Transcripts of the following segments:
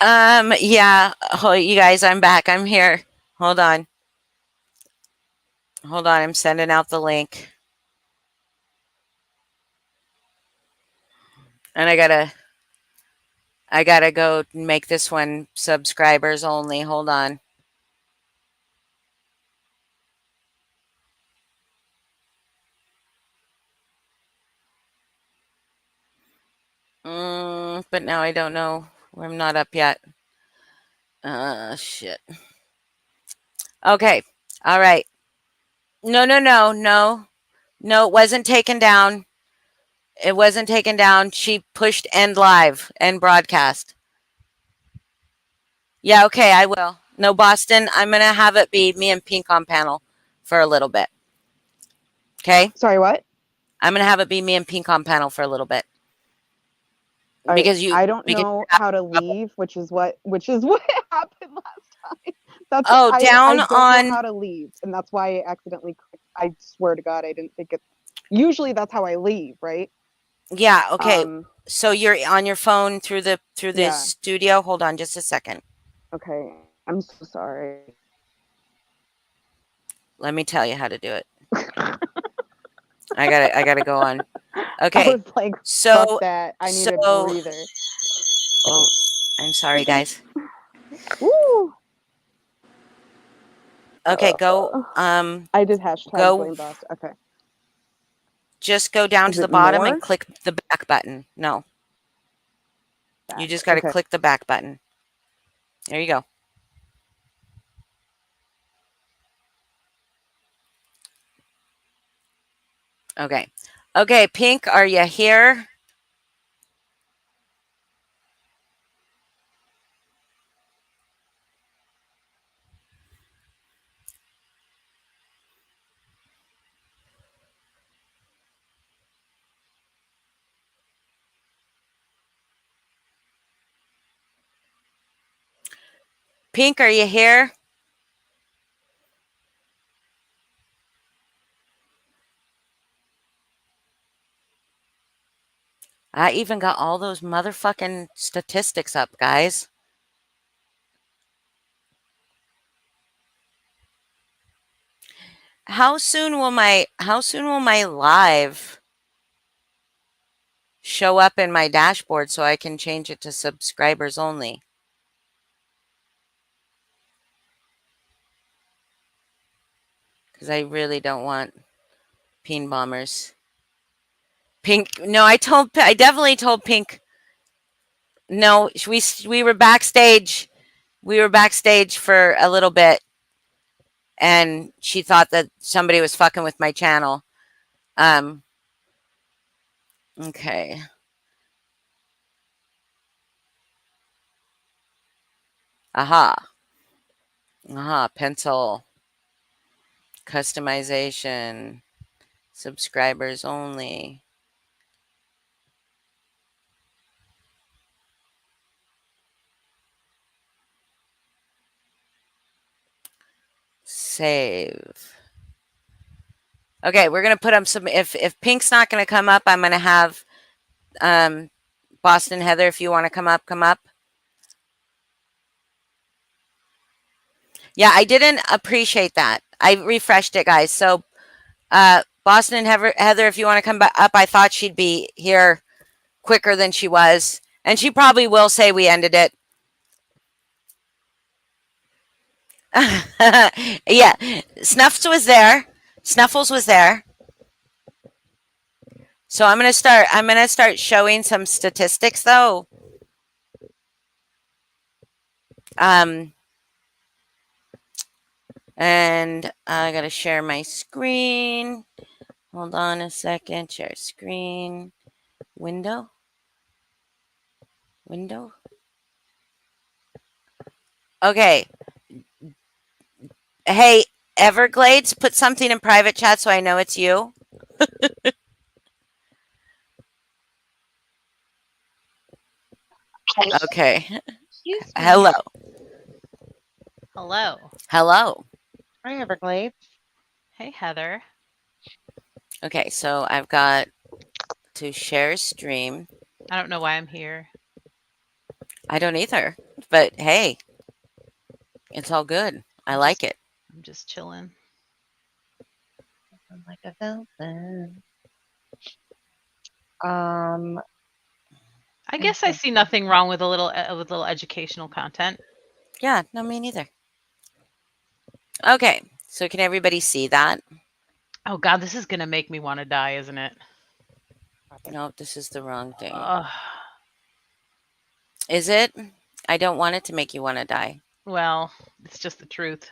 Yeah. Oh, you guys, I'm back. I'm here. Hold on. Hold on. I'm sending out the link. And I gotta go make this one subscribers only. Hold on. But now I don't know. I'm not up yet. Shit. Okay. All right. No, no, no, no. No, it wasn't taken down. It wasn't taken down. She pushed end live, end broadcast. Yeah, okay, I will. No, Boston, I'm going to have it be me and Pink on panel for a little bit. Okay? Sorry, what? I'm going to have it be me and Pink on panel for a little bit. Because I don't you know have how to trouble. leave, which is what happened last time. That's Oh, I down don't know on. how to leave, and that's why I accidentally clicked. I swear to God, I didn't think it. Usually, that's how I leave, right? Yeah, okay. Um, So you're on your phone through the yeah. studio. Hold on just a second. Okay. I'm so sorry. Let me tell you how to do it. I got to go on. I Okay. was like, fuck So that. I need so a breather. oh, I'm sorry guys. Woo! Okay, I did hashtag go blame boss. Okay. just go down Is to the it bottom and more? click the back button. No, you Back. just got to Okay. click the back button. There you go. Okay. Okay, Pink, are you here? Pink, are you here? I even got all those motherfucking statistics up, guys. How soon will my live show up in my dashboard so I can change it to subscribers only? Cuz I really don't want peen bombers. Pink, no, I definitely told Pink. No, we were backstage. We were backstage for a little bit and she thought that somebody was fucking with my channel. Um okay. Aha. Aha, pencil. Customization. Subscribers only. Save. Okay, we're gonna put up some. If Pink's not gonna come up, I'm gonna have um, Boston Heather. If you want to come up, come up. Yeah, I didn't appreciate that. I refreshed it, guys. So Boston Heather, if you want to come up, I thought she'd be here quicker than she was, and she probably will say we ended it. Yeah, Snuffs was there. Snuffles was there. So I'm gonna start showing some statistics though. Um, and I gotta share my screen. Hold on a second. Share screen. Window. Window. Okay. Hey, Everglades, put something in private chat so I know it's you. Okay. Excuse me. Hello. Hello. Hello. Hi, Everglades. Hey, Heather. Okay, so I've got to share stream. I don't know why I'm here. I don't either. But hey, it's all good. I like it. I'm just chilling. Like a velvet. Um, I guess I see nothing wrong with a little educational content. Yeah, no, me neither. Okay, so can everybody see that? Oh God, this is gonna make me want to die, isn't it? No, this is the wrong thing. Is it? I don't want it to make you want to die. Well, it's just the truth.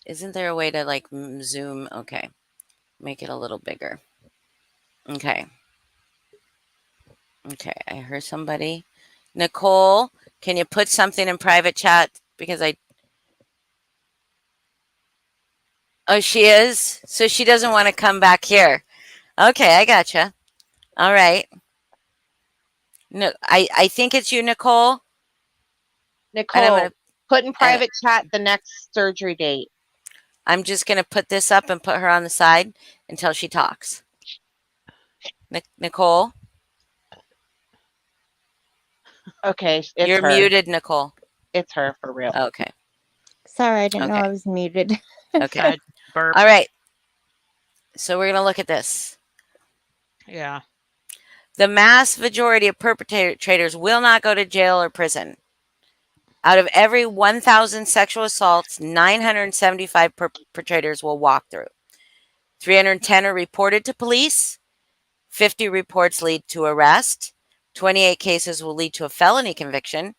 Isn't there a way to like zoom? Okay, make it a little bigger. Okay. Okay, I heard somebody. Nicole, can you put something in private chat? Because I. Oh, she is? So she doesn't want to come back here. Okay, I gotcha. All right. No, I think it's you, Nicole. And Nicole, put in private chat the next surgery date. I'm just going to put this up and put her on the side until she talks. Nicole? Okay, it's You're her. muted, Nicole. It's her for real. Okay. Sorry, I didn't know I was muted. Okay. Burp. All right. So we're going to look at this. Yeah. The mass majority of perpetrators will not go to jail or prison. Out of every 1,000 sexual assaults, 975 perpetrators will walk through. 310 are reported to police. 50 reports lead to arrest. 28 cases will lead to a felony conviction.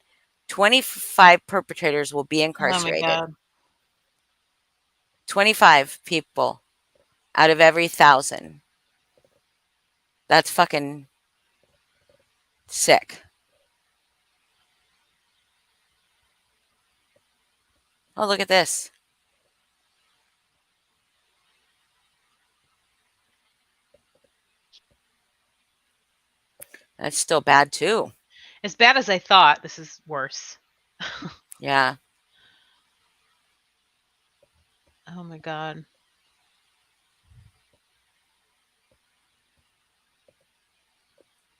25 perpetrators will be incarcerated. Oh my God. 25 people out of every 1,000. That's fucking sick. Oh, look at this. That's still bad too. As bad as I thought, this is worse. Yeah. Oh my God.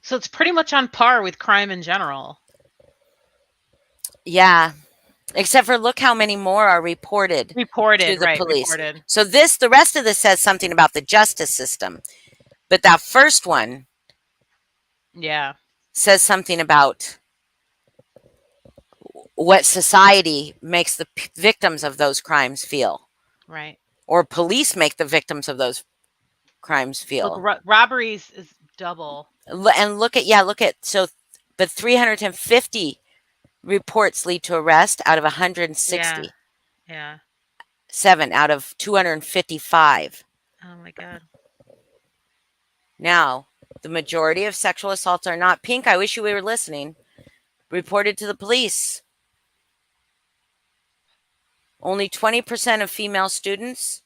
So it's pretty much on par with crime in general. Yeah. Except for look how many more are reported to the police. Reported. So the rest of this says something about the justice system. But that first one says something about what society makes the victims of those crimes feel. Right. Or police make the victims of those crimes feel. Look, robberies is double. And look at, so, but 350 reports lead to arrest out of 160. Yeah. 7 out of 255. Oh my God. Now, the majority of sexual assaults are not, Pink, I wish you were listening, reported to the police. Only 20% of female students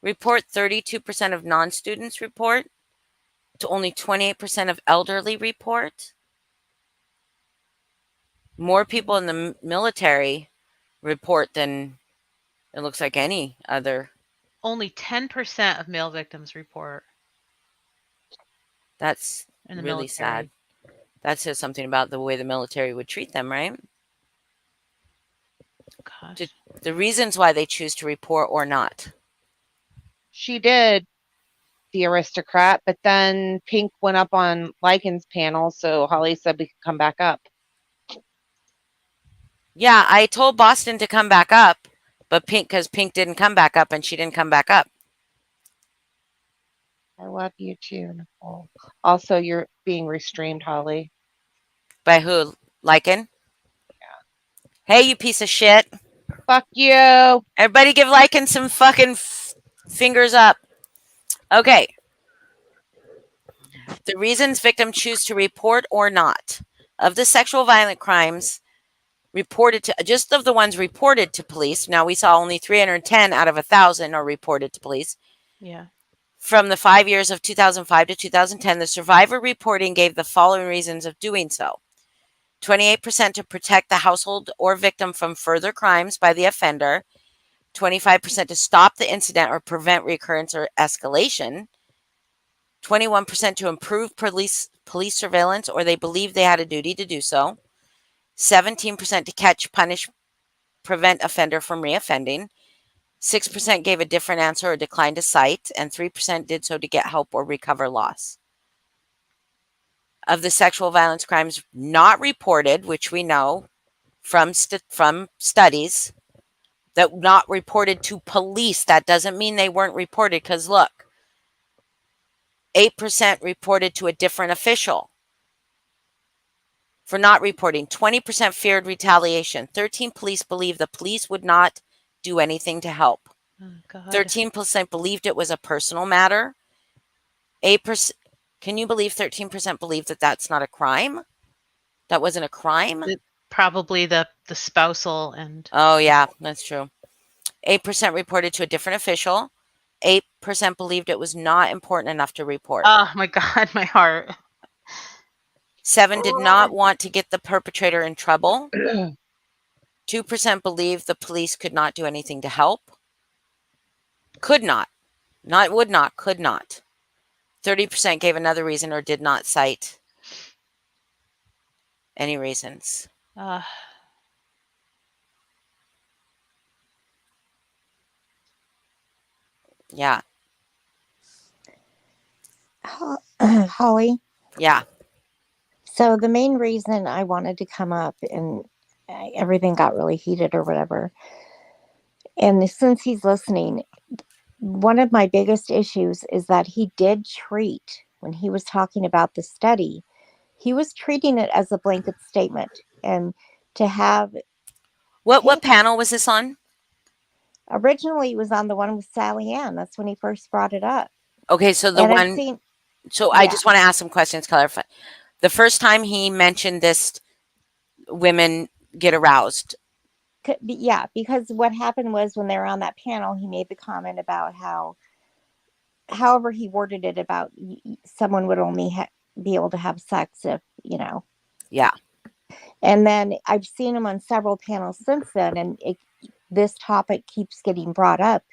report, 32% of non-students report, to only 28% of elderly report. More people in the military report than it looks like any other. Only 10% of male victims report. That's really sad. That says something about the way the military would treat them, right? Gosh. The reasons why they choose to report or not. She did, the aristocrat, but then Pink went up on Lycan's panel, so Holly said we could come back up. Yeah, I told Boston to come back up, but because Pink didn't come back up and she didn't come back up. I love you too, Nicole. Also, you're being restreamed, Holly. By who? Lycan? Yeah. Hey, you piece of shit. Fuck you. Everybody give Lycan some fucking fingers up. Okay. The reasons victims choose to report or not of the sexual violent crimes reported to, just of the ones reported to police. Now we saw only 310 out of 1,000 are reported to police. Yeah. From the 5 years of 2005 to 2010, the survivor reporting gave the following reasons of doing so. 28% to protect the household or victim from further crimes by the offender. 25% to stop the incident or prevent recurrence or escalation. 21% to improve police surveillance or they believe they had a duty to do so. 17% to catch, punish, prevent offender from reoffending. 6% gave a different answer or declined to cite, and 3% did so to get help or recover loss. Of the sexual violence crimes not reported, which we know from studies, that not reported to police, that doesn't mean they weren't reported, because look, 8% reported to a different official for not reporting. 20% feared retaliation. 13 police believed the police would not do anything to help. Oh, God. 13% believed it was a personal matter. 8%. Can you believe 13% believed that that's not a crime? That wasn't a crime? Probably the spousal and Oh, yeah, that's true. 8% reported to a different official. 8% believed it was not important enough to report. oh my God, my heart. 7 did not want to get the perpetrator in trouble. 2% believed the police could not do anything to help. Could not. Not would not, could not. 30% gave another reason or did not cite any reasons. Yeah. Holly. Yeah. So the main reason I wanted to come up and everything got really heated or whatever, and since he's listening, one of my biggest issues is that he did treat, when he was talking about the study, he was treating it as a blanket statement. And to have what panel was this on? Originally, it was on the one with Sally Ann. That's when he first brought it up. Okay, so the And one. I've seen, So I yeah. just want to ask some questions, clarify. The first time he mentioned this, women get aroused. Yeah, because what happened was when they were on that panel, he made the comment about how, however he worded it, about someone would only be able to have sex if, Yeah. And then I've seen him on several panels since then, and this topic keeps getting brought up,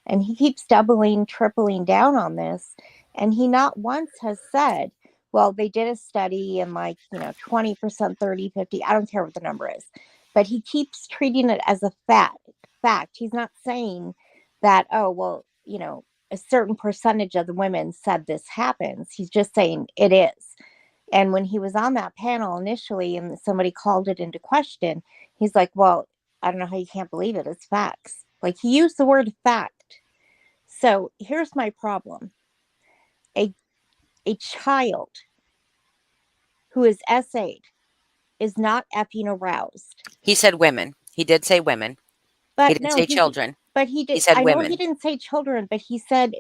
and he keeps doubling, tripling down on this, and he not once has said, well, they did a study and 20%, 30, 50, I don't care what the number is, but he keeps treating it as a fact. He's not saying that, oh, well, a certain percentage of the women said this happens. He's just saying it is. And when he was on that panel initially and somebody called it into question, he's like, well, I don't know how you can't believe it. It's facts. Like, he used the word fact. So here's my problem. A child who is essayed is not effing aroused. He said women. He did say women. But he didn't say children. But he did. He said I women. know he didn't say children, but he said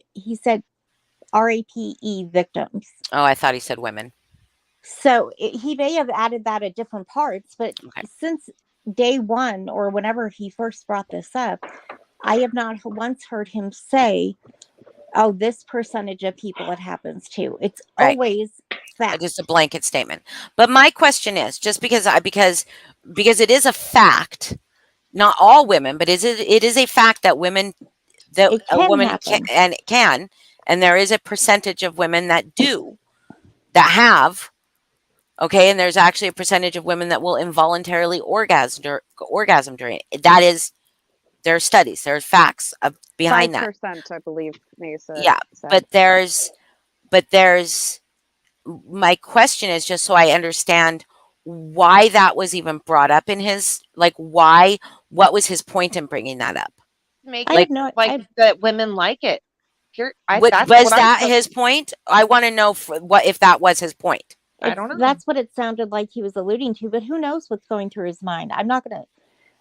RAPE victims. Oh, I thought he said women. So he may have added that at different parts, but since day one or whenever he first brought this up, I have not once heard him say, oh, this percentage of people it happens to. It's always fact. Just a blanket statement. But my question is, just because it is a fact, not all women, but it is a fact that women, that a woman can, and there is a percentage of women that do, that have. Okay, and there's actually a percentage of women that will involuntarily orgasm during it. That is, there are studies, there's facts behind 5%, that. I believe, Mesa. Yeah, but there's. My question is, just so I understand why that was even brought up in his, what was his point in bringing that up? Make that women like it. Was that his point? I want to know if that was his point. I don't know. That's what it sounded like he was alluding to, but who knows what's going through his mind? I'm not going to.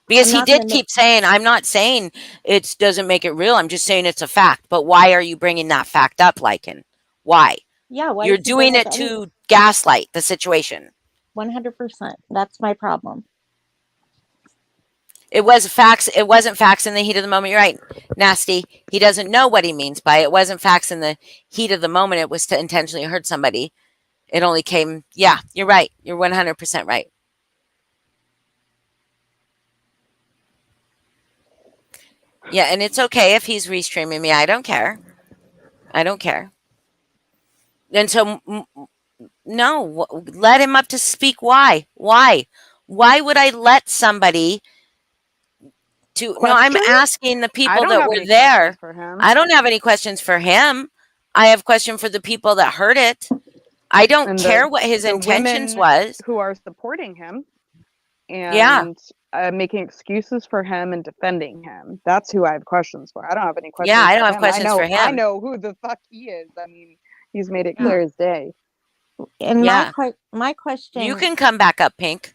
Because he did keep saying, I'm not saying it doesn't make it real. I'm just saying it's a fact. But why are you bringing that fact up, Lycan? Why? Yeah, you're doing it to gaslight the situation. 100%. That's my problem. It was facts. It wasn't facts in the heat of the moment. You're right, Nasty. He doesn't know what he means by it. It wasn't facts in the heat of the moment. It was to intentionally hurt somebody. It only came. Yeah, you're right. You're 100% right. Yeah, and it's okay if he's restreaming me. I don't care. I don't care. And so, no, let him up to speak. Why? why would I let somebody to? No, I'm Question? asking the I people don't that have were any there. questions for him. I don't have any questions for him. I have question for the people that heard it. I don't And care what his the intentions women was. who are supporting him Yeah. and making excuses for him and defending him. That's who I have questions for. I don't have any questions Yeah, I don't for have him. questions for I him. know who the fuck he is. I mean, he's made it Yeah. clear as day. And Yeah. my question. You can come back up, Pink.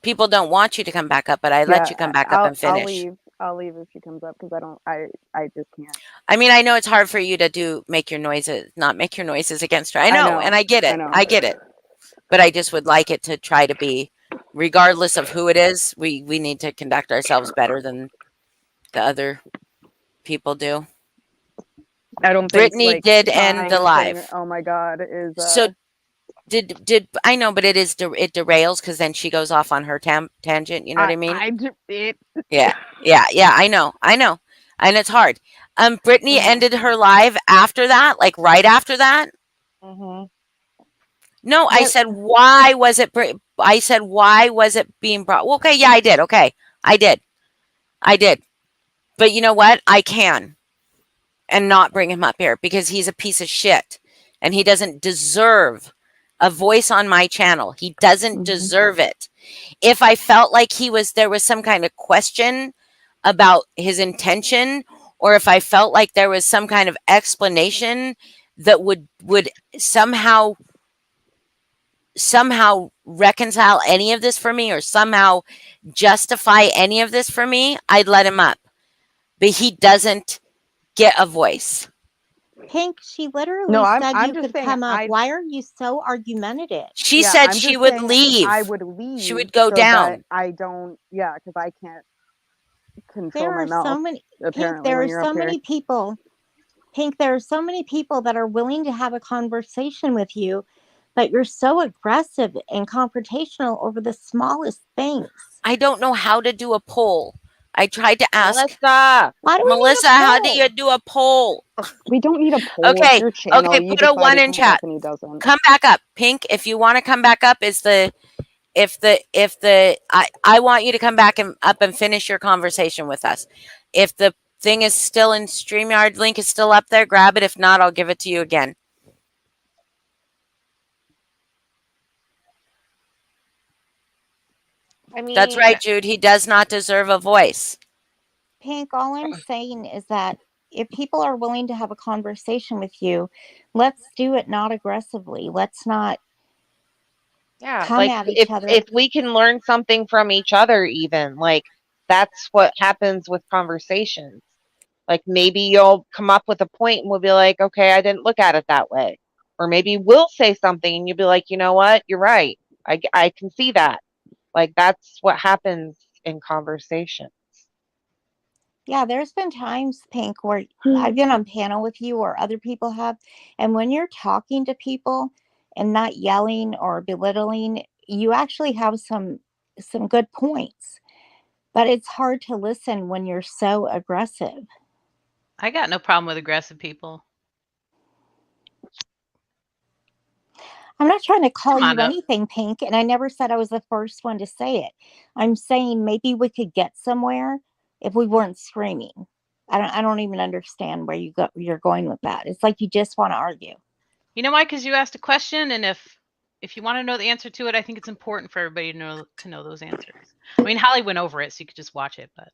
People don't want you to come back up, but I let you come back up and I'll finish. leave. I'll leave if she comes up because I just can't. I mean, I know it's hard for you to make your noises, not make your noises against her. I know, and I get it. I get it. But I just would like it to try to be, regardless of who it is, we need to conduct ourselves better than the other people do. I don't think Brittany did end the saying, live. oh my God, is So did I know, but it derails because then she goes off on her tangent. You know what I mean? Yeah, I know, and it's hard. Brittany ended her live after that, like right after that. Mhm. No, I Yep. said why was it? I said why was it being brought? Well, okay, yeah, I did. Okay, I did. But you know what? I can and not bring him up here because he's a piece of shit and he doesn't deserve a voice on my channel. He doesn't deserve it. If I felt like there was some kind of question about his intention, or if I felt like there was some kind of explanation that would somehow reconcile any of this for me or somehow justify any of this for me, I'd let him up. But he doesn't get a voice. Pink, she literally said I'm you just could saying, come up. Why are you so argumentative? She said I'm she just would saying leave. I would leave. She would go so down. that I don't, because I can't control There my are mouth. so many. Pink, Apparently, there when are you're so up here. many people. Pink, there are so many people that are willing to have a conversation with you, but you're so aggressive and confrontational over the smallest things. I don't know how to do a poll. I tried to ask Melissa. Why do we need Melissa, a how do poll? you do a poll? We don't need a poll. Okay, It's your channel. okay, You put a decide 1 who in comes chat. up and who doesn't. Come back up, Pink. If you want to come back up, I want you to come back and up and finish your conversation with us. If the thing is still in StreamYard, link is still up there, grab it. If not, I'll give it to you again. I mean, That's right, Jude. He does not deserve a voice. Pink, all I'm saying is that if people are willing to have a conversation with you, let's do it not aggressively. Let's not come like at each other. if we can learn something from each other, even like that's what happens with conversations. Like maybe you'll come up with a point and we'll be like, okay, I didn't look at it that way. Or maybe we'll say something and you'll be like, you know what, you're right. I can see that. Like that's what happens in conversation. Yeah, there's been times, Pink, where I've been on panel with you or other people have, and when you're talking to people and not yelling or belittling, you actually have some good points. But it's hard to listen when you're so aggressive. I got no problem with aggressive people. I'm not trying to call Come on you up. anything, Pink, and I never said I was the first one to say it. I'm saying maybe we could get somewhere if we weren't screaming. I don't even understand where you're going with that. It's like you just want to argue. You know why? Because you asked a question, and if you want to know the answer to it, I think it's important for everybody to know those answers. I mean, Holly went over it, so you could just watch it, but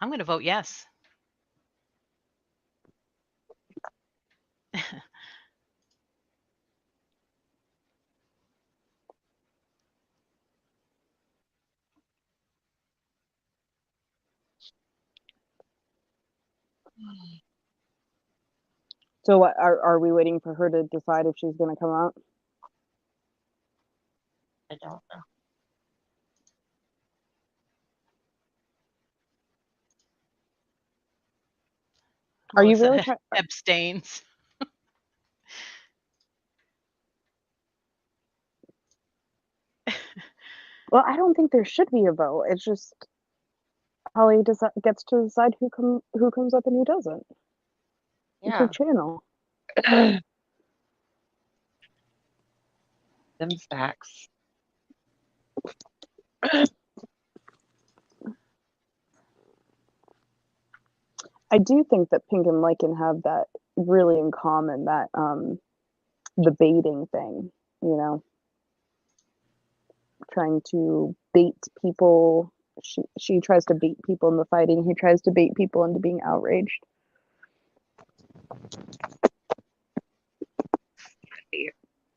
I'm going to vote yes. So what are we waiting for her to decide if she's going to come out? I don't know. Are you Melissa really trying? abstains? Well, I don't think there should be a vote. It's just Holly gets to decide who comes up and who doesn't. It's her channel. Them facts. I do think that Pink and Lycan have that really in common, that the baiting thing, you know, trying to bait people. She tries to bait people into fighting. He tries to bait people into being outraged.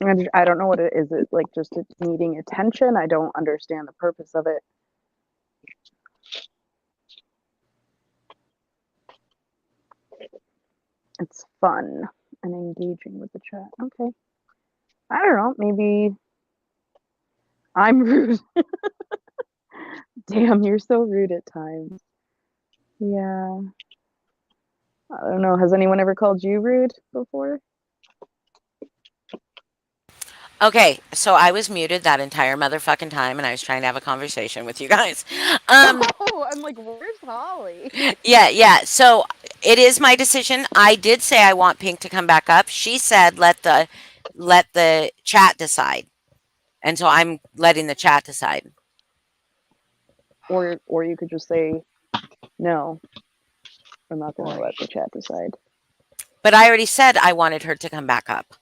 I don't know what it is. It like just it's needing attention. I don't understand the purpose of it. It's fun and engaging with the chat. Okay. I don't know. Maybe I'm rude. Damn, you're so rude at times. Yeah. I don't know. Has anyone ever called you rude before? Okay, so I was muted that entire motherfucking time, and I was trying to have a conversation with you guys. Oh, I'm like, where's Holly? Yeah. So it is my decision. I did say I want Pink to come back up. She said let the chat decide, and so I'm letting the chat decide. Or you could just say, no, I'm not going to let the chat decide. But I already said I wanted her to come back up.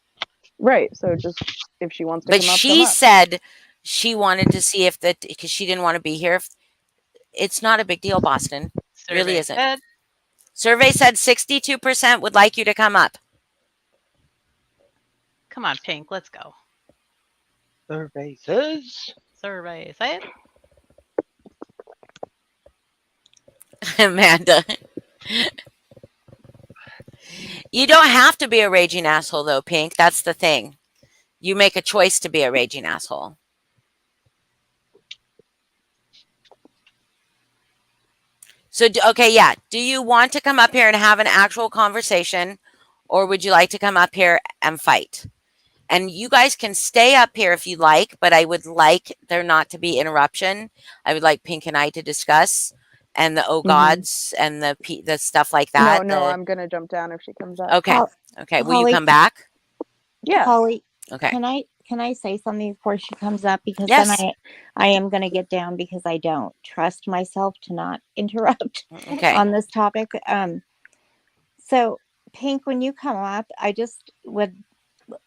Right. So just if she wants to But come up, she said she wanted to see if because she didn't want to be here. It's not a big deal, Boston. Really isn't. Survey said 62% would like you to come up. Come on, Pink, let's go. Survey says. Survey said. Amanda. You don't have to be a raging asshole, though, Pink. That's the thing. You make a choice to be a raging asshole. So, okay, yeah. Do you want to come up here and have an actual conversation, or would you like to come up here and fight? And you guys can stay up here if you like, but I would like there not to be interruption. I would like Pink and I to discuss, and the gods and the stuff like that. No, I'm gonna jump down if she comes up. Okay. Will you come back? Yeah. Holly, Okay. Can I say something before she comes up? Because Yes. then I am going to get down because I don't trust myself to not interrupt Okay. on this topic. So Pink, when you come up, I just would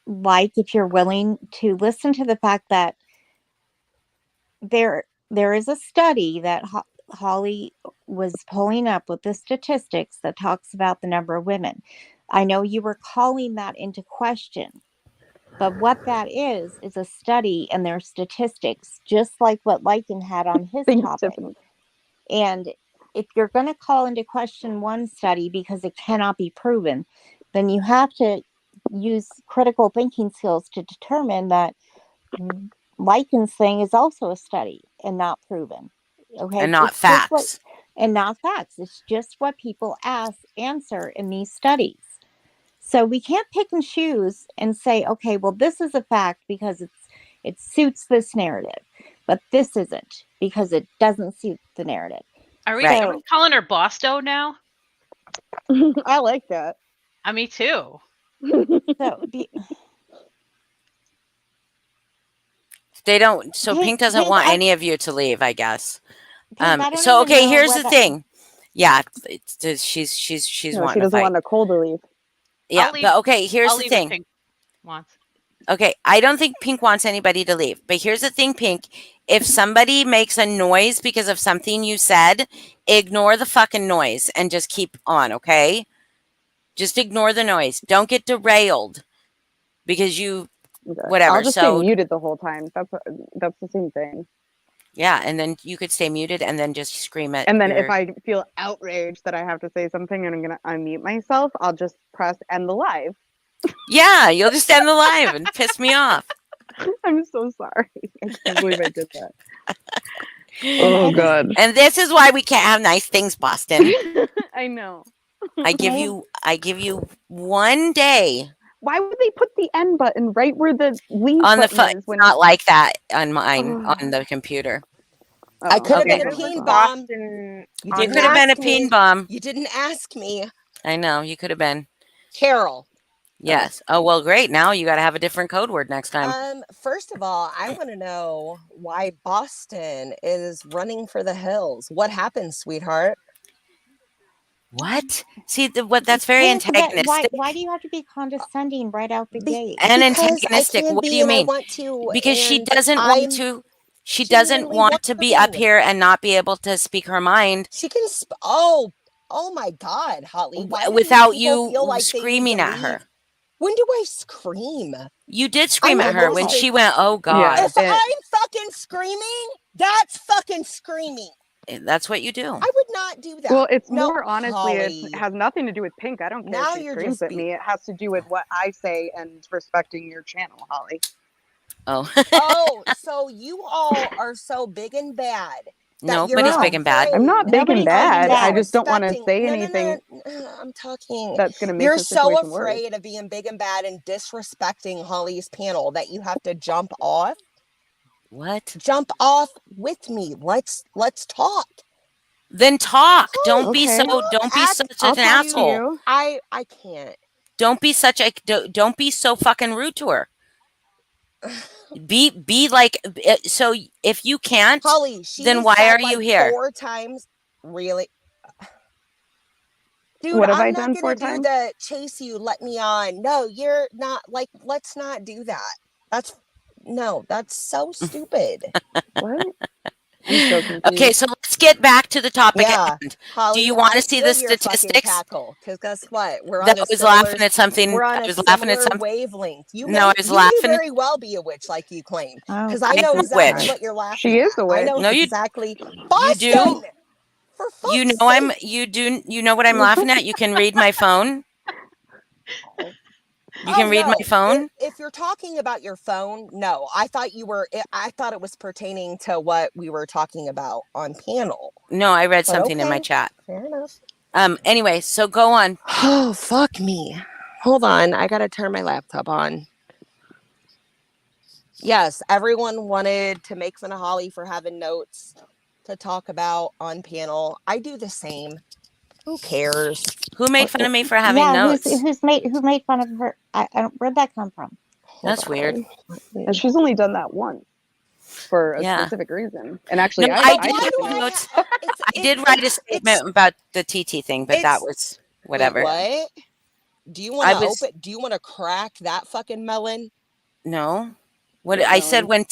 like, if you're willing to listen to the fact that there is a study that Holly was pulling up with the statistics that talks about the number of women. I know you were calling that into question. But what that is a study and their statistics, just like what Lycan had on his topic. Tiffany. And if you're going to call into question one study because it cannot be proven, then you have to use critical thinking skills to determine that Lycan's thing is also a study and not proven. Okay. And not facts. It's just what people answer in these studies. So we can't pick and choose and say, okay, well, this is a fact because it suits this narrative, but this isn't because it doesn't suit the narrative. Are we calling her Bosto now? I like that. Me too. They don't. So Pink doesn't want any of you to leave, I guess. Pink, so okay, here's the thing. Yeah, she's no, wanting she to doesn't fight. want Nicole to leave. Yeah, but okay, here's the thing. Pink wants. Okay, I don't think Pink wants anybody to leave. But here's the thing, Pink. If somebody makes a noise because of something you said, ignore the fucking noise and just keep on, okay? Just ignore the noise. Don't get derailed because you whatever. I'll just stay muted the whole time. That's the same thing. Yeah, and then you could stay muted and then just scream it. And then if I feel outraged that I have to say something and I'm going to unmute myself, I'll just press end the live. Yeah, you'll just end the live and piss me off. I'm so sorry. I can't believe I did that. Oh, God. And this is why we can't have nice things, Boston. I know. I give you 1 day. Why would they put the end button right where the leave on the phone phone? Not like that on mine on the computer. I could have been a peen bomb. You could have been a peen bomb. You didn't ask me. I know you could have been. Carol. Yes. Oh, well, great. Now you got to have a different code word next time. First of all, I want to know why Boston is running for the hills. What happened, sweetheart? What? See, that's very Pink, antagonistic. why do you have to be condescending right out the gate? And Because I antagonistic. can What do be you and I mean? want to, Because she and doesn't I'm want to. She doesn't genuinely want to be up wondering. here and not be able to speak her mind She can. Oh my God, Holly! Why do these without people feel you like they need to screaming at her. leave? When do I scream? You did scream I'm at her when almost she went, "Oh God." Yeah. If I'm fucking screaming, that's fucking screaming. That's what you do. I would not do that. Well, it's No, more honestly, it Holly. has nothing to do with Pink. I don't care Now if she you're screams just at me. It has to do with what I say and respecting your channel, Holly. Oh. Oh, so you all are so big and bad that you're Nobody's not big and bad. I'm not big and Nobody's big and bad. I bad. just don't want to disrespecting. say No, anything I'm talking. that's going to make You're the so situation worse. afraid of being big and bad and disrespecting Holly's panel that you have to jump off. What? Jump off with me. Let's talk. Then talk. Don't be Okay. such I'll an talk to asshole. you. I can't. Don't be so fucking rude to her. Be like, so if you can't, Holly, she then why said are like you here? 4 times. Really? Dude, What have I I'm not done 4 gonna do times? the chase you, let me on. No, you're not. Like, let's not do that. That's so stupid. What? I'm so confused. Okay, so let's get back to the topic Yeah, at hand. Holly, Do you want I to see feel the your fucking statistics? cackle, because guess what? That I was laughing at something. We're on I a was laughing at similar something. wavelength. You No, I was may laughing. very well be a witch, like you claim, Oh, because I I know am a exactly witch. what you're laughing She is at. a I witch. know No, you- exactly. You Boston, do. for fuck's You know sake. you know what I'm laughing at? You can read my phone. You can read my phone. If you're talking about your phone, no. I thought it was pertaining to what we were talking about on panel. No, I read But something in my okay, chat. fair enough. Anyway, so go on. Oh, fuck me. Hold on. I got to turn my laptop on. Yes, everyone wanted to make fun of Holly for having notes to talk about on panel. I do the same. Who cares? Who made fun of me for having notes? Who made fun of her? I don't, where'd that come from? That's weird. And she's only done that once for a Yeah. specific reason. And actually, No, I I But did why have do I notes. ha- I did write a statement about the TT thing, but that it's- was Wait, whatever. what? Do you want to do you want to crack that fucking melon? No. What Yeah, I said when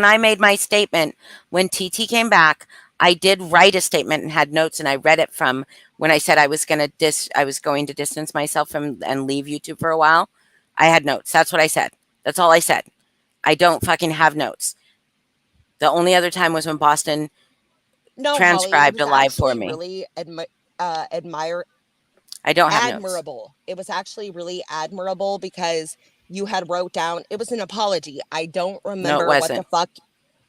I made my statement, when TT came back, I did write a statement and had notes, and I read it from when I said I was going to distance myself from and leave YouTube for a while. I had notes. That's what I said. That's all I said. I don't fucking have notes. The only other time was when Boston transcribed Holly, a live for me. Really I don't have notes. admirable. It was actually really admirable because you had wrote down, it was an apology. I don't remember what the fuck.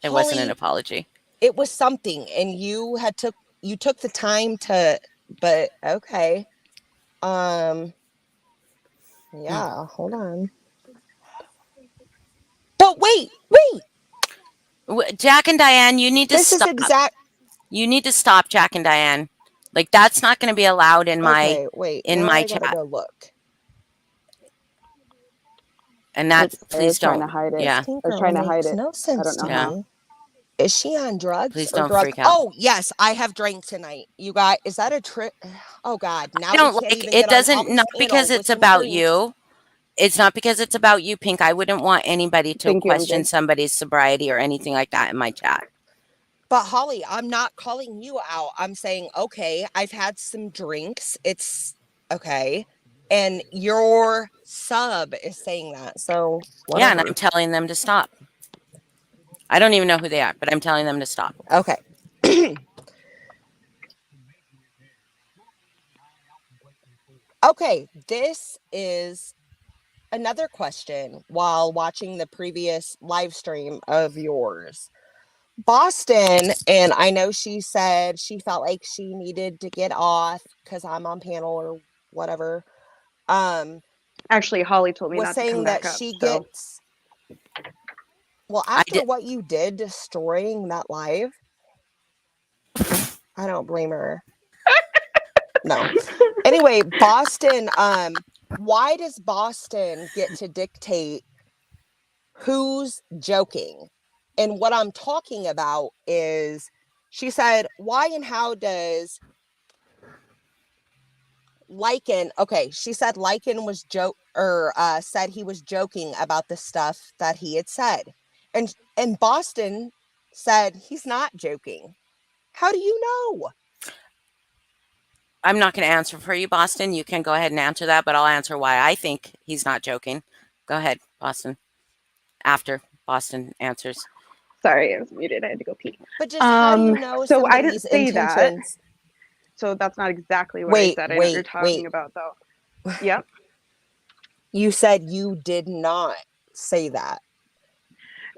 It wasn't an apology. It was something, and you took the time to, but okay. Yeah, hold on. But wait. Jack and Diane, you need to stop. You need to stop, Jack and Diane. Like, that's not going to be allowed in my my chat. Gotta go look. And that, please don't. Trying to hide it. Yeah. I was trying to hide it. No sense I don't know to how. me. Is she on drugs? Please or don't drug? freak out. Oh yes, I have drank tonight. You guys, is that a trick? Oh God, now I don't like it. Doesn't not because it's about you. It's not because it's about you, Pink. I wouldn't want anybody to question somebody's sobriety or anything like that in my chat. But Holly, I'm not calling you out. I'm saying, okay, I've had some drinks. It's okay. And your sub is saying that. So whatever. Yeah, and I'm telling them to stop. I don't even know who they are, but I'm telling them to stop. Okay. Okay, this is another question while watching the previous live stream of yours. Boston, and I know she said she felt like she needed to get off because I'm on panel or whatever. Actually, Holly told me was not saying to come that back up, she so. gets. Well, after what you did destroying that live, I don't blame her. No. Anyway, Boston why does Boston get to dictate who's joking? And what I'm talking about is, she said, why and how does she said Lycan was said he was joking about the stuff that he had said. And Boston said he's not joking. How do you know? I'm not going to answer for you, Boston. You can go ahead and answer that, but I'll answer why I think he's not joking. Go ahead, Boston. After Boston answers. Sorry, I was muted. I had to go pee. But just how do you know So I didn't somebody's say that. intentions? So that's not exactly what I said. I know what you're talking about, though. Yep. You said you did not say that.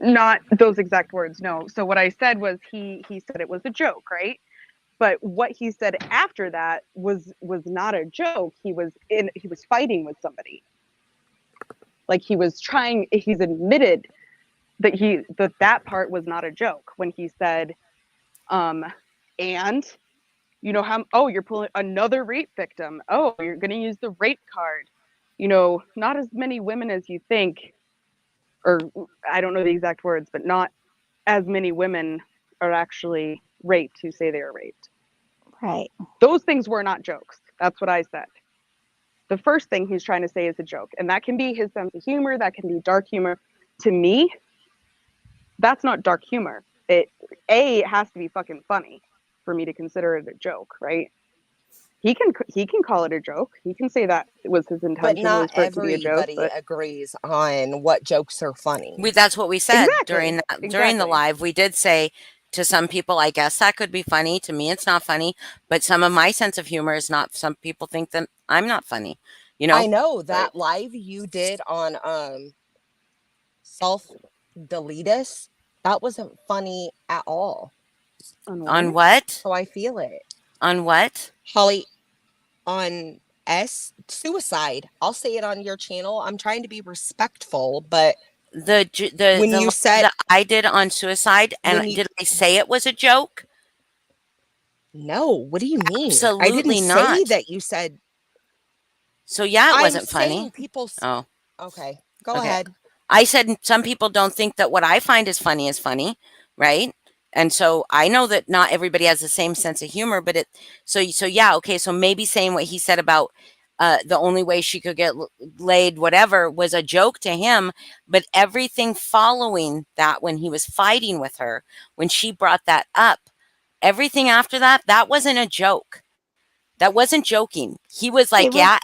Not those exact words, no. So what I said was he said it was a joke, right? But what he said after that was not a joke. He was fighting with somebody. Like he's admitted that that part was not a joke when he said, and you know how, oh, you're pulling another rape victim. Oh, you're going to use the rape card. You know, not as many women as you think, or I don't know the exact words, but not as many women are actually raped who say they are raped. Right. Those things were not jokes. That's what I said. The first thing he's trying to say is a joke. And that can be his sense of humor. That can be dark humor. To me, that's not dark humor. It has to be fucking funny for me to consider it a joke, right? He can call it a joke. He can say that it was his intention. But not was for it to be a joke, everybody agrees on what jokes are funny. That's what we said Exactly. during the live. We did say to some people, I guess that could be funny. To me, it's not funny. But some of my sense of humor is not. Some people think that I'm not funny. You know. I know that live you did on self delete us. That wasn't funny at all. On what? So I feel it. On what? Holly, on suicide. I'll say it on your channel. I'm trying to be respectful, but when you said that I did on suicide, and did I say it was a joke? No. What do you mean? Absolutely I didn't not. say that you said. So yeah, it wasn't funny. funny. Oh, okay. Go ahead. I said some people don't think that what I find is funny, right? And so I know that not everybody has the same sense of humor, but so yeah, okay, so maybe saying what he said about the only way she could get laid, whatever, was a joke to him, but everything following that, when he was fighting with her, when she brought that up, everything after that, that wasn't a joke. That wasn't joking. He was like, yeah,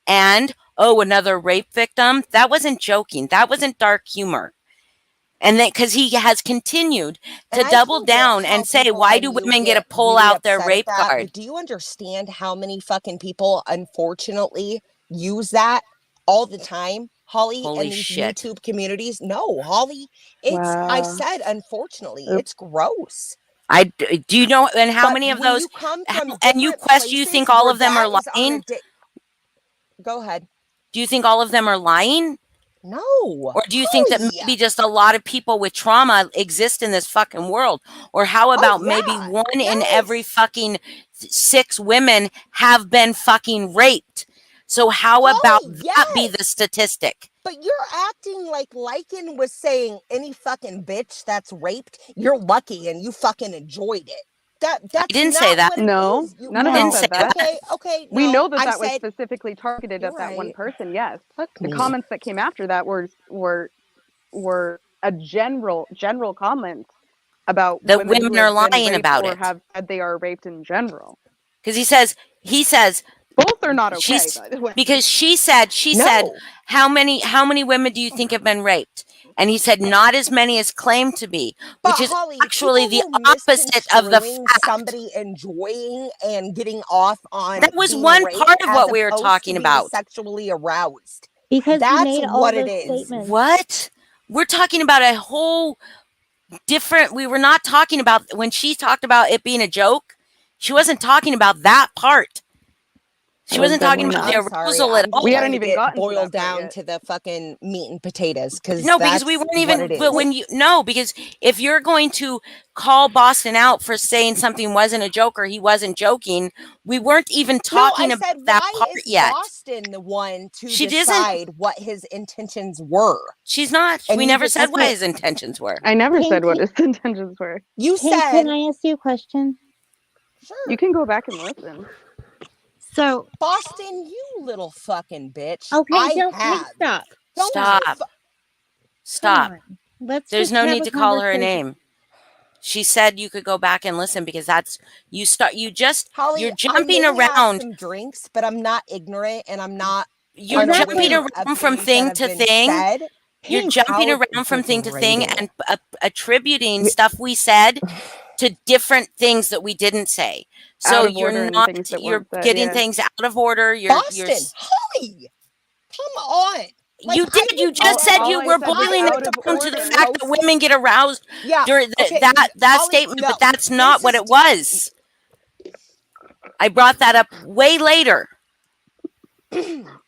and oh, another rape victim. That wasn't joking. That wasn't dark humor. And then, because he has continued to double down and say, why do women get to pull out their rape card? Do you understand how many fucking people, unfortunately, use that all the time, Holly, in these YouTube communities? No, Holly, I said, unfortunately, it's gross. Do you know, and how many of those, you come from and you question, you think all of them are lying? Go ahead. Do you think all of them are lying? No. Or do you think that maybe just a lot of people with trauma exist in this fucking world? Or how about maybe one in every fucking 6 women have been fucking raped? So how about that be the statistic? But you're acting like Lycan was saying any fucking bitch that's raped, you're lucky and you fucking enjoyed it. That's I didn't say that. No, none of us said that. Okay. We know that was specifically targeted at that one person. Yes. The comments that came after that were a general comments about that women are lying about or have said they are raped in general. Because he says both are not okay. By the way. Because she said, how many women do you think have been raped? And he said, not as many as claimed to be, which is Holly, actually the opposite of the fact. Somebody enjoying and getting off on that was one part of what we were talking about. Sexually aroused. Because that's made all what those it is. Statements. What? We're talking about a whole different. We were not talking about when she talked about it being a joke. She wasn't talking about that part. She That was wasn't talking definitely about the not. I'm sorry. arousal at I'm all. just We trying hadn't to even get gotten to boiled that part down yet. to the fucking meat and potatoes because No, because we weren't even. But when you because if you're going to call Boston out for saying something wasn't a joke or he wasn't joking, we weren't even talking I about said, that why part is yet. Boston the one to She doesn't. decide what his intentions were? She's not. And We you never just- said what Okay. his intentions were. I never Pink, said what his intentions were. You Pink, said, can I ask you a question? sure. You can go back and listen. So, Boston, you little fucking bitch. okay, I don't have. stop. Don't Stop. fu- Stop. Come on. Let's There's just no have need a to call her a conversation. name. She said you could go back and listen because that's you start. You just Holly, you're I jumping may have around. some drinks, but I'm not ignorant and I'm not You're Exactly. jumping unaware of around from things thing that to have been thing. said. You're Pink, jumping How around from thing to thing degrading. and attributing stuff we said to different things that we didn't say. So Out of you're order and not. things that You're weren't said, getting yeah. things out of order. Boston, Holly, come on. Like, You I did. You would just said all you I were said was boiling out it of down to the order. fact that women get aroused Yeah. during Okay. that Holly, statement, no, but that's not this what is- it was. I brought that up way later.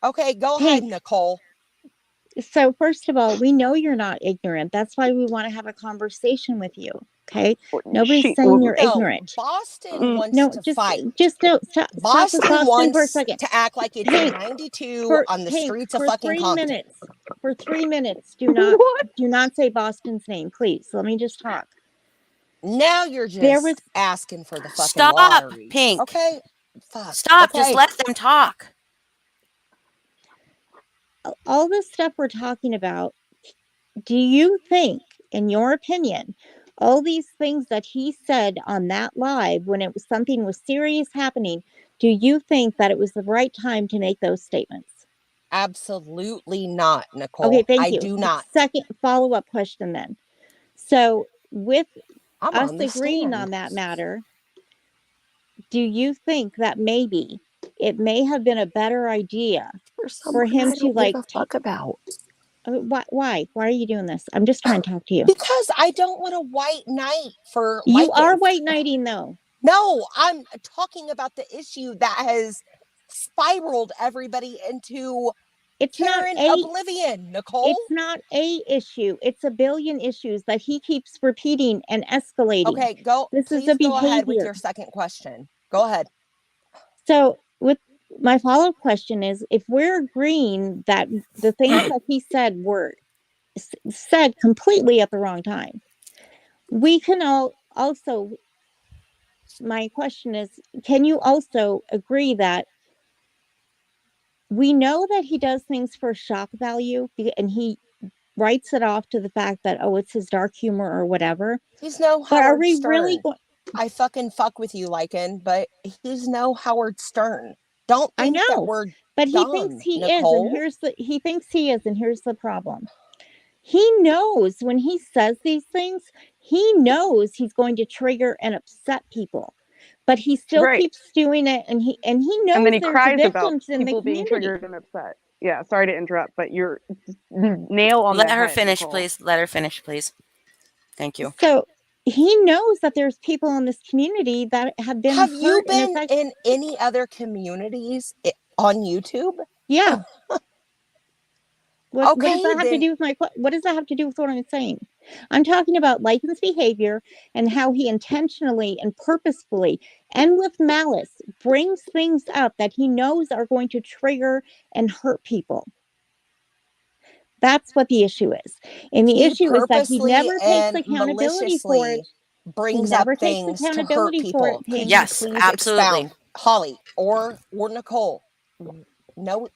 Okay, go ahead, Pink. Nicole. So, first of all, we know you're not ignorant. That's why we want to have a conversation with you. Okay. Nobody's saying you're No, ignorant. Boston wants No, to just fight. no. Stop with Boston Boston for a wants second. to act like it's Pink, 92 on the streets of for fucking 3 Compton. minutes. For 3 minutes, do not say Boston's name, please. Let me just talk. Now you're just There was asking for the fucking Stop, lottery. Pink. Okay. Fuck. Stop. Okay. Just let them talk. all this stuff we're talking about. Do you think, in your opinion, all these things that he said on that live when it was something was serious happening, do you think that it was the right time to make those statements? Absolutely not, Nicole. Okay, thank I you. do not. Second follow-up question then. So with I'm us on the agreeing stand. on that matter, do you think that maybe it may have been a better idea for him to like give a fuck about? why are you doing this? I'm just trying to talk to you. Because I don't want a white knight for You liking. are white knighting though. No, I'm talking about the issue that has spiraled everybody into It's not Karen a oblivion, Nicole. it's not a issue. It's a billion issues that he keeps repeating and escalating. Okay, go. This Please is a go ahead with behavior. your second question. Go ahead. So with my follow-up question is, if we're agreeing that the things that he said were said completely at the wrong time, we can also, my question is, can you also agree that we know that he does things for shock value and he writes it off to the fact that, oh, it's his dark humor or whatever. He's no But Howard are we Stern. really going? I fucking fuck with you, Lycan, but he's no Howard Stern. Don't I think that know, we're but he dumb, thinks he Nicole. is, and he thinks he is, and here's the problem. He knows when he says these things, he knows he's going to trigger and upset people, but he still keeps doing it, and he knows and then he there's cries about victims in the people being community. triggered and upset. Yeah, sorry to interrupt, but you're nail on Let the her head, finish, Nicole. please. Let her finish, please. Thank you. So he knows that there's people in this community that have been Have you hurt been in any other communities on YouTube? Yeah. What Okay, does that have to then- do with what does that have to do with what I'm saying? I'm talking about Lycan's behavior and how he intentionally and purposefully and with malice brings things up that he knows are going to trigger and hurt people. That's what the issue is. And the issue is that he purposely never takes and accountability for maliciously it. brings He never up takes things to hurt accountability for people. it, Could Pink. you Yes, please absolutely. expound, Holly or Nicole? No.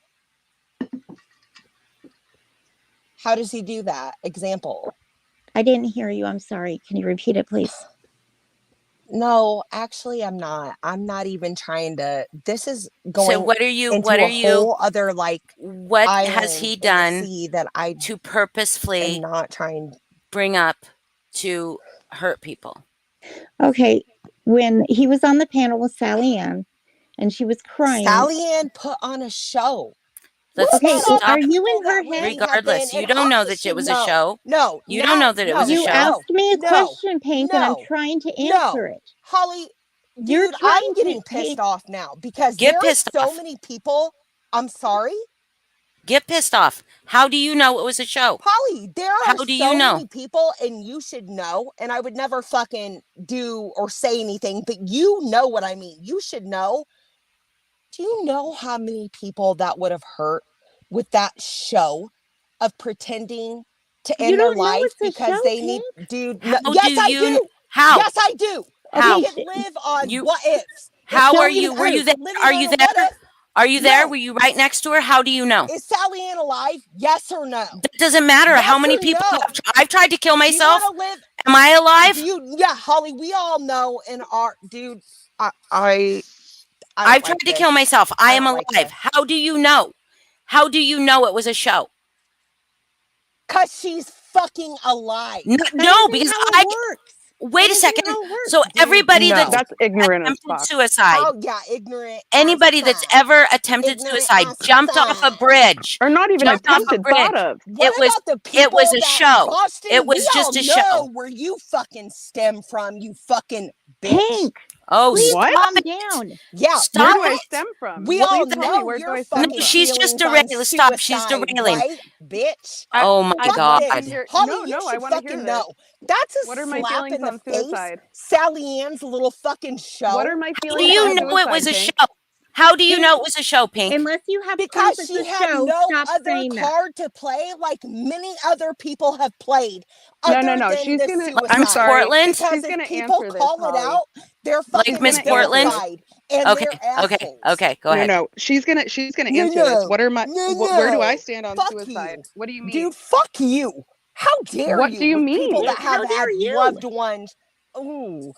How does he do that? Example. I didn't hear you. I'm sorry. Can you repeat it, please? No, actually, I'm not. I'm not even trying to. This is going. So what are you? Into What a are you? whole other like. What has he done that I to purposefully am not trying bring up to hurt people? Okay. When he was on the panel with Sally Ann and she was crying. Sally Ann put on a show. Let's Okay, stop. are you in her head? Regardless, you don't know that it was a show. No, you don't know that it was a You show. asked me a question, Pink, and I'm trying to answer it. Holly, You're Dude, trying I'm to getting pissed take- off now because Get there are pissed so off. many people. I'm sorry, Get pissed off. How do you know it was a show? Polly. There How are do so you know? many people, and you should know. And I would never fucking do or say anything, but you know what I mean. You should know. Do you know how many people that would have hurt with that show of pretending to You end their don't know life it's a because show, they need, Pink. dude? How No, yes, do I you do. how? Yes, I do. How? We can live on You- what ifs. How Show are me you? Were you proof. there? Living Are on you a what there? if. Are you there? No. Were you right next to her? How do you know? Is Sally Ann alive? Yes or no? That doesn't matter. Yes How many or people no? I've tried to kill Do you myself? want to live? Am I alive? Do you? Yeah, Holly. We all know in our dude. I don't I've like tried to this. kill myself. I am don't like alive. this. How do you know? How do you know it was a show? Cause she's fucking alive. No, That no isn't because how I it works. wait That a isn't second. how it works. So Dude, everybody no. that's That's ignorant as attempted fuck. suicide, Oh yeah, ignorant. anybody as that's fuck. ever attempted Ignorant suicide as jumped off a fuck. bridge. Or not even Jumped off a attempted, bridge. thought of. What It was about the people it was a that show. Boston? It was we just all a know show. where you fucking stem from, you fucking bitch. Pink, Oh, please What? calm down. Yeah, Stop Where do I it. stem from? we Please all tell me, know where do your I stem fucking from? She's just feelings on derailing. Stop. She's suicide, derailing. right, bitch? Oh my I'd Fuck love God. to this. hear. Holly, No, you no, I should want to hear fucking this. know. That's a What are my slap feelings in the on face. suicide? Sally Ann's little fucking show. What are my How do feelings you on know it was a suicide, show? Pink? How do you Pink, know it was a show, Pink? unless you have Because proof she it's a had show, no stop other saying that. card to play like many other people have played No, other no, no. than She's the gonna. suicide. I'm Miss sorry. Portland? Because She's if gonna people answer this, call it Holly. out, they're Like fucking Miss gonna answer this. Portland? verified and Okay, they're okay, assholes. okay. Go No, ahead. no. She's gonna No, answer this. no, What are my? no, Where do I no. stand on Fuck suicide? you. What do you mean? Dude, fuck you. How dare What you do you with people mean? that Pink, how have dare had you? loved ones? Ooh.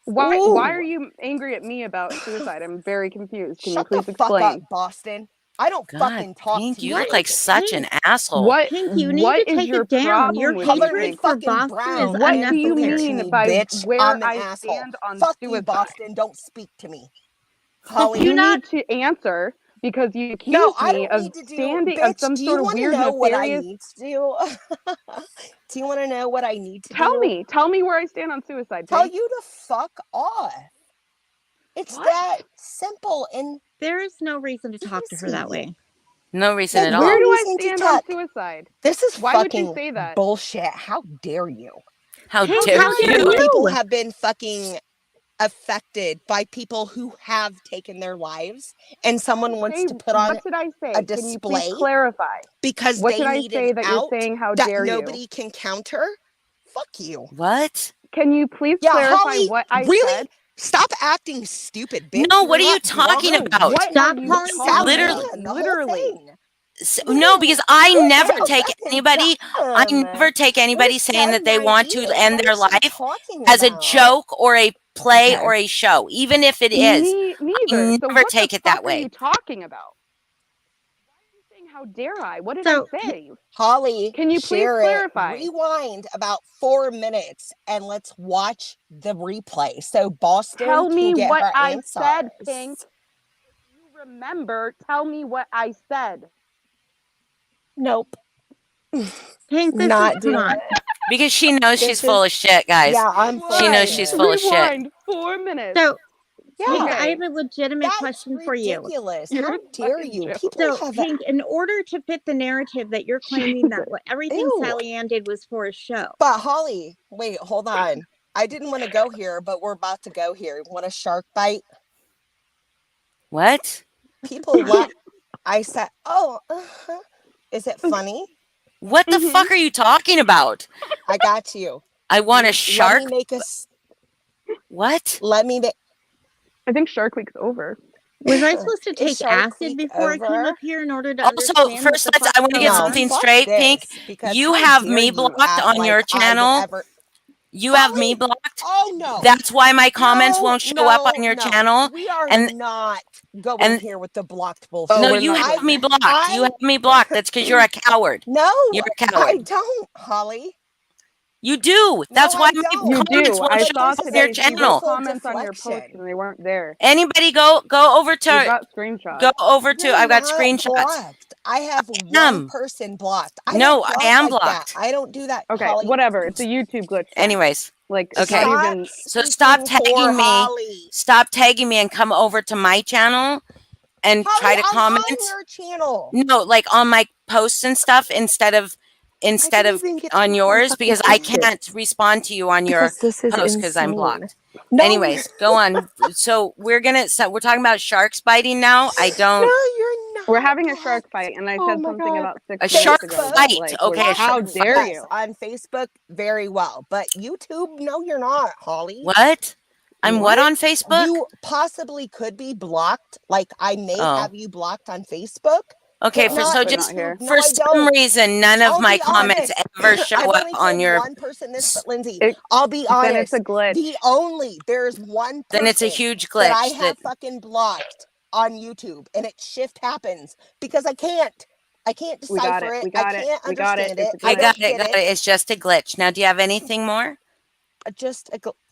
Why Ooh. are you angry at me about suicide? I'm very confused. Can Shut you the please fuck up, explain? Boston. I don't God, fucking talk Pink, to you you. look like such an asshole. What Pink, you need what to is take your it down. problem Your with me, Color me hatred Pink? for fucking Boston brown. is What and do you unnecessary. speak to mean me, by bitch. where I'm the I asshole. stand on Fuck you, suicide? Boston. Don't speak to me. Holly. You Do not- need to answer because you accuse No, I me don't of need to do. standing of Bitch, some do you sort of want to weird know what I nefarious. need to do? Do you want to know what I need to Tell do? me where I stand on suicide. Tell Pink. you to fuck off. It's What? that simple and There is no reason to talk to her that easy. way. No reason There's at no Where all. do I reason to stand on talk. suicide? This is Why would you fucking say that? bullshit. How dare you? How Pink, dare how dare you? People you? have been fucking affected by people who have taken their lives, and someone wants Say, to put on what did I say? a Can you display please clarify? because What they did I need say an that you're out saying? How that dare nobody you? can counter. Fuck you. What? Can you please Yeah, clarify Holly, what I really? said? Stop acting stupid, bitch. No, You're what are you not talking grown. about? What Stop have you calling called Sally me? Literally. Ann, the Literally. whole thing. No, because I Literally. never You're take fucking anybody. I dumb. never take anybody What saying that they dumb want to ideas? end What their is she life talking as a about? joke or a play Okay. or a show, even if it is. Me I neither. So never what take the it that fuck are you way. talking about? Why are you saying how dare I? What did So, I say? Holly, Can you please share it. clarify? Rewind about 4 minutes and let's watch the replay so Boston Tell can me get what her I answers. said, Pink. If you remember, tell me what I said. Nope. Pink, this Not is come doing on. it. Because she knows This she's full is- of shit, guys. Yeah, I'm full She of knows shit. she's full of shit. Rewind 4 minutes. So, Yeah. Pink, Okay. I have a legitimate That's question for you. ridiculous. You're How a dare fucking you? joke. People So, have Pink, in order to fit the narrative that you're claiming that everything Ew. Sally Ann did was for a show. But Holly, wait, hold on. I didn't want to go here, but we're about to go here. Want a shark bite? What? People love. I said, "Oh, is it funny?" What the Mhm. fuck are you talking about? I got you. I want a Let shark. me make a. s- What? Let me make. I think Shark Week's over. Was I supposed to Is take Shark acid Week before I came over? up here in order to Also, understand what first the let's. fuck's I want to going get No, something on? fuck straight, this, Pink. because You how have dare me you blocked act on like your I would channel. ever- You have me Holly? blocked. Oh no. That's why my comments No, won't show up on no, your no. channel. We are and- not going and- here with the blocked bullshit. Oh, No, we're you not have doing me that. blocked. You have me blocked. That's because you're a coward. No, You're a I coward. don't, Holly. You do. That's No, why I my don't. You comments do. won't I show saw up on your today she channel. wrote comments on your post Deflection. and they weren't there. Anybody go over You to got screenshots. go over to. You're I've got not screenshots. blocked. I have one am. person blocked. I No, don't I block am like blocked. that. I don't do that, Okay, Holly. whatever. It's a YouTube glitch. then. Anyways, Like, Okay. it's not even. So stop speaking for tagging me. Holly. Stop tagging me and come over to my channel and Holly, try to I'm comment. on your channel. No, like on my posts and stuff instead of even get on to yours fucking because I post it. can't respond to you on your Because this is post because I'm insane. blocked. No, Anyways, go on. So we're talking about sharks biting now. I no, don't. you're not. We're having a shark Boston. fight, and I Oh said my something God. about 6 A minutes shark ago fight, that, like, okay, was, a how shark dare Yes, you? on Facebook very well, but YouTube, no, you're not, Holly. What? I'm what on Facebook? You possibly could be blocked. Like I may Oh. have you blocked on Facebook. Okay, but for not so But just not here. YouTube. No, for I some don't. reason, none of I'll my be comments honest. ever show I've up only on told your. one person this, but Lindsay, It- I'll be Then it's honest. a glitch. There's one Then it's a person huge that I glitch. have fucking blocked on YouTube, and it shift happens because I can't We got decipher it. it. We got I it. can't We got it. understand It's it. a I I glitch. got don't it. get Got it. It's just a glitch. Now, do you have anything more?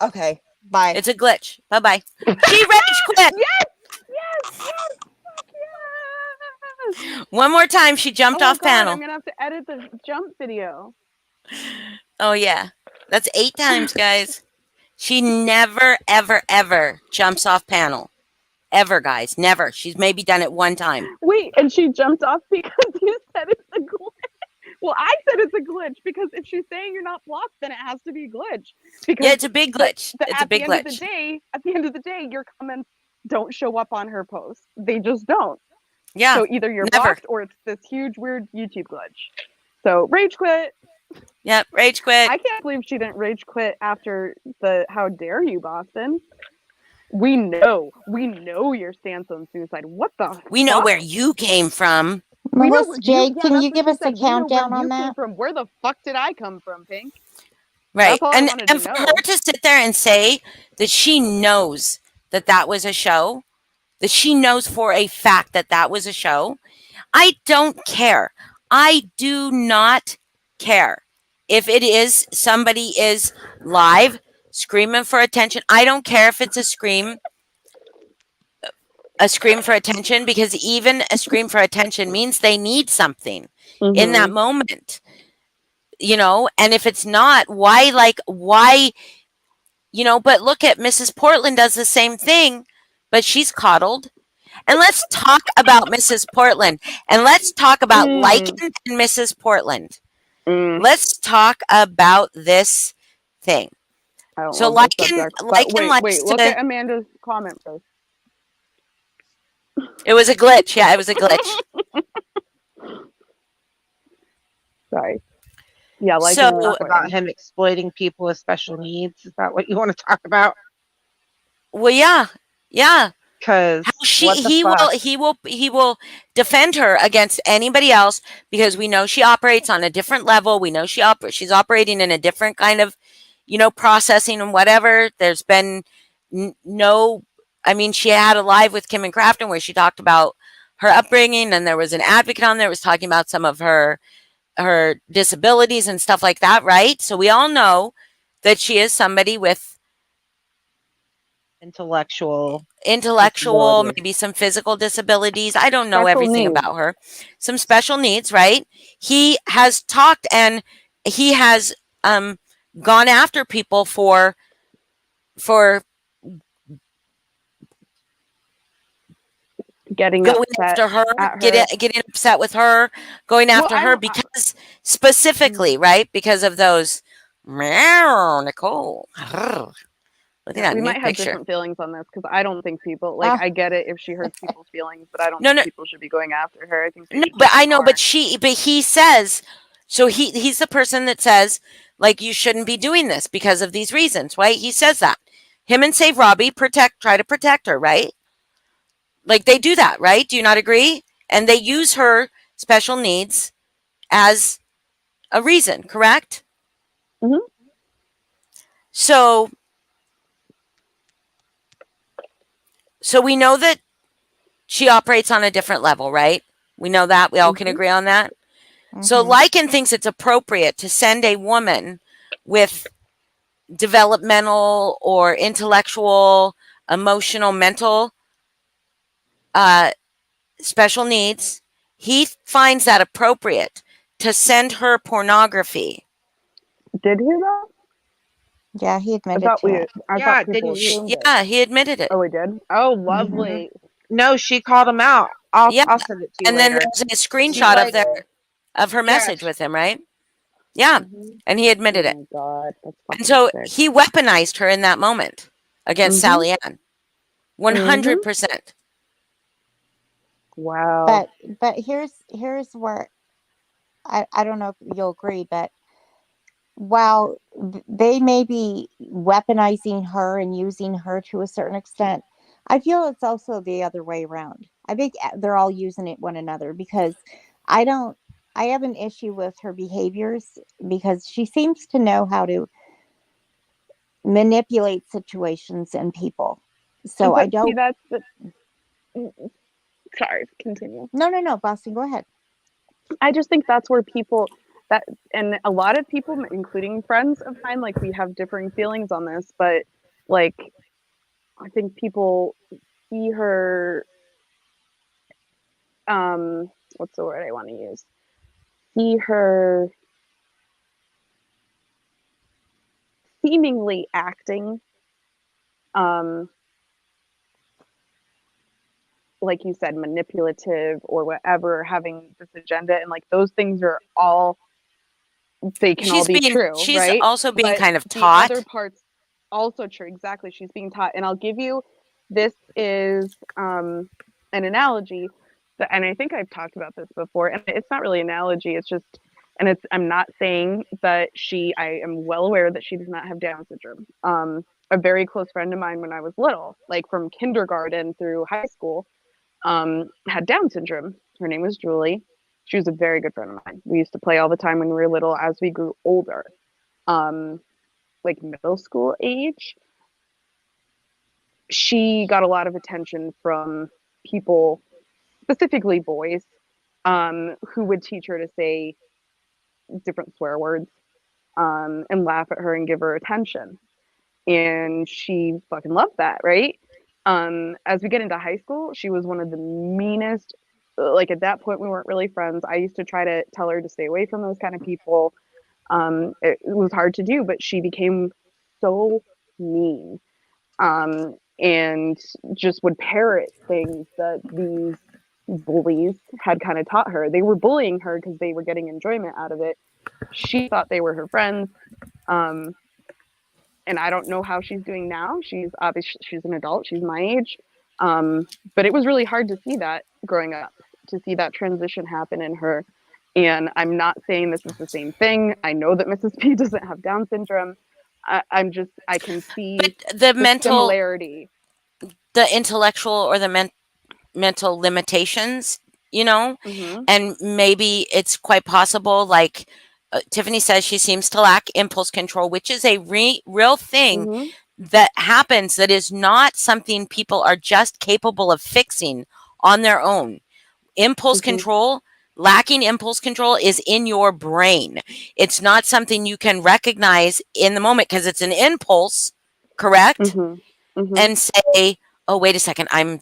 Okay. Bye. It's a glitch. Bye bye. She rage quit. Yes. One more time, she jumped Oh off God, panel. I'm gonna have to edit the jump video. Oh yeah, that's 8 times, guys. She never, ever, ever jumps off panel. Ever, guys. Never. She's maybe done it one time. Wait, and she jumped off because you said it's a glitch. Well, I said it's a glitch because if she's saying you're not blocked, then it has to be a glitch. Because Yeah, it's a big glitch. It's a at the big end of the glitch. day, your comments don't show up on her post. They just don't. Yeah. So either you're never. blocked or it's this huge weird YouTube glitch. So rage quit. Yep. Rage quit. I can't believe she didn't rage quit after the "How dare you, Boston." We know your stance on suicide. What the? We know fuck? where you came from. We know Melissa where J, yeah, can that's you what give she us a said. We know where countdown on you came that? from. Where the fuck did I come from, Pink? Right. That's all I wanted to And for know. her to sit there and say that she knows that that was a show, that she knows for a fact that that was a show, I don't care. I do not care. If it is somebody is live screaming for attention, I don't care if it's a scream for attention, because even a scream for attention means they need something in that moment. And if it's not, why, but look at Mrs. Portland does the same thing, but she's coddled. And let's talk about Mrs. Portland, and let's talk about Lycan and Mrs. Portland. Let's talk about this thing. I don't So love this Lycan subject, but likes wait. Look to. at Amanda's comment first. It was a glitch. Yeah, it was a glitch. Sorry. Yeah, like So About him exploiting people with special needs. Is that what you want to talk about? well, yeah. Because He will defend her against anybody else, because we know she operates on a different level. We know she's operating in a different kind of, processing and whatever. There's been no. I mean, she had a live with Kim and Crafton where she talked about her upbringing, and there was an advocate on there who was talking about some of her disabilities and stuff like that, right? So we all know that she is somebody with intellectual, intellectual, maybe some physical disabilities. I don't know Special everything needs. about her. Some special needs, right? He has talked, and he has gone after people for getting going upset after her, at her. getting upset with her, going after I her don't- because specifically, right? Because of those meow, Nicole. Look at that we new might have picture. different feelings on this because I don't think people like. I get it if she hurts people's feelings, but I don't No, think no. people should be going after her. I think they No, should but just I know, ignore. but he says, so he's the person that says, like, you shouldn't be doing this because of these reasons, right? He says that. Him and Save Robbie try to protect her, right? Like, they do that, right? Do you not agree? And they use her special needs as a reason, correct? Mhm. So we know that she operates on a different level, right? We know that. We all can agree on that. So Lycan thinks it's appropriate to send a woman with developmental or intellectual, emotional, mental special needs. He finds that appropriate to send her pornography. Did he though? Yeah, he I admitted thought to we, it. I Yeah, thought people didn't he? assumed it. Yeah, he admitted it. Oh, we did. Oh, Mm-hmm. lovely. No, she called him out. Yeah, I'll send it to you and then later. there's a She screenshot like, of her yeah. message with him, right? Yeah, Mm-hmm. and he Oh admitted it. my god, that's And fucking so sick. he weaponized her in that moment against Mm-hmm. Sally Ann. Mm-hmm. 100%. Wow. But here's where I don't know if you'll agree, but while they may be weaponizing her and using her to a certain extent, I feel it's also the other way around. I think they're all using it one another because I don't. I have an issue with her behaviors because she seems to know how to manipulate situations and people. So I But see, don't. that's the. Sorry, continue. No, Boston, go ahead. I just think that's where people that and a lot of people, including friends of mine, like we have differing feelings on this, but like I think people see her what's the word I want to use? See her seemingly acting um like you said, manipulative or whatever, having this agenda, and like those things are all they can all be true, She's right? also being But kind of the other taught. parts also true. Exactly. She's being taught. And I'll give you this is an analogy that, and I think I've talked about this before, and it's not really an analogy, it's just and it's I'm not saying that I am well aware that she does not have Down syndrome. A very close friend of mine when I was little, like from kindergarten through high school, had Down syndrome. Her name was Julie. She was a very good friend of mine. We used to play all the time when we were little. As we grew older, like middle school age, she got a lot of attention from people, specifically boys, who would teach her to say different swear words and laugh at her and give her attention. And she fucking loved that, right? As we get into high school, she was one of the meanest. Like at that point, we weren't really friends. I used to try to tell her to stay away from those kind of people. It was hard to do, but she became so mean and just would parrot things that these bullies had kind of taught her. They were bullying her because they were getting enjoyment out of it. She thought they were her friends. Um, and I don't know how she's doing now. She's obviously she's an adult. She's my age. But it was really hard to see that growing up, to see that transition happen in her. And I'm not saying this is the same thing. I know that Mrs. P doesn't have Down syndrome. I can see But the the similarity. the intellectual or the mental limitations, you know, Mm-hmm. and maybe it's quite possible, like Tiffany says, she seems to lack impulse control, which is a real thing Mm-hmm. that happens, that is not something people are just capable of fixing on their own. Impulse Mm-hmm. control, lacking impulse control is in your brain. It's not something you can recognize in the moment because it's an impulse, correct? Mm-hmm. Mm-hmm. And say, oh, wait a second, I'm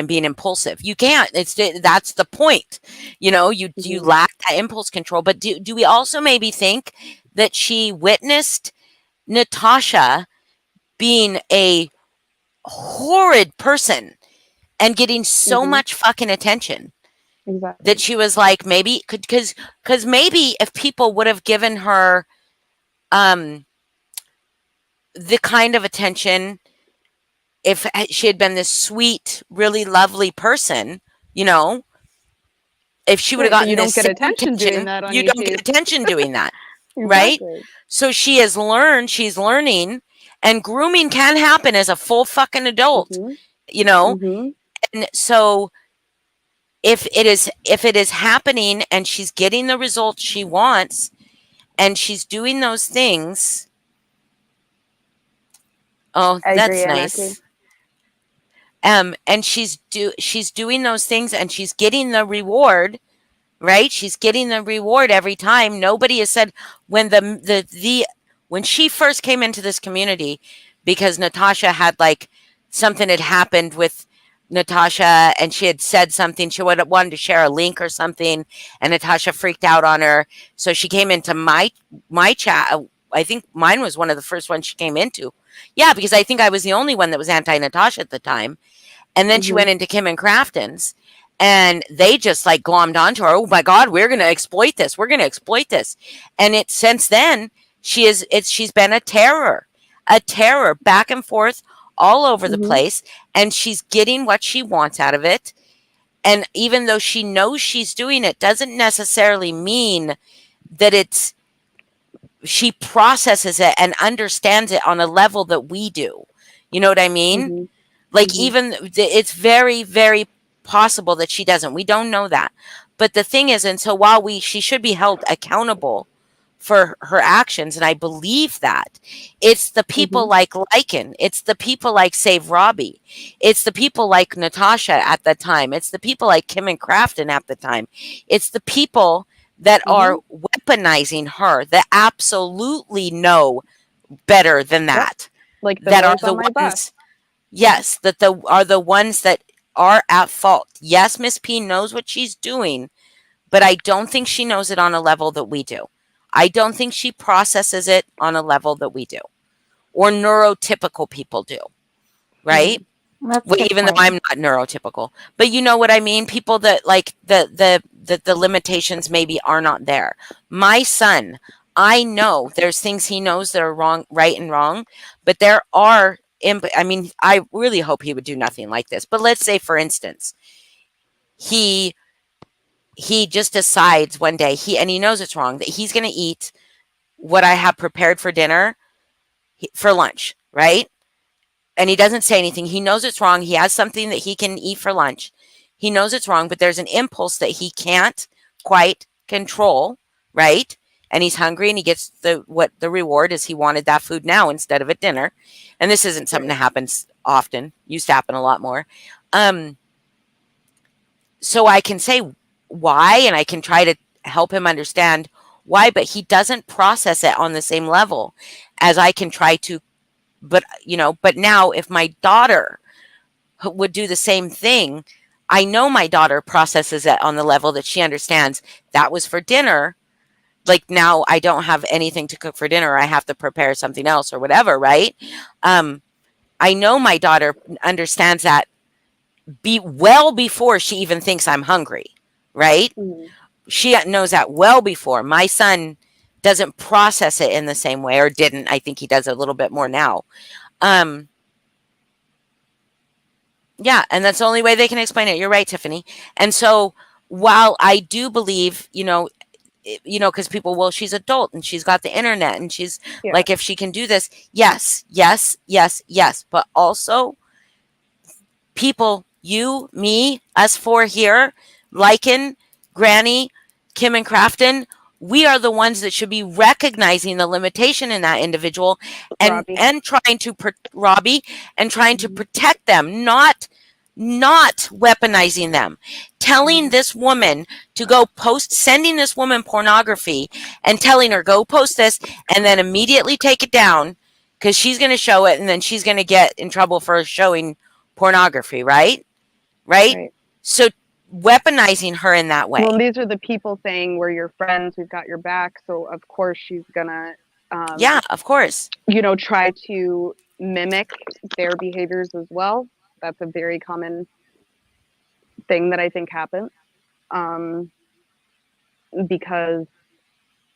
being impulsive. You can't. That's the point. You know, you Mm-hmm. lack that impulse control. But do we also maybe think that she witnessed Natasha being a horrid person and getting so Mm-hmm. much fucking attention Exactly. that she was like, maybe could because maybe if people would have given her um the kind of attention, if she had been this sweet, really lovely person, you know, if she would have Right, but gotten you this don't get same attention doing attention, that on you don't YouTube. get attention doing that, right? Exactly. So she's learning, and grooming can happen as a full fucking adult, Mm-hmm. you know? Mm-hmm. And so if it is happening and she's getting the results she wants and she's doing those things, oh, I agree, that's Anarchy. nice. And she's doing those things and she's getting the reward, right? She's getting the reward every time. Nobody has said when when she first came into this community, because Natasha had like something had happened with Natasha and she had said something, she wanted to share a link or something, and Natasha freaked out on her. So she came into my chat, I think mine was one of the first ones she came into. Yeah, because I think I was the only one that was anti-Natasha at the time. And then she went into Kim and Crafton's, and they just like glommed onto her. Oh my God, we're going to exploit this. We're going to exploit this. And it since then she's been a terror back and forth all over the place, and she's getting what she wants out of it. And even though she knows she's doing it, doesn't necessarily mean that she processes it and understands it on a level that we do. You know what I mean? Like even it's very, very possible that she doesn't. We don't know that. But the thing is, and so while she should be held accountable for her actions, and I believe that, it's the people like Lycan, it's the people like Save Robbie, it's the people like Natasha at the time, it's the people like Kim and Crafton at the time, it's the people that are weaponizing her that absolutely know better than that. Like the that are boys the on my bus. ones, yes, that are the ones that are at fault. Yes, Miss P knows what she's doing, but I don't think she knows it on a level that we do. I don't think she processes it on a level that we do, or neurotypical people do, right? That's a Well, good even though point. I'm not neurotypical, but you know what I mean? People that like the limitations maybe are not there. My son, I know there's things he knows that are wrong, right and wrong, but there are, I mean, I really hope he would do nothing like this. But let's say, for instance, he just decides one day, he knows it's wrong, that he's going to eat what I have prepared for dinner for lunch, right? And he doesn't say anything. He knows it's wrong. He has something that he can eat for lunch. He knows it's wrong, but there's an impulse that he can't quite control, right? And he's hungry, and he gets the reward is he wanted that food now instead of at dinner. And this isn't something that happens often. Used to happen a lot more. So I can say why, and I can try to help him understand why, but he doesn't process it on the same level as I can try to. But now if my daughter would do the same thing, I know my daughter processes it on the level that she understands that was for dinner. Like now I don't have anything to cook for dinner. I have to prepare something else or whatever, right? I know my daughter understands that well before she even thinks I'm hungry, right? She knows that well before. My son doesn't process it in the same way, or didn't. I think he does a little bit more now. Yeah, and that's the only way they can explain it. You're right, Tiffany. And so while I do believe, because people, well, she's adult and she's got the internet and she's like, if she can do this, yes, yes, yes, yes. But also people, you, me, us four here, Lycan, Granny, Kim and Crafton, we are the ones that should be recognizing the limitation in that individual and trying to Robbie and trying to protect them, not weaponizing them. Telling this woman to go sending this woman pornography and telling her go post this and then immediately take it down because she's going to show it and then she's going to get in trouble for showing pornography, right? So weaponizing her in that way. Well, these are the people saying we're your friends, we've got your back, so of course she's gonna yeah, of course, try to mimic their behaviors as well. That's a very common thing that I think happens, because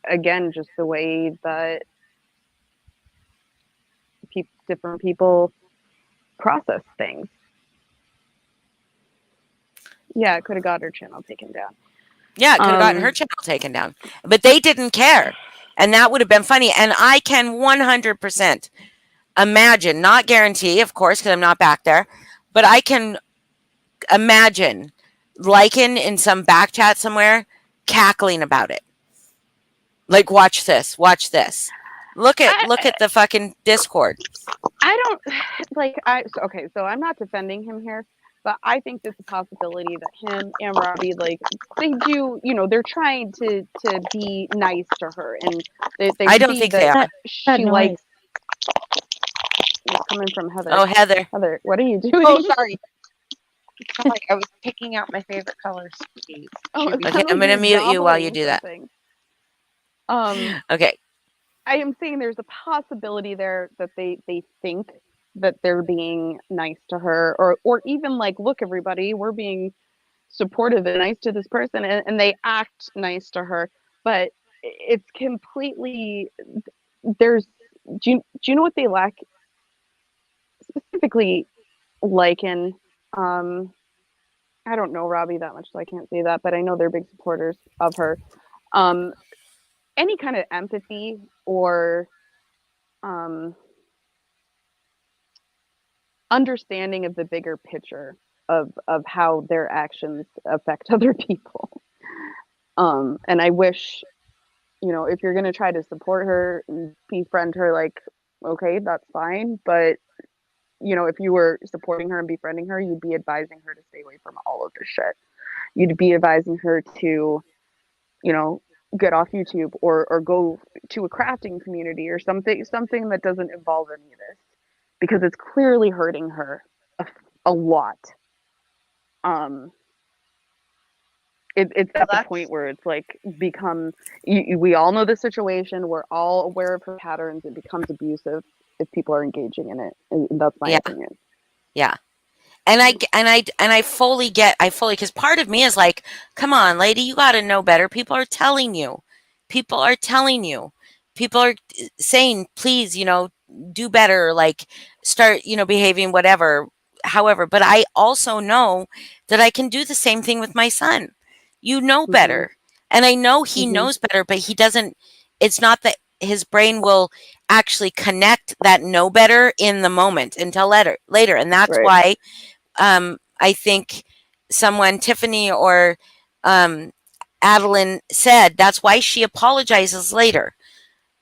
again, just the way that different people process things. Yeah, it could have got her channel taken down. Yeah, it could have gotten her channel taken down. But they didn't care. And that would have been funny. And I can 100% imagine, not guarantee, of course, because I'm not back there, but I can imagine Lycan in some back chat somewhere cackling about it. Like, watch this. Look at the fucking Discord. I don't okay, so I'm not defending him here, but I think there's a possibility that him and Robbie, like, they do, they're trying to be nice to her, and they I don't think they are. She likes. It's coming from Heather. Oh, Heather, what are you doing? Oh, sorry. Like I was picking out my favorite colors. Oh, okay, I'm gonna mute you while you do that. Okay. I am saying there's a possibility there that they think that they're being nice to her, or even like, look, everybody, we're being supportive and nice to this person, and they act nice to her, but it's completely there's do you know what they lack specifically? Like in I don't know Robbie that much, so I can't say that, but I know they're big supporters of her. Um, any kind of empathy or um, understanding of the bigger picture of how their actions affect other people. And I wish, you know, if you're going to try to support her and befriend her, like, okay, that's fine. But, you know, if you were supporting her and befriending her, you'd be advising her to stay away from all of this shit. You'd be advising her to, you know, get off YouTube or go to a crafting community or something that doesn't involve any of this, because it's clearly hurting her a lot. It's Well, at the point where it's like become we all know the situation, we're all aware of her patterns, it becomes abusive if people are engaging in it, and that's my Yeah. opinion. Yeah. And I fully get, because part of me is like, come on, lady, you got to know better. People are telling you. People are telling you. People are saying, please, you know, do better, like start, you know, behaving whatever. However, but I also know that I can do the same thing with my son. You know Mhm. better. And I know he Mhm. knows better, but he doesn't, it's not that his brain will actually connect that know better in the moment until later. And that's Right. why I think someone, Tiffany or Adeline, said that's why she apologizes later,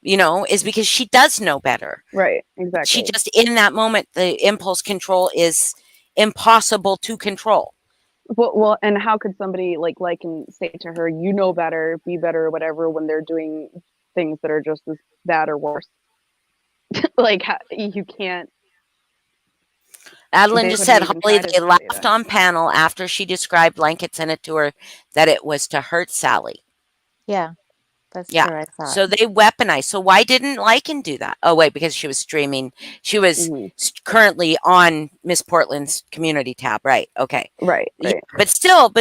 you know, is because she does know better. Right. She Exactly. just, in that moment, the impulse control is impossible to control. Well, and how could somebody like and say to her, you know better, be better, or whatever, when they're doing things that are just as bad or worse? Like, you can't. Adeline They just couldn't said, even Holly, try to they say laughed that. on panel after she described Blanket sent it to her that it was to hurt Sally. Yeah, that's Yeah. true. I thought. So they weaponized. So why didn't Lycan do that? Oh, wait, because she was streaming. She was Mhm. currently on Miss Portland's community tab. Right. Okay. Right. Yeah, Right. but still,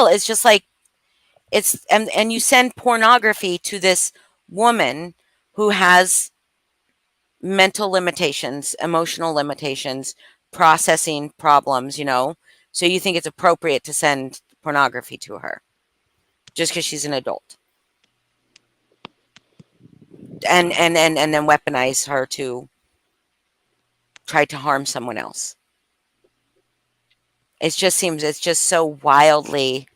it's just like, and you send pornography to this woman who has mental limitations, emotional limitations, processing problems, you know. So you think it's appropriate to send pornography to her just because she's an adult, and then weaponize her to try to harm someone else. It's just so wildly,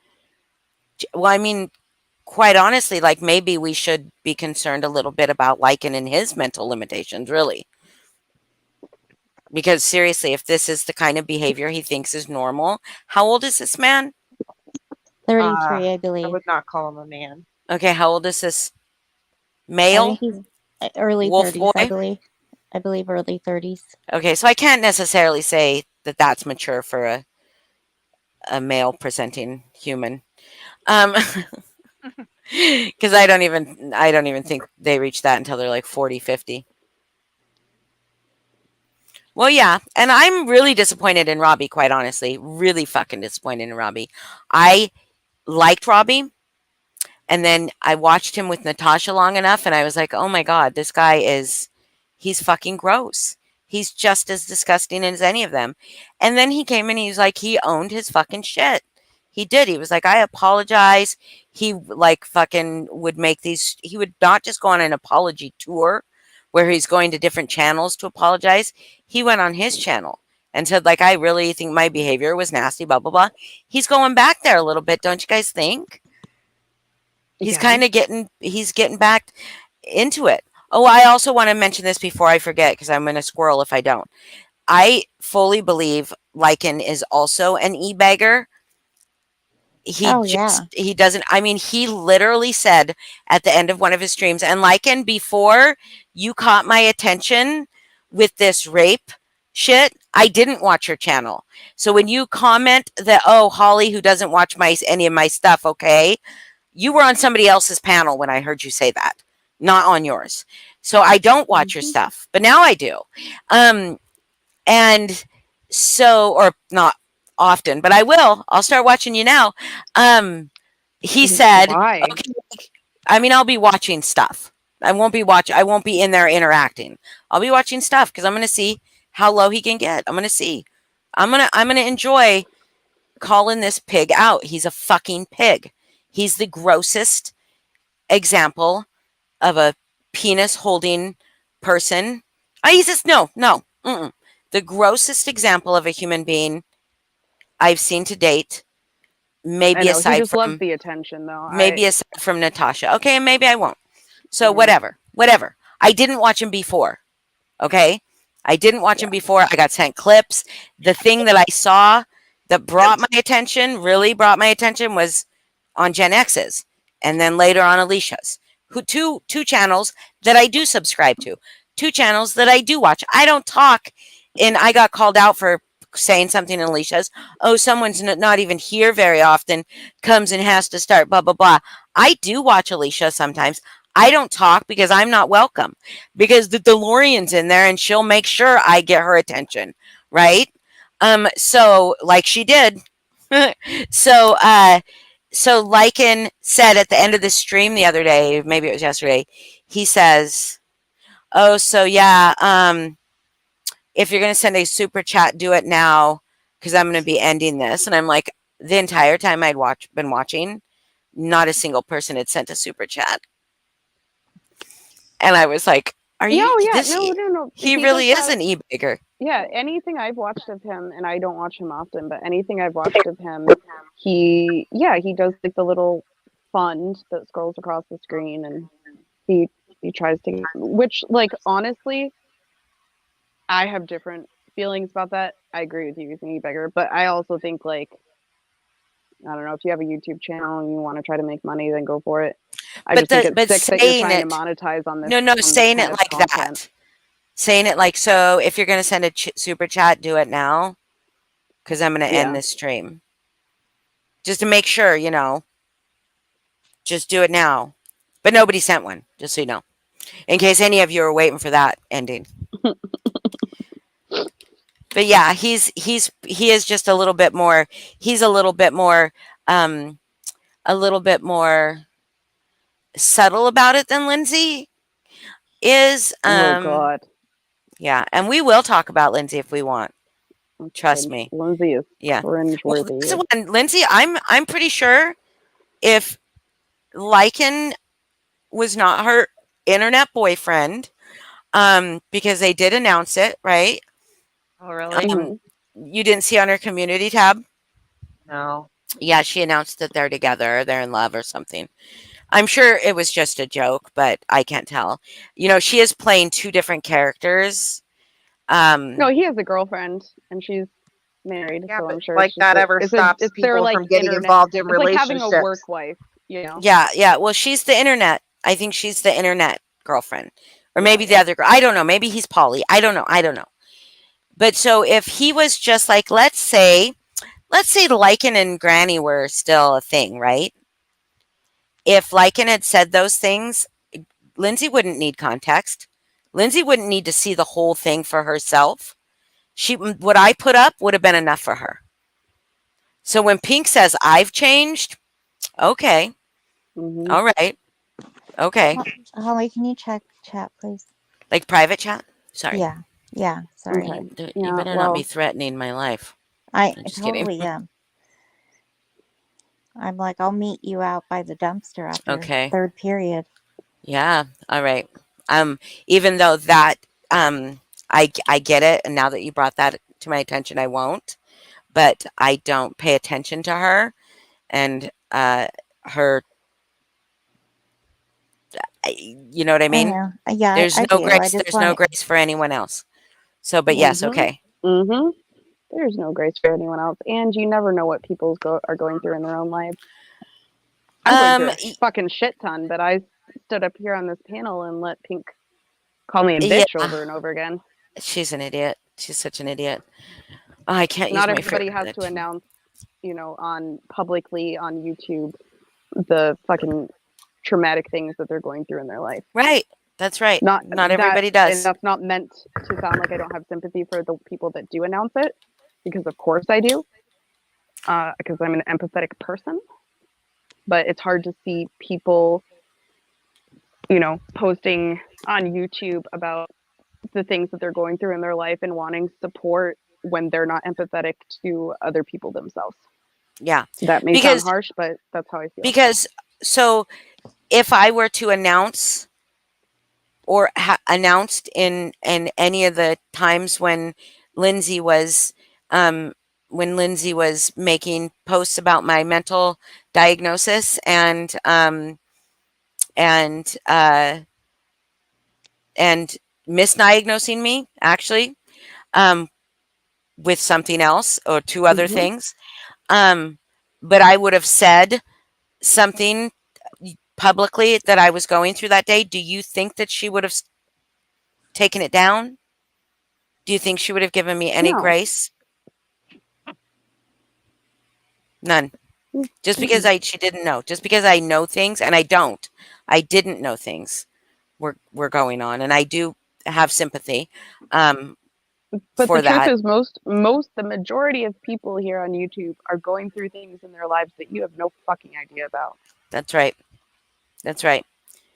well, I mean, quite honestly, like maybe we should be concerned a little bit about Lycan and his mental limitations, really. Because seriously, if this is the kind of behavior he thinks is normal, how old is this man? 33, I I believe. would not call him a man. Okay, how old is this I think male he's early wolf 30s, I boy? believe. I believe early 30s. Okay, so I can't necessarily say that that's mature for a male presenting human. Because I don't even think they reach that until they're like 40, 50. Well, yeah, and I'm really disappointed in Robbie, quite honestly. Really fucking disappointed in Robbie. I liked Robbie, and then I watched him with Natasha long enough, and I was like, oh my God, this guy he's fucking gross. He's just as disgusting as any of them. And then he came and he was like, he owned his fucking shit. He did. He was like, I apologize. He like fucking would make these, he would not just go on an apology tour where he's going to different channels to apologize. He went on his channel and said, like, I really think my behavior was nasty, blah, blah, blah. He's going back there a little bit, don't you guys think? He's Yeah. kind of getting back into it. Oh, I also want to mention this before I forget because I'm going to squirrel if I don't. I fully believe Lycan is also an e-bagger. Oh, yeah. He doesn't, I mean, he literally said at the end of one of his streams, and Lycan, before you caught my attention with this rape shit, I didn't watch your channel. So when you comment that, oh, Holly, who doesn't watch any of my stuff, okay, You were on somebody else's panel when I heard you say that, not on yours. So I don't watch your stuff, but now I do. And so, or not often, but I will. I'll start watching you now. He said, Why? okay, I mean, I'll be watching stuff. I won't be in there interacting. I'll be watching stuff because I'm going to see how low he can get. I'm going to see. I'm going to enjoy calling this pig out. He's a fucking pig. He's the grossest example of a penis holding person. He's just no. The grossest example of a human being I've seen to date. I Maybe know he aside just loves from the attention, though. maybe aside from Natasha. Okay, and maybe I won't. So Mhm. whatever. I didn't watch him before. Okay, I didn't watch him before. I got sent clips. The thing that I saw that really brought my attention, was on Gen X's, and then later on Alicia's. Two channels that I do subscribe to, two channels that I do watch. I don't talk, and I got called out for saying something in Alicia's. Oh, someone's not even here very often, comes and has to start blah blah blah. I do watch Alicia sometimes. I don't talk because I'm not welcome, because the DeLorean's in there and she'll make sure I get her attention, right? So like she did. so so Lycan said at the end of the stream the other day, maybe it was yesterday, he says, "Oh, so yeah, if you're going to send a super chat, do it now because I'm going to be ending this." And I'm like, the entire time been watching, not a single person had sent a super chat. And I was like, are you No. He does really is have- an e-bigger. Yeah, anything I've watched of him, and I don't watch him often, but anything I've watched of him, he does like the little fund that scrolls across the screen, and he tries to, which, like, honestly, I have different feelings about that. I agree with you, he's an e-bigger, but I also think, like, I don't know, if you have a YouTube channel and you want to try to make money, then go for it. I just think it's sick that you're trying to monetize on this. No, saying it like that. Saying it like, so if you're going to send a super chat, do it now because I'm going to end this stream. Just to make sure, just do it now. But nobody sent one, just so you know. In case any of you are waiting for that ending. But yeah, he is just a little bit more, he's a little bit more subtle about it than Lindsay is. Oh God. Yeah, and we will talk about Lindsay if we want. Trust me. Lindsay is cringeworthy. Well, Lindsay, I'm pretty sure if Lycan was not her internet boyfriend, because they did announce it, right? Oh, really? You didn't see on her community tab? No. Yeah, she announced that they're together, they're in love or something. I'm sure it was just a joke, but I can't tell. She is playing two different characters. No, he has a girlfriend, and she's married, Yeah, so I'm sure like that ever stops people like from getting internet, involved in it's like relationships. having a work wife, Yeah. Well, she's the internet. I think she's the internet girlfriend, or maybe the other girl. I don't know. Maybe he's Polly. I don't know. But so if he was just like, let's say Lycan and Granny were still a thing, right? If Lycan had said those things, Lindsay wouldn't need context. Lindsay wouldn't need to see the whole thing for herself. What I put up would have been enough for her. So when Pink says I've changed, okay, all right, okay. Holly, can you check chat, please? Like private chat? Sorry. Yeah. Sorry. Okay. You better not be threatening my life. I I'm just totally kidding. am. I'm like, I'll meet you out by the dumpster after third period. Yeah. All right. Even though that, I get it, and now that you brought that to my attention, I won't. But I don't pay attention to her, and her. You know what I mean? Yeah, There's no grace. There's no grace for anyone else. So, but yes, okay. There's no grace for anyone else, and you never know what people are going through in their own lives. I'm going through a fucking shit ton, but I stood up here on this panel and let Pink call me a bitch over and over again. She's an idiot. She's such an idiot. I can't. Not everybody has to announce, on publicly on YouTube the fucking traumatic things that they're going through in their life. Right. That's right. Not everybody and does. that's not meant to sound like I don't have sympathy for the people that do announce it, because of course I do, because I'm an empathetic person. But it's hard to see people, posting on YouTube about the things that they're going through in their life and wanting support when they're not empathetic to other people themselves. Yeah. That may sound harsh, but that's how I feel. Because so if I were to announce or announced in any of the times when Lindsay was making posts about my mental diagnosis and and misdiagnosing me actually with something else or two other Mhm. things, but I would have said something publicly that I was going through that day. Do you think that she would have taken it down? Do you think she would have given me any No. grace? None. Just because she didn't know. Just because I know things and I don't. I didn't know things were going on, and I do have sympathy But for the truth that. is, the majority of people here on YouTube are going through things in their lives that you have no fucking idea about. That's right. That's right.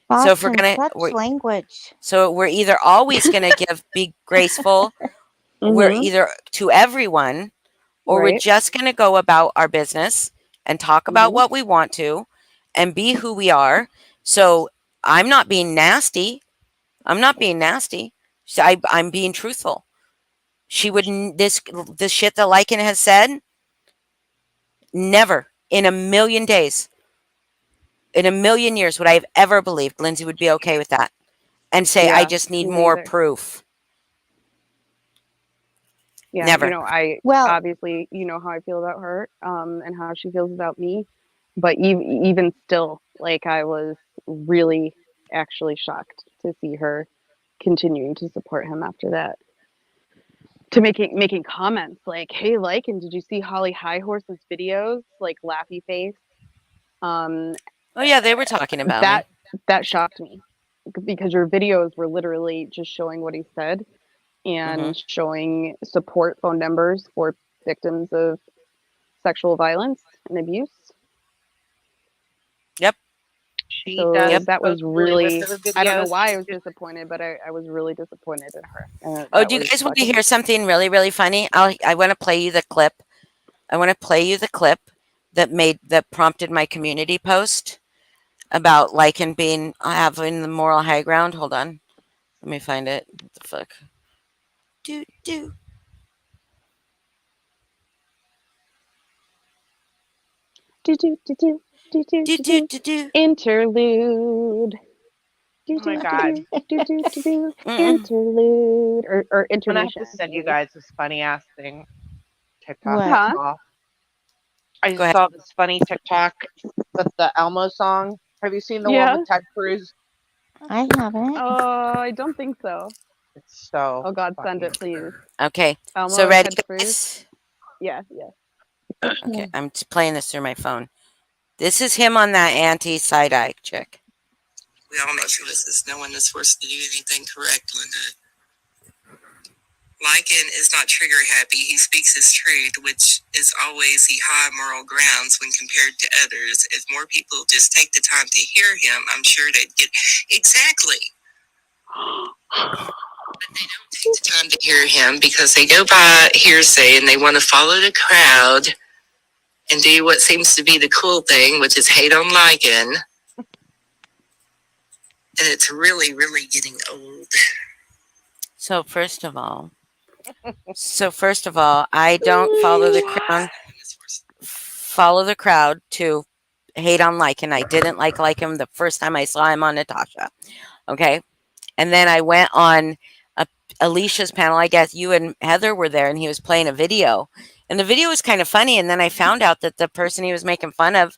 Boston, So if we're gonna, such language. so we're either always gonna be graceful. We're Mhm. either to everyone, or we're Right. just gonna go about our business and talk about Mhm. what we want to, and be who we are. So I'm not being nasty. I'm not being nasty. I'm being truthful. She wouldn't this shit that Lycan has said. Never in a million days, in a million years, would I have ever believed Lindsay would be okay with that and say, "I Yeah. just need Me more neither. proof." Yeah. Never. I Well, obviously how I feel about her, and how she feels about me. But even still, like, I was really actually shocked to see her continuing to support him after that. To making comments like, "Hey, and did you see Holly Highhorse's videos? Like, laughy face." Um, Oh yeah, they were talking about me. that shocked me, because your videos were literally just showing what he said Hmm. and showing support phone numbers for victims of sexual violence and abuse. Yep. She So does that was post really really, her I don't know videos. why I was disappointed, but I was really disappointed in her. Oh, That do you was guys want to fucking. hear something really, really funny? I want to play you the clip. I want to play you the clip that prompted my community post about Lycan being having the moral high ground. Hold on, let me find it. What the fuck? Do do Do, do, do, do, do, do, do do, do do. do do. Interlude. Do, Oh my do, do, god. do, do, do, do, do. Mm-mm. Interlude. Or I'm gonna have intermission. to send you guys this funny ass thing. TikTok. what? Huh? I Go just ahead. saw this funny TikTok with the Elmo song. Have you seen the one Yeah. with Ted Cruz? I haven't. I don't think so. It's so Oh God, send fucking it, please. Okay, so Elmo and ready, Ted Cruz. guys? Yeah, yeah. Okay, I'm playing this through my phone. This is him on that anti side eye chick. We all know she was this. No one is forced to do anything correct, Linda. Lycan is not trigger happy. He speaks his truth, which is always the high moral grounds when compared to others. If more people just take the time to hear him, I'm sure they'd get exactly. But they don't take the time to hear him because they go by hearsay and they want to follow the crowd and do what seems to be the cool thing, which is hate on Lycan. And it's really, really getting old. So first of all, I don't follow the crowd to hate on Lycan. I didn't like him the first time I saw him on Natasha. Okay. And then I went on Alicia's panel. I guess you and Heather were there, and he was playing a video. And the video was kind of funny. And then I found out that the person he was making fun of,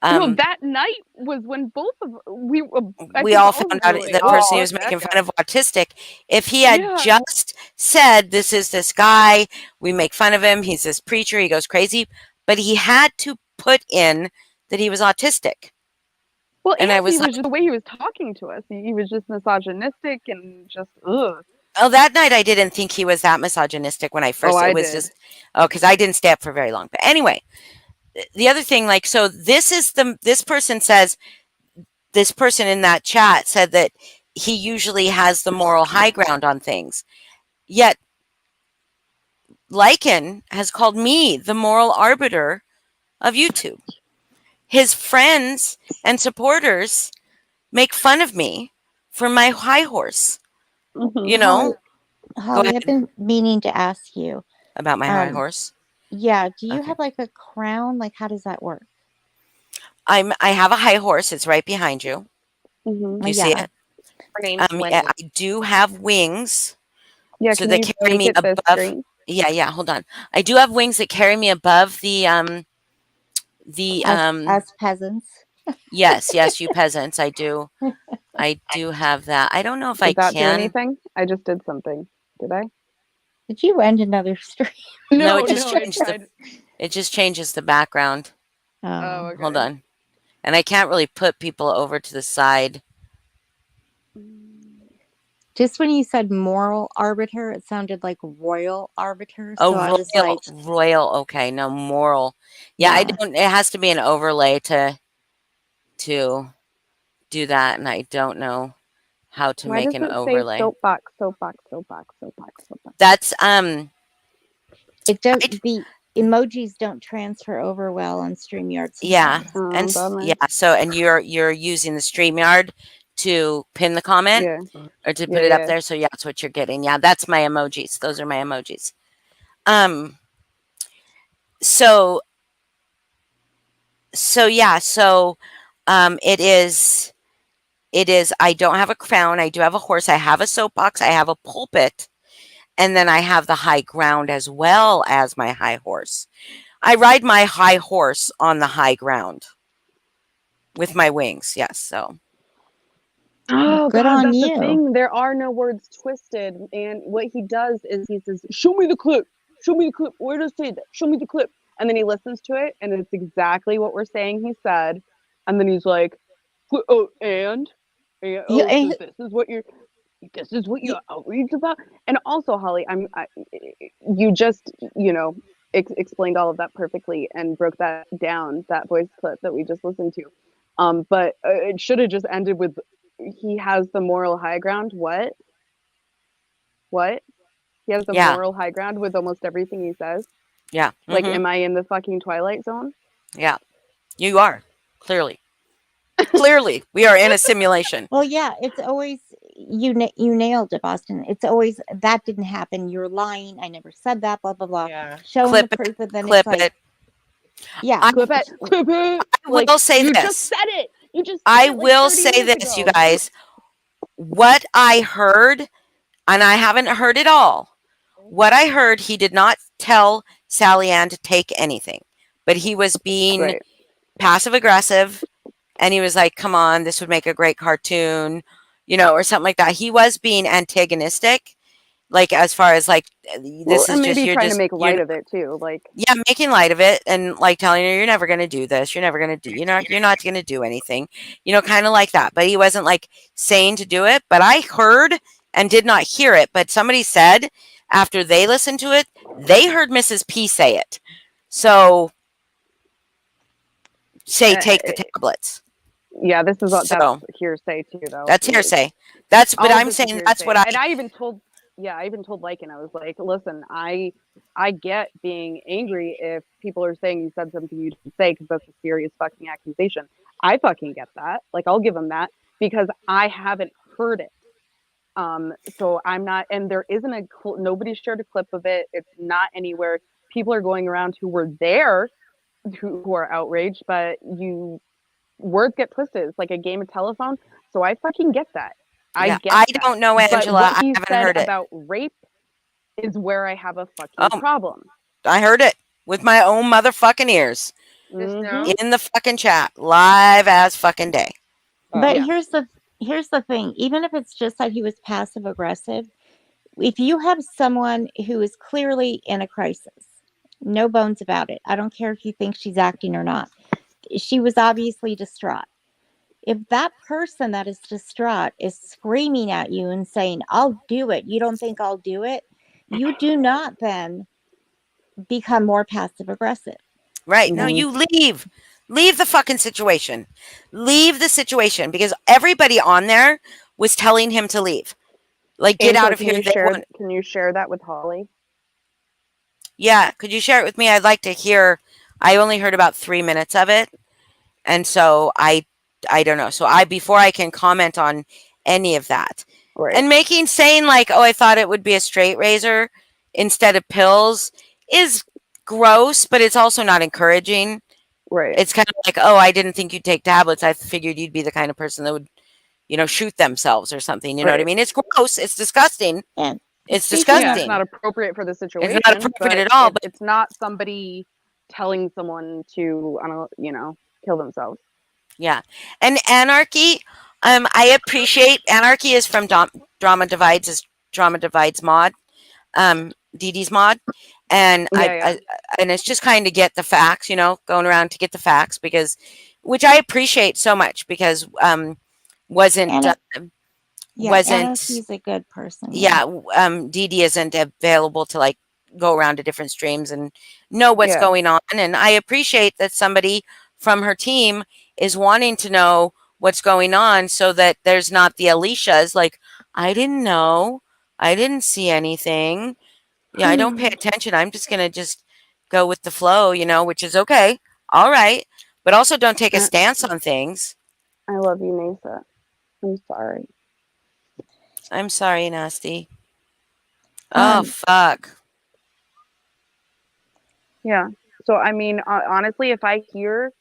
No, that night was when both of I we think all all of found us out were like, the "Oh person he fuck was that making guy." fun of autistic. If he had Yeah. just said, "This is this guy, we make fun of him, he's this preacher, he goes crazy," but he had to put in that he was autistic. Well, And and I was he was like, just the way he was talking to us. He was just misogynistic and just ugh. oh, that night I didn't think he was that misogynistic when I first. I It was did. just because I didn't stay up for very long. But anyway, the other thing, like, so this person says, this person in that chat said that he usually has the moral high ground on things. Yet Lycan has called me the moral arbiter of YouTube. His friends and supporters make fun of me for my high horse. Mhm. You know, Holly, I've ahead. been meaning to ask you. About my high horse. Yeah, do you Okay. have like a crown? Like, how does that work? I have a high horse. It's right behind you. Mhm. Do you see Yeah. it? Her name's Wendy. I do have wings, Yeah, so can they you carry make me it this above. straight? Yeah. Hold on. I do have wings that carry me above the Us peasants. Yes, you peasants. I do have that. I don't know if I Did that do can. anything? I just did something. Did I? Did you end another stream? No, it just I changed tried. it just changes the background. Oh, okay. Hold on. And I can't really put people over to the side. Just when you said moral arbiter, it sounded like royal arbiter. Oh, So I was like, royal. Okay, no, moral. Yeah, I Yeah. don't. It has to be an overlay to do that, and I don't know how to Why make does an it say overlay. soapbox, soapbox, soapbox, soapbox, soapbox? That's it don't the emojis don't transfer over well on StreamYard yeah, sometimes. and Bummer. yeah. So, and you're using the StreamYard to pin the comment Yeah. or to Yeah, put it up yeah. there. So yeah, that's what you're getting. Yeah, that's my emojis. Those are my emojis. So yeah, so it is I don't have a crown, I do have a horse, I have a soapbox, I have a pulpit, and then I have the high ground as well as my high horse. I ride my high horse on the high ground with my wings. Yes, so Oh Good God, on that's the you. thing. There are no words twisted, and what he does is he says, "Show me the clip. Show me the clip. Where does it say that? Show me the clip." And then he listens to it, and it's exactly what we're saying he said. And then he's like, "Oh, and Yeah, oh, so and- this is what you're outraged about." And also, Holly, you just explained all of that perfectly and broke that down, that voice clip that we just listened to. But it should have just ended with, he has the moral high ground. What? He has the yeah, moral high ground with almost everything he says. yeah, Like, am I in the fucking Twilight Zone? yeah. You are clearly. Clearly, we are in a simulation. Well, yeah, it's always you nailed it, Boston. It's always that didn't happen. You're lying. I never said that. Blah blah blah. Yeah. Showing Clip the it, proof, and then clip it's like, it. yeah, Clip it. I will say you this. just said it. You just. I said it like will 30 say minutes this, you ago. guys. What I heard, and I haven't heard it all. What I heard, he did not tell Sally Ann to take anything, but he was being Right. passive aggressive, and he was like, "Come on, this would make a great cartoon," or something like that. He was being antagonistic, like as far as like Well, this and is maybe just trying to make you're light of it too. Like, yeah, making light of it and like telling her you're never going to do this, you're never going to do, you're not going to do anything, kind of like that. But he wasn't like saying to do it. But I heard and did not hear it. But somebody said after they listened to it, they heard Mrs. P say it. So say take the tablets. yeah, this is So that's hearsay too, though. that's hearsay. That's but All of I'm this is saying that's what hearsay. And I I even told Lycan, I was like, listen, I get being angry if people are saying you said something you didn't say, because that's a serious fucking accusation. I fucking get that. Like, I'll give him that, because I haven't heard it. So I'm not, and there isn't nobody shared a clip of it. It's not anywhere. People are going around who were there who are outraged, but words get twisted. It's like a game of telephone. So I fucking get that. yeah, get I that. don't know, But Angela. what I he haven't said heard it. about rape is where I have a fucking Oh. problem. I heard it with my own motherfucking ears Just now? in the fucking chat, live as fucking day. But Yeah. here's the thing. Even if it's just that he was passive aggressive, if you have someone who is clearly in a crisis, no bones about it. I don't care if you think she's acting or not. she was obviously distraught. If that person that is distraught is screaming at you and saying, I'll do it, you don't think I'll do it, you do not then become more passive aggressive. Right. No, Mhm. you leave. Leave the fucking situation. Leave the situation because everybody on there was telling him to leave. Like, get out Angela, of here. They want. can you share that with Holly? Yeah. Could you share it with me? I'd like to hear. I only heard about 3 minutes of it. And so I don't know. So before I can comment on any of that Right. and saying like, oh, I thought it would be a straight razor instead of pills is gross, but it's also not encouraging. Right. It's kind of like, oh, I didn't think you'd take tablets. I figured you'd be the kind of person that would, shoot themselves or something. You know what I Right. mean? It's gross. It's disgusting. And It's speaking Yeah, of, it's disgusting. not appropriate for the situation. It's not appropriate but at all. But it's not somebody telling someone to, I don't, kill themselves. yeah, and anarchy. I appreciate anarchy is from Drama Divides mod. Dee Dee's mod, and Yeah. and it's just kind of get the facts, going around to get the facts because, which I appreciate so much because wasn't Anna, yeah, wasn't Anarchy's a good person. yeah Dee Dee isn't available to like go around to different streams and know what's Yeah. going on, and I appreciate that somebody from her team is wanting to know what's going on so that there's not the Alicia's like, I didn't know, I didn't see anything. Yeah, I don't pay attention. I'm just gonna just go with the flow, which is okay. All right. But also don't take a stance on things. I love you, Mesa. I'm sorry. I'm sorry, Nasty. Oh fuck. Yeah. So, I mean, honestly, if I hear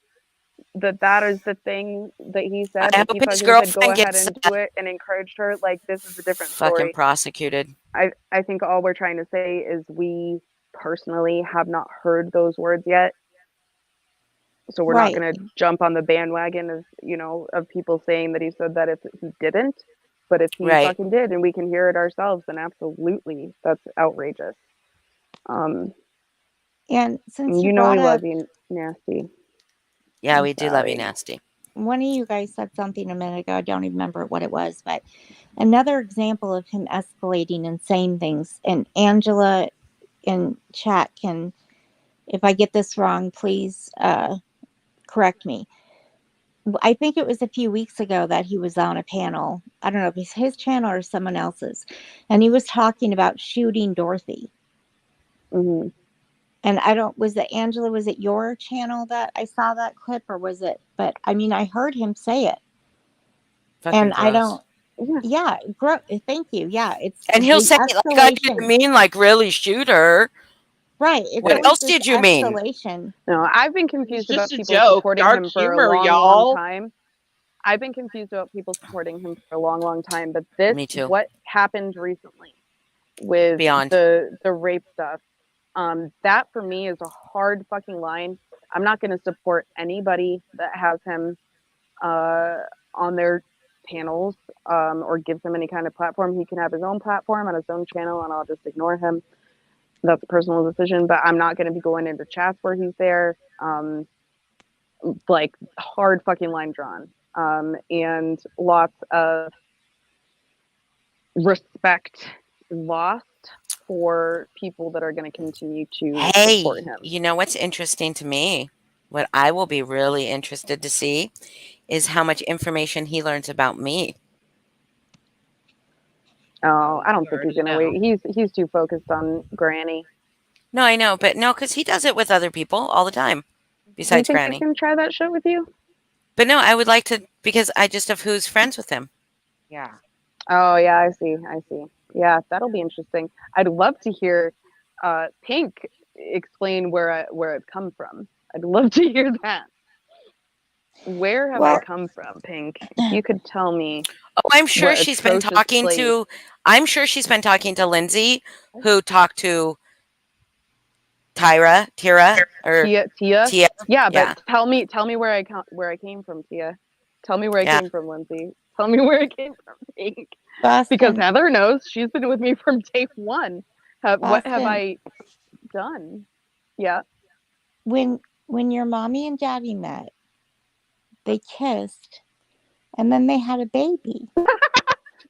that is the thing that he said, I if hope he his fucking said, go girlfriend ahead gets and do it and encouraged her, like, this is a different fucking story. prosecuted. I think all we're trying to say is we personally have not heard those words yet. So we're Right. not going to jump on the bandwagon of, of people saying that he said that if he didn't. But if he Right. fucking did and we can hear it ourselves, then absolutely, that's outrageous. And since You you know brought we up, love you, Nasty. Yeah, I'm we do love you, sorry. Nasty. one of you guys said something a minute ago, I don't even remember what it was, but another example of him escalating and saying things, and Angela in chat can, if I get this wrong, please correct me. I think it was a few weeks ago that he was on a panel. I don't know if it's his channel or someone else's. And he was talking about shooting Dorothy. Mm-hmm. And I don't, was it Angela? Was it your channel that I saw that clip or was it? But I mean, I heard him say it. Fucking And gross. I don't, Yeah. thank you. Yeah. It's And he'll the say like, I didn't escalation. mean like really shoot her. Right. It's What always else this did you mean? escalation. No, I've been It's confused just about a people joke. supporting Dark him for a humor, long, y'all. long time. I've been confused about people supporting him for a long, long time. But this, Me too. what happened recently with Beyond. the rape stuff, that for me is a hard fucking line. I'm not going to support anybody that has him on their panels or gives him any kind of platform. He can have his own platform on his own channel, and I'll just ignore him. That's a personal decision, but I'm not going to be going into chats where he's there. Like hard fucking line drawn, and lots of respect lost for people that are going to continue to support Hey, him. you know what's interesting to me? What I will be really interested to see is how much information he learns about me. Oh, I don't You think he's already going to know. wait. He's too focused on Granny. No, I know, but no, because he does it with other people all the time, Do you besides think he's Granny. going to try that shit with you? But no, I would like to because I just have who's friends with him. Yeah. Oh yeah, I see. Yeah, that'll be interesting. I'd love to hear Pink explain where I've come from. I'd love to hear that. Where have I come from, Pink? If you could tell me. Oh, I'm sure What she's been atrocious talking place. to. I'm sure she's been talking to Lindsay, who talked to Tira, or Tia. Tia. Yeah, but Yeah. tell me where I came from, Tia. Tell me where I Yeah. came from, Lindsay. Tell me where I came from, Pink. Boston, Because Heather knows. She's been with me from day one. What have Boston. I done? Yeah. when your mommy and daddy met, they kissed, and then they had a baby. No,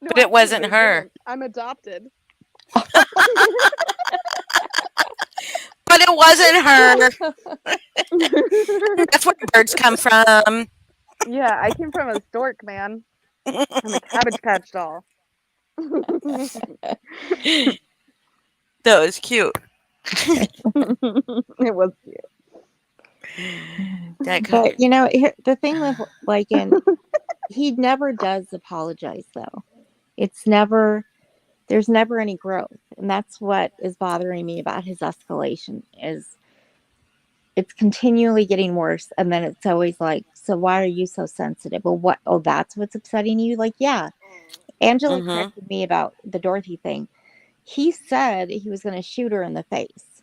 But it actually, wasn't they her. didn't. I'm adopted. But it wasn't her. That's where birds come from. Yeah, I came from a stork, man. I'm a Cabbage Patch doll. That was cute. It was cute. That But you know, the thing with Lycan, he never does apologize though. It's never, there's never any growth, and that's what is bothering me about his escalation. Is it's continually getting worse, and then it's always like, so why are you so sensitive? Well, what? Oh, that's what's upsetting you. Like, yeah, Angela corrected me about the Dorothy thing. He said he was going to shoot her in the face.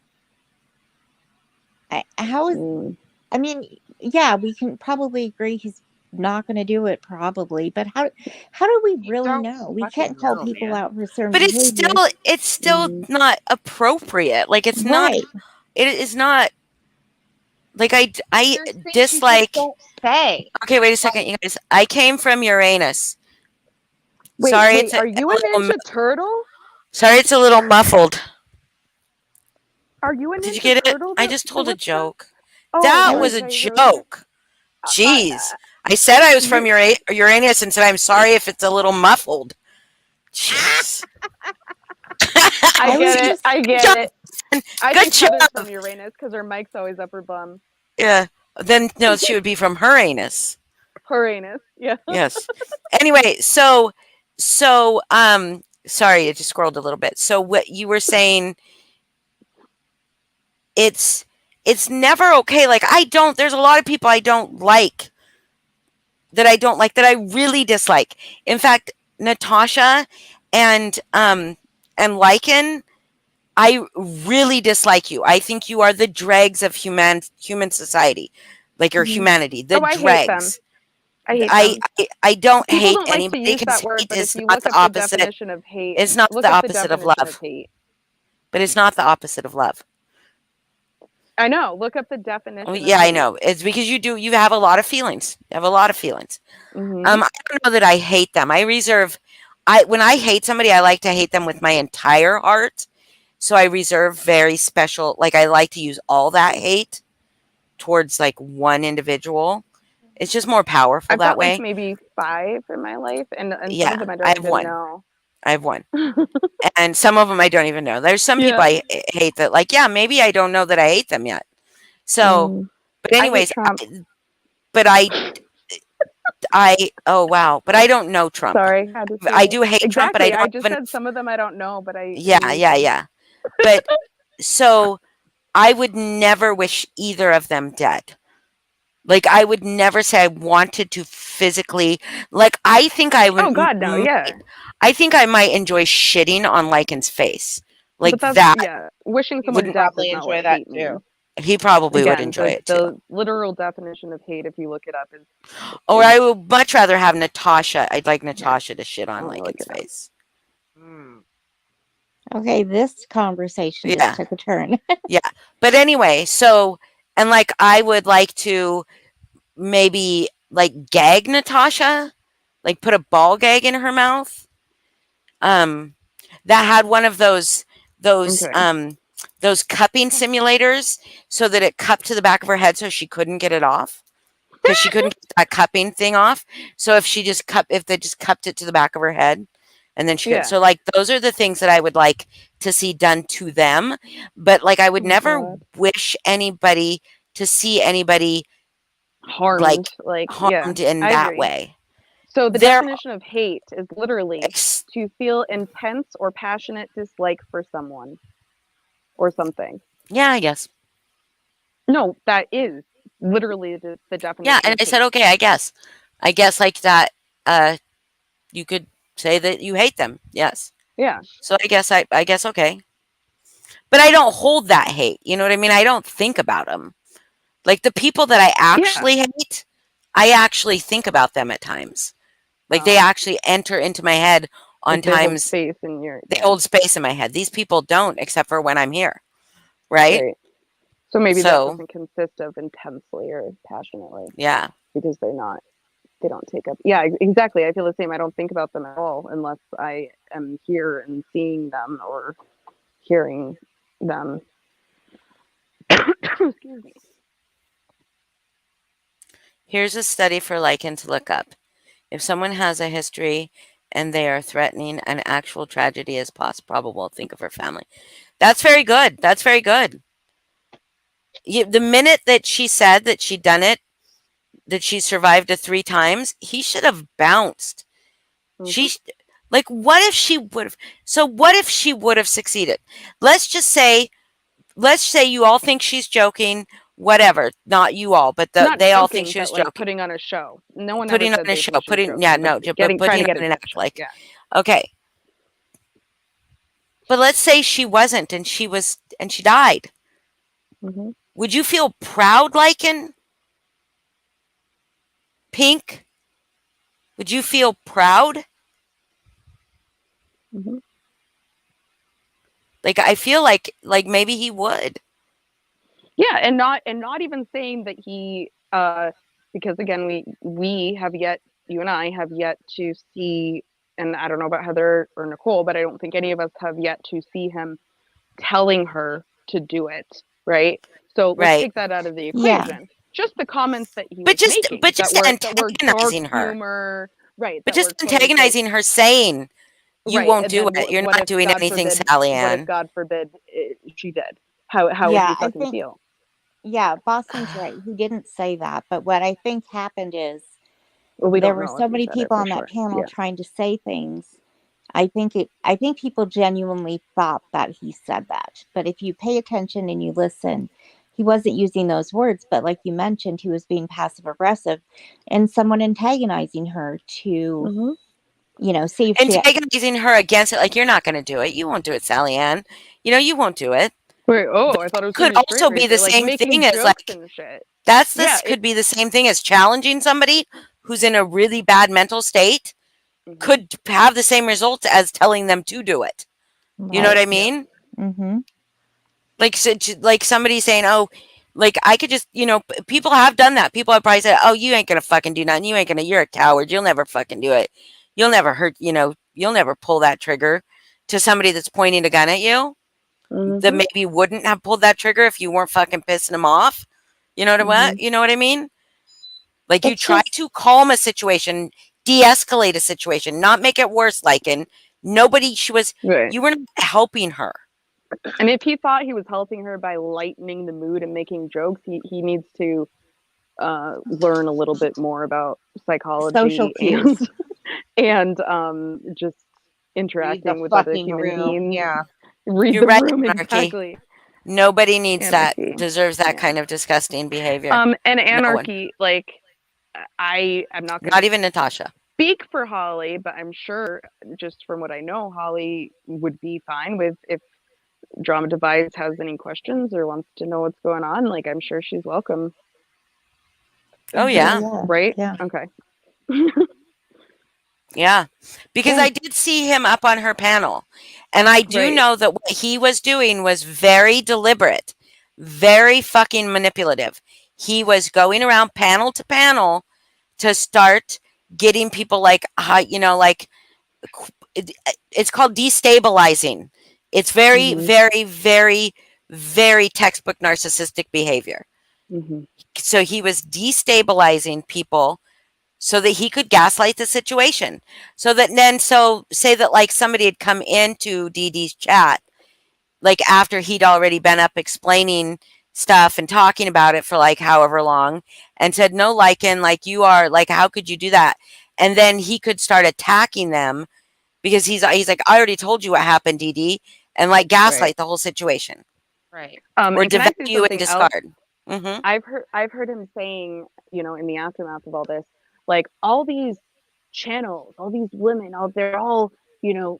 How is? I mean, yeah, we can probably agree he's not going to do it, probably. But how do we really don't know? We fucking can't call know, people man. out for certain But behavior. it's still not appropriate. Like it's not. Right. It is not. Like I There's things you just dislike. don't say. Okay, wait a second, you guys. I came from Uranus. Wait, Sorry, wait, it's are you a Ninja Turtle? sorry, it's a little muffled. Are you a Ninja Did you get it? Turtle? I just told a what's that? joke. Oh, That right, was a right, right. joke. Jeez. I said I was from Uranus and said I'm sorry if it's a little muffled. Jeez. I was get it. just- I get job. it. I Good think Heather's job. from Uranus because her mic's always up her bum. Yeah. Then no, she would be from Uranus. Uranus. Yeah. Yes. Anyway, so sorry, I just scrolled a little bit. So what you were saying, it's never okay. Like there's a lot of people I don't like that I really dislike. In fact, Natasha and Lycan, I really dislike you. I think you are the dregs of human society. Like your humanity. The I hate them. dregs. I hate them. I don't People hate don't like to anybody use because that word, hate but if is you not look the up the opposite. definition of hate, It's not look the up the opposite of definition love. of hate. But it's not the opposite of love. I know. Look up the definition. Oh, of yeah, I hate. know. It's because you have a lot of feelings. You have a lot of feelings. Mhm. I don't know that I hate them. When I hate somebody, I like to hate them with my entire heart. So I reserve very special, like I like to use all that hate towards like one individual. It's just more powerful I've that got way. like maybe 5 in my life, and some Yeah, of them I I don't have even one. know. I have one. And some of them I don't even know. There's some people Yeah. I hate that, like, yeah, maybe I don't know that I hate them yet. So, but I hate anyways, Trump. oh wow, but I don't know Trump. Sorry, had to say I it. do hate Trump, but I Exactly. don't I just even. said some of them I don't know, but I Yeah, hate yeah, them. yeah. But so I would never wish either of them dead. Like I would never say I wanted to physically. Like I think I would. Oh God, no, yeah. I think I might enjoy shitting on Lycan's face, like But that's that. yeah. Wishing You someone would death probably is not enjoy what that hate too. means. He probably would Again, enjoy it too. the literal definition of hate, if you look it up, is. Or I would much rather have Natasha. I'd like Natasha to shit on I'll look Lycan's it up. face. Okay, this conversation Yeah. just took a turn. Yeah. But anyway, so and like I would like to maybe like gag Natasha, like put a ball gag in her mouth. That had one of those Okay. those cupping simulators so that it cupped to the back of her head so she couldn't get it off. Because she couldn't get that cupping thing off. So if they just cupped it to the back of her head and then she Yeah. could, so like those are the things that I would like to see done to them. But like I would Oh, never God. wish anybody to see anybody Harmed, yeah, harmed in I that agree. way. So the There- definition of hate is literally to feel intense or passionate dislike for someone or something. Yeah, I guess. No, that is literally the definition. Yeah, and of I said, hate. okay, I guess like that. You could say that you hate them. Yes. Yeah. So I guess okay. But I don't hold that hate. You know what I mean? I don't think about them. Like the people that I actually hate, I actually think about them at times. Like they actually enter into my head on Like they hold times. space in your. They hold space in my head. These people don't, except for when I'm here. Right? Right. So maybe that So doesn't consist of intensely or passionately. yeah. because they don't take up. Yeah, exactly. I feel the same. I don't think about them at all unless I am here and seeing them or hearing them. Excuse me. Here's a study for Lycan to look up. If someone has a history and they are threatening, an actual tragedy is probable. Think of her family. That's very good. That's very good. The minute that she said that she'd done it, that she survived it 3 times, he should have bounced. She like, what if she would have? So what if she would have succeeded? Let's say you all think she's joking. Whatever, not you all, but Not they all joking, think she but was like joking. putting on a show. No one Putting ever on said a they show. think she was Putting, joking, no, but but putting trying to on get an act. attention. Like, Yeah. okay. But let's say she wasn't, and she died. Mhm. Would you feel proud, Lycan? Pink? Would you feel proud? Mhm. Like, I feel like maybe he would. Yeah, and not even saying that he because again we have yet, you and I have yet to see, and I don't know about Heather or Nicole, but I don't think any of us have yet to see him telling her to do it, right? So let's Right. take that out of the Yeah. equation. Just the comments that he But was just making that were dark antagonizing her. humor, right? But That were just quote unquote antagonizing her, saying you right. won't And do then it. You're what not if doing God anything, forbid? Sally What if Ann. God forbid she did? How would Yeah, he I fucking think feel? yeah, Boston's right. He didn't say that, but what I think happened is Well, we there don't were know if so he many said it people for on that sure. panel Yeah. trying to say things. I think people genuinely thought that he said that. But if you pay attention and you listen, he wasn't using those words, but like you mentioned, he was being passive aggressive and someone antagonizing her to, Mhm. see if she Antagonizing her against it, like, you're not going to do it. You won't do it, Sally Ann. You won't do it. Wait, oh, But I thought it was could gonna be a straight also be the razor, like same making thing as jokes like and shit. this could be the same thing as challenging somebody who's in a really bad mental state. Mhm. Could have the same results as telling them to do it. You know what I right. mean? Mm-hmm. Like somebody saying, "Oh, like I could just," people have done that. People have probably said, "Oh, you ain't gonna fucking do nothing. You're a coward. You'll never fucking do it. You'll never hurt. You'll never pull that trigger," to somebody that's pointing a gun at you, that Mhm. maybe wouldn't have pulled that trigger if you weren't fucking pissing them off. You know what? Mhm. You know what I mean? Like, you It's try just to calm a situation, de-escalate a situation, not make it worse. Like, and nobody, Right. you were not helping her. And if he thought he was helping her by lightening the mood and making jokes, he needs to learn a little bit more about social psychology cues. and just Read the interacting with other fucking human room. beings. Yeah. Read You're the right, room anarchy. exactly. Nobody needs Anarchy. deserves that Yeah. kind of disgusting behavior. And No one. anarchy, like I'm not Not gonna even Natasha. speak for Holly, but I'm sure just from what I know, Holly would be fine with if Drama Device has any questions or wants to know what's going on. Like, I'm sure she's welcome. Oh, Oh yeah. yeah. Right? Yeah. Okay. Yeah. Because Yeah. I did see him up on her panel. And I do Right. know that what he was doing was very deliberate, very fucking manipulative. He was going around panel to panel to start getting people like, it's called destabilizing. It's very, Mhm. very, very, very textbook narcissistic behavior. Mhm. So he was destabilizing people so that he could gaslight the situation. So say that like somebody had come into Dee Dee's chat, like after he'd already been up explaining stuff and talking about it for like however long, and said, "No, Lycan, like, you are like, how could you do that?" And then he could start attacking them because he's like, "I already told you what happened, Dee Dee," and like gaslight Right. the whole situation Right. or And can I say devalue and something else? discard. Mm-hmm. I've heard him saying, in the aftermath of all this, like all these channels, all these women, they're all,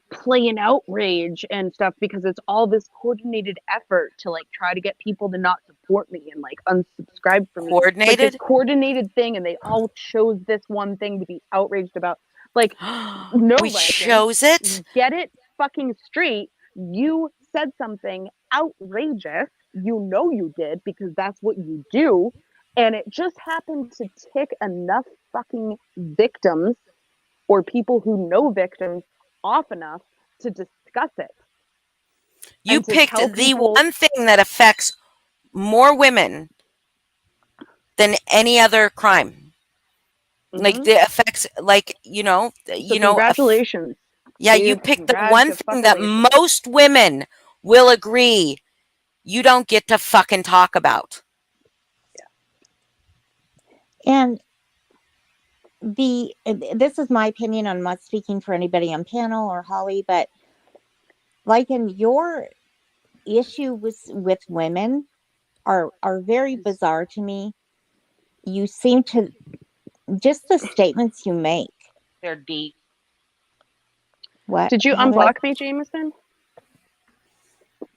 playing outrage and stuff because it's all this coordinated effort to like try to get people to not support me and like unsubscribe from me. It's like this Coordinated. coordinated thing, and they all chose this one thing to be outraged about. Like, no, We Lycan, chose it. get it fucking straight. You said something outrageous. You know you did because that's what you do. And it just happened to tick enough fucking victims or people who know victims off enough to discuss it. You And to picked tell the people- one thing that affects more women than any other crime. Like Mhm. the effects, like So congratulations. yeah, you dude, picked the one thing that congratulations. most women will agree you don't get to fucking talk about. And this is my opinion. I'm not speaking for anybody on panel or Holly, but like in your issue with women are very bizarre to me. You seem to just the statements you make. They're deep. What Did you Heather? unblock me, Jameson?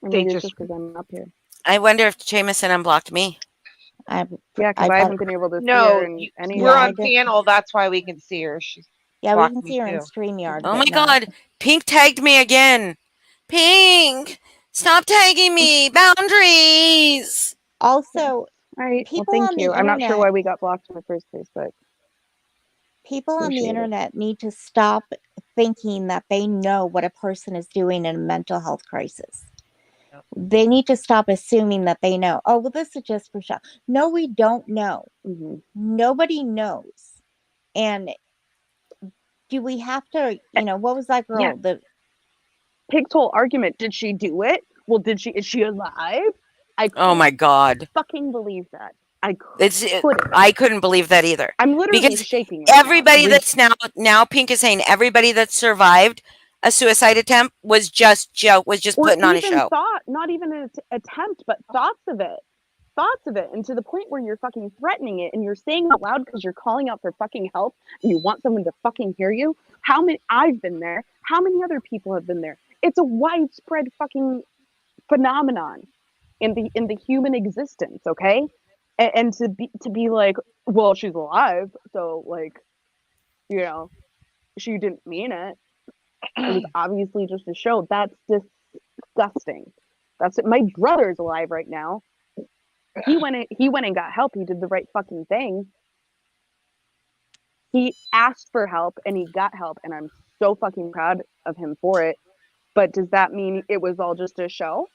Or They maybe it's just- just because I'm up here. I wonder if Jameson unblocked me. I Yeah, because I bet- haven't been able to see No, her in any. we're I on didn't- panel. That's why we can see her. She's Yeah, we blocked can me see her in too. StreamYard. Oh but my not- god, Pink tagged me again. Pink, stop tagging me. Boundaries. Also, All right. Well, people thank on the you. I'm not sure internet- why we got blocked in the first place, but people on the appreciate it. internet need to stop thinking that they know what a person is doing in a mental health crisis. Yep. They need to stop assuming that they know. Oh, well, this is just for show. No, we don't know. Mhm. Nobody knows. And do we have to, what was that girl? Yeah. Pig's whole argument, did she do it? Well, is she alive? I Oh my god. fucking believe that. I couldn't believe that either. I'm literally Because shaking. Right everybody now. that's now Pink is saying everybody that survived a suicide attempt was just putting on a show. Not even an attempt, but thoughts of it, and to the point where you're fucking threatening it, and you're saying it out loud because you're calling out for fucking help, and you want someone to fucking hear you. I've been there. How many other people have been there? It's a widespread fucking phenomenon in the human existence. Okay, and to be like, well, she's alive, so like, she didn't mean it. It was obviously just a show. That's disgusting. That's it. My brother's alive right now. He went and got help. He did the right fucking thing. He asked for help and he got help, and I'm so fucking proud of him for it. But does that mean it was all just a show?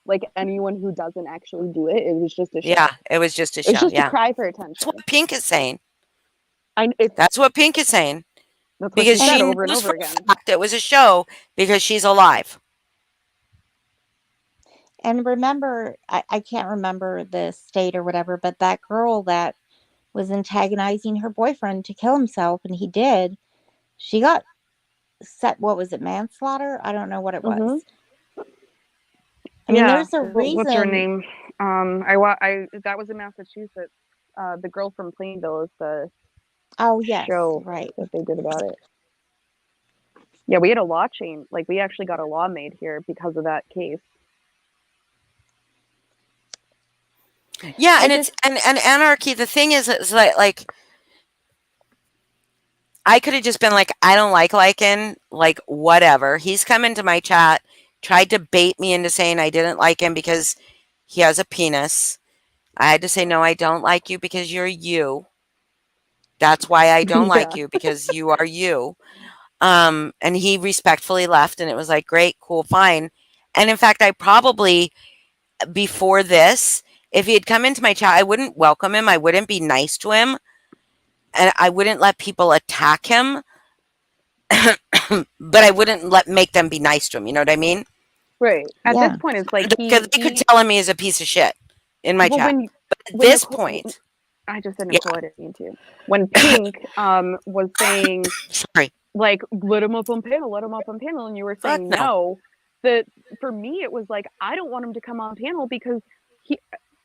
Like anyone who doesn't actually do it, it was just a show. Yeah, it was just a show. It's just yeah. a cry for That's attention. what Pink is saying. That's what Pink is saying. That's what Because she said she over and knows over for a again. fact it was a show because she's alive. And remember, I can't remember the state or whatever, but that girl that was antagonizing her boyfriend to kill himself, and he did, she got set, what was it, manslaughter? I don't know what it was. I mean, there's a reason. What's her name? That was in Massachusetts. The girl from Plainville is the show right that they did about it. Yeah, we had a law change. Like, we actually got a law made here because of that case. Yeah, and it's and anarchy. The thing is like I could have just been like, I don't like Lycan, like whatever. He's come into my chat, tried to bait me into saying I didn't like him because he has a penis. I had to say, no, I don't like you because you're you. That's why I don't like you, because you are you. And he respectfully left, and it was like, great, cool, fine. And in fact, I probably, before this, if he had come into my chat, I wouldn't welcome him. I wouldn't be nice to him. And I wouldn't let people attack him. But I wouldn't make them be nice to him. You know what I mean? Right. At this point, it's like they could tell him he's a piece of shit in my chat. But at this point, I just said Nicole, I didn't mean to. When Pink was saying, sorry, like, let him up on panel, and you were saying no. That for me, it was like, I don't want him to come on panel because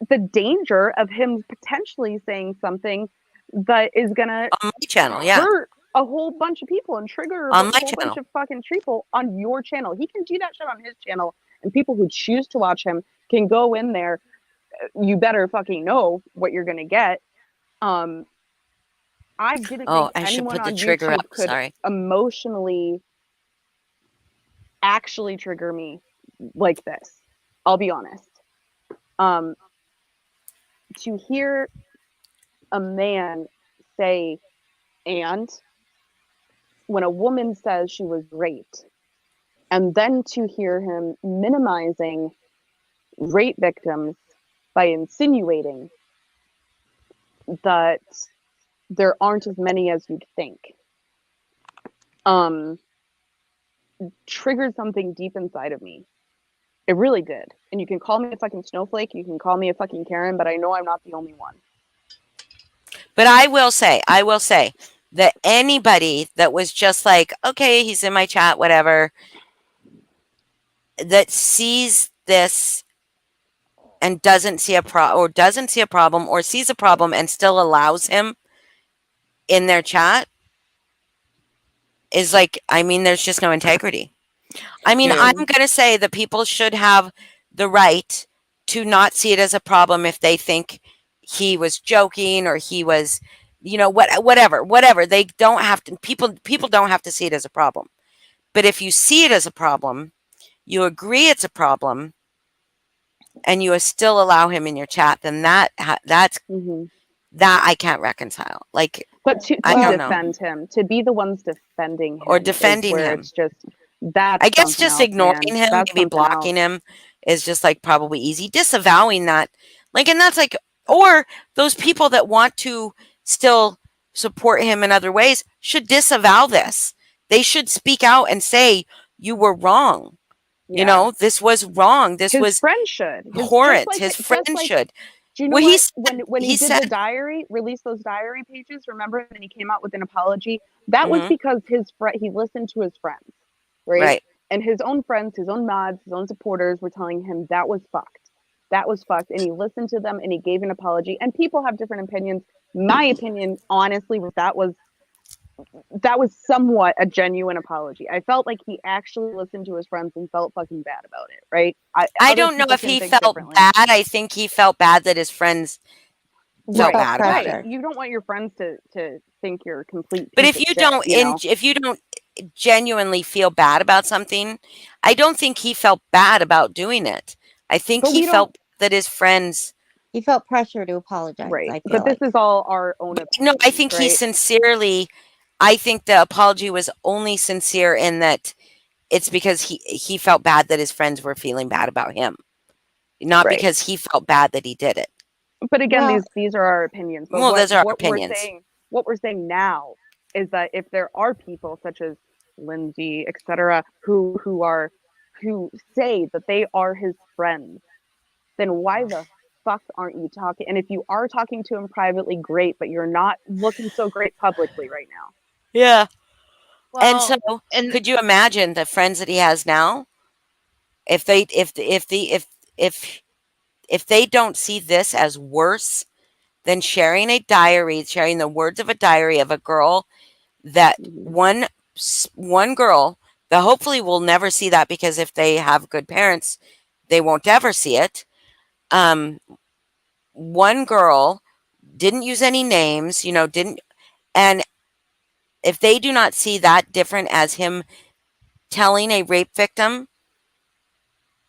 the danger of him potentially saying something that is gonna on my channel, hurt a whole bunch of people and trigger a on my whole channel. bunch of fucking people on your channel. He can do that shit on his channel, and people who choose to watch him can go in there. You better fucking know what you're gonna get. I didn't think anyone on YouTube could emotionally actually trigger me like this. I'll be honest. To hear a man say and when a woman says she was raped, and then to hear him minimizing rape victims by insinuating that there aren't as many as you'd think, triggered something deep inside of me. It really did. And you can call me a fucking snowflake, you can call me a fucking Karen, but I know I'm not the only one. But I will say that anybody that was just like, okay, he's in my chat, whatever, that sees this and doesn't see a problem or sees a problem and still allows him in their chat is like, I mean, there's just no integrity. I mean, Yeah. I'm going to say that people should have the right to not see it as a problem if they think he was joking or he was, whatever. They don't have to, people don't have to see it as a problem. But if you see it as a problem, you agree it's a problem, and you still allow him in your chat, then that's that I can't reconcile. Like, But to I don't know. defend him, to be the ones defending him, Or defending is where him. It's just that's I guess something just else, ignoring man. him, That's maybe something blocking else. him is just like probably easy. Disavowing that, like, and that's like, or those people that want to still support him in other ways should disavow this. They should speak out and say, you were wrong. Yeah. You know, this was wrong. This His was friend should. horrid. His friend should. Do you know Well, what? he said, When he did said, the diary, released those diary pages, remember? And he came out with an apology. That was Mhm. because he listened to his friends, right. And his own friends, his own mods, his own supporters were telling him that was fucked. That was fucked. And he listened to them and he gave an apology. And people have different opinions. My opinion, honestly, was that was somewhat a genuine apology. I felt like he actually listened to his friends and felt fucking bad about it, right? I Other don't know people if can he think felt differently. bad. I think he felt bad that his friends felt felt bad about pressure. it. You don't want your friends to think you're a complete But piece if of you shit, don't, you know? if you don't genuinely feel bad about something, I don't think he felt bad about doing it. I think But he we don't felt that his friends. He felt pressure to apologize. right. I feel But this like is all our own No, opinions, I think he right? sincerely. I think the apology was only sincere in that it's because he felt bad that his friends were feeling bad about him, not Right. because he felt bad that he did it. But again, Well- these are our opinions. But Well, those are our what we're opinions. saying, now is that if there are people such as Lindsay, etc., who say that they are his friends, then why the fuck aren't you talking? And if you are talking to him privately, great, but you're not looking so great publicly right now. Yeah. And Well, so, could you imagine the friends that he has now? If they don't see this as worse than sharing a diary, sharing the words of a diary of a girl that one girl that hopefully will never see that, because if they have good parents, they won't ever see it. One girl didn't use any names, didn't, and if they do not see that different as him telling a rape victim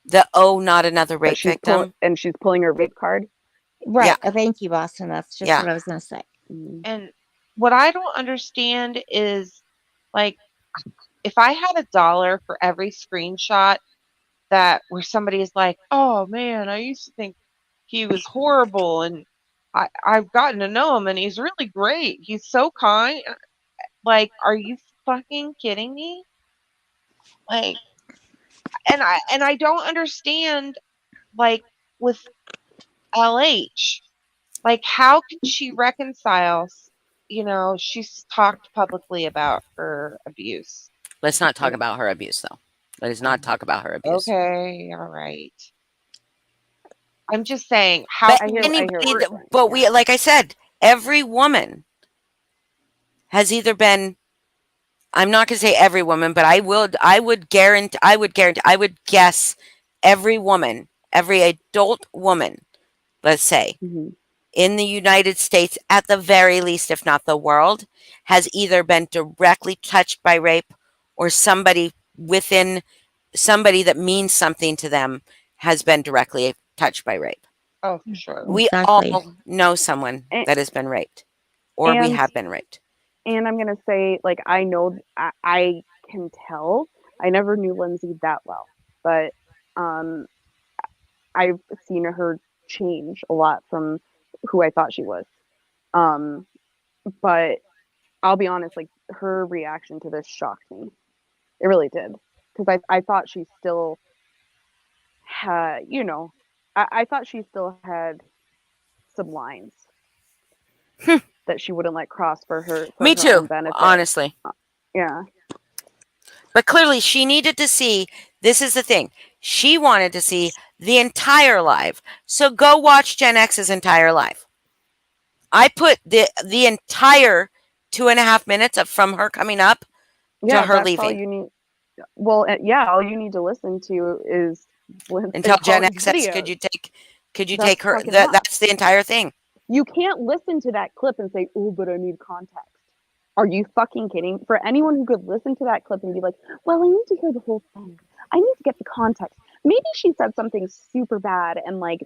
that, oh, not another rape victim. She's pulling her rape card. right. Yeah. Thank you, Boston. That's just Yeah. what I was gonna say. And what I don't understand is, like, if I had $1 for every screenshot that where somebody is like, oh man, I used to think he was horrible and I've gotten to know him and he's really great. He's so kind. Like, are you fucking kidding me? Like, and I don't understand, like, with LH, like, how can she reconcile, she's talked publicly about her abuse. Let's not talk about her abuse, though. Let us not talk about her abuse. Okay, all right. I'm just saying, But I hear what you're saying. but we, like I said, every woman has either been. I'm not going to say every woman, but I would guess every woman, every adult woman, let's say, in the United States, at the very least, if not the world, has either been directly touched by rape, or somebody that means something to them has been directly touched by rape. Oh, for sure. We Exactly. all know someone And, that has been raped, or we and have been raped. and I'm gonna say, like, I know I can tell. I never knew Lindsay that well, but um, I've seen her change a lot from who I thought she was. Um, but I'll be honest, like her reaction to this shocked me. It really did, because I thought she still had, I thought she still had some lines that she wouldn't let cross for Me her own too, benefit. honestly. Yeah. But clearly, she needed to see. This is the thing. She wanted to see the entire live. So go watch Gen X's entire live. I put the entire 2.5 minutes of from her coming up to Yeah, her that's all leaving you need. Well, yeah, all you need to listen to until is Gen Holly's X says, videos. could you That's take her? fucking nuts. That's the entire thing. You can't listen to that clip and say, "Oh, but I need context." Are you fucking kidding? For anyone who could listen to that clip and be like, "Well, I need to hear the whole thing. I need to get the context." Maybe she said something super bad and like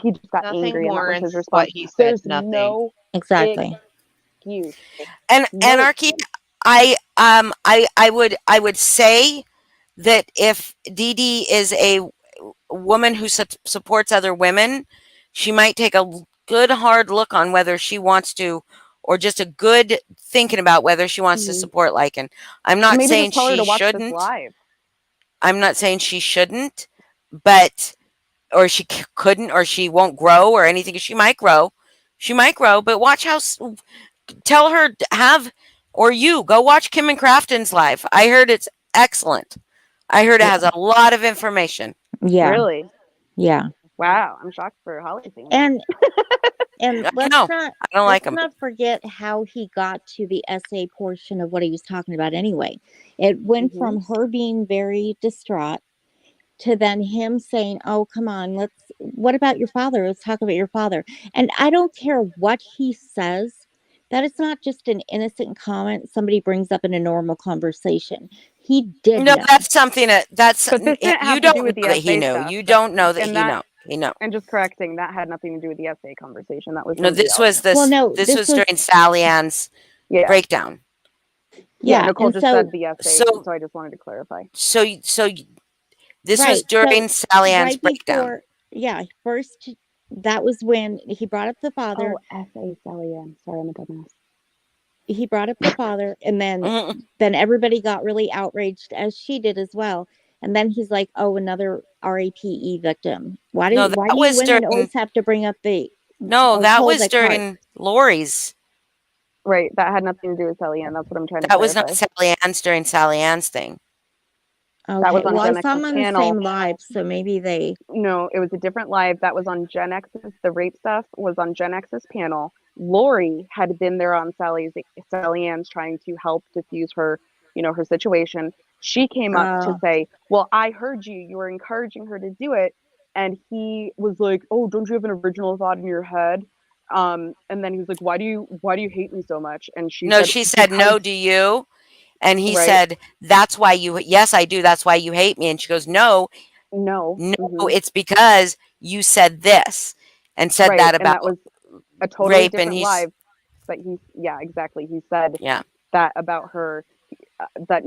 he just got Nothing angry and that was his warrants response. what he said. There's Nothing. no Exactly. excuse. And No Anarchy, excuse. I would say that if Dee Dee is a woman who supports other women, she might take a good hard look on whether she wants to, or just a good thinking about whether she wants to Mhm. support Lycan. I'm not Maybe saying just tell her she to watch this shouldn't. live. I'm not saying she shouldn't, but or she couldn't, or she won't grow, or anything. She might grow. She might grow, but watch how. Tell her to have, or you go watch Kim and Crafton's live. I heard it's excellent. I heard it has a lot of information. Yeah. Really? Yeah. Wow, I'm shocked for Holly saying that. And I know. I don't like let's them. not forget how he got to the essay portion of what he was talking about anyway. It went Mhm. from her being very distraught to then him saying, "Oh, come on, what about your father? Let's talk about your father." And I don't care what he says. That is not just an innocent comment somebody brings up in a normal conversation. He did No, know. that's something that's But this didn't you have to don't do with know the that he essay knew. stuff. You don't know that And he that know. and just correcting, that had nothing to do with the essay conversation. That was No, somebody this else. was this Well, no, this this was was during Sally Ann's Yeah. breakdown. Yeah, yeah, Nicole and just said the essay, So so I just wanted to clarify. so this was right. during So Sally Ann's right breakdown. before, yeah, first that was when he brought up the father. Oh, essay, Sally Ann. Sorry, I'm a dumbass. He brought up the father, and Mhm. then everybody got really outraged, as she did as well. And then he's like, "Oh, another RAPE victim. Why No, do that you was women during always have to bring up the that was homophobic part?" during Lori's. Right, that had nothing to do with Sally Ann. That's what I'm trying to That was not clarify. Sally Ann's during Sally Ann's thing. That was Okay, on well, I Gen saw X's them on the panel. same live, so maybe they. No, it was a different live. That was on Gen X's. The rape stuff was on Gen X's panel. Lori had been there on Sally Ann's trying to help diffuse her, her situation. She came up to say, "Well, I heard you. You were encouraging her to do it." And he was like, "Oh, don't you have an original thought in your head?" And then he was like, "Why do you hate me so much?" And she No, said, she said, "Because." "No, do you?" And he Right? said, "That's why you yes, I do. That's why you hate me." And she goes, "No, No. no, Hmm. it's because you said this and said Right. that And about that was a totally rape." And different he's live. But yeah, exactly. He said yeah. that about her, that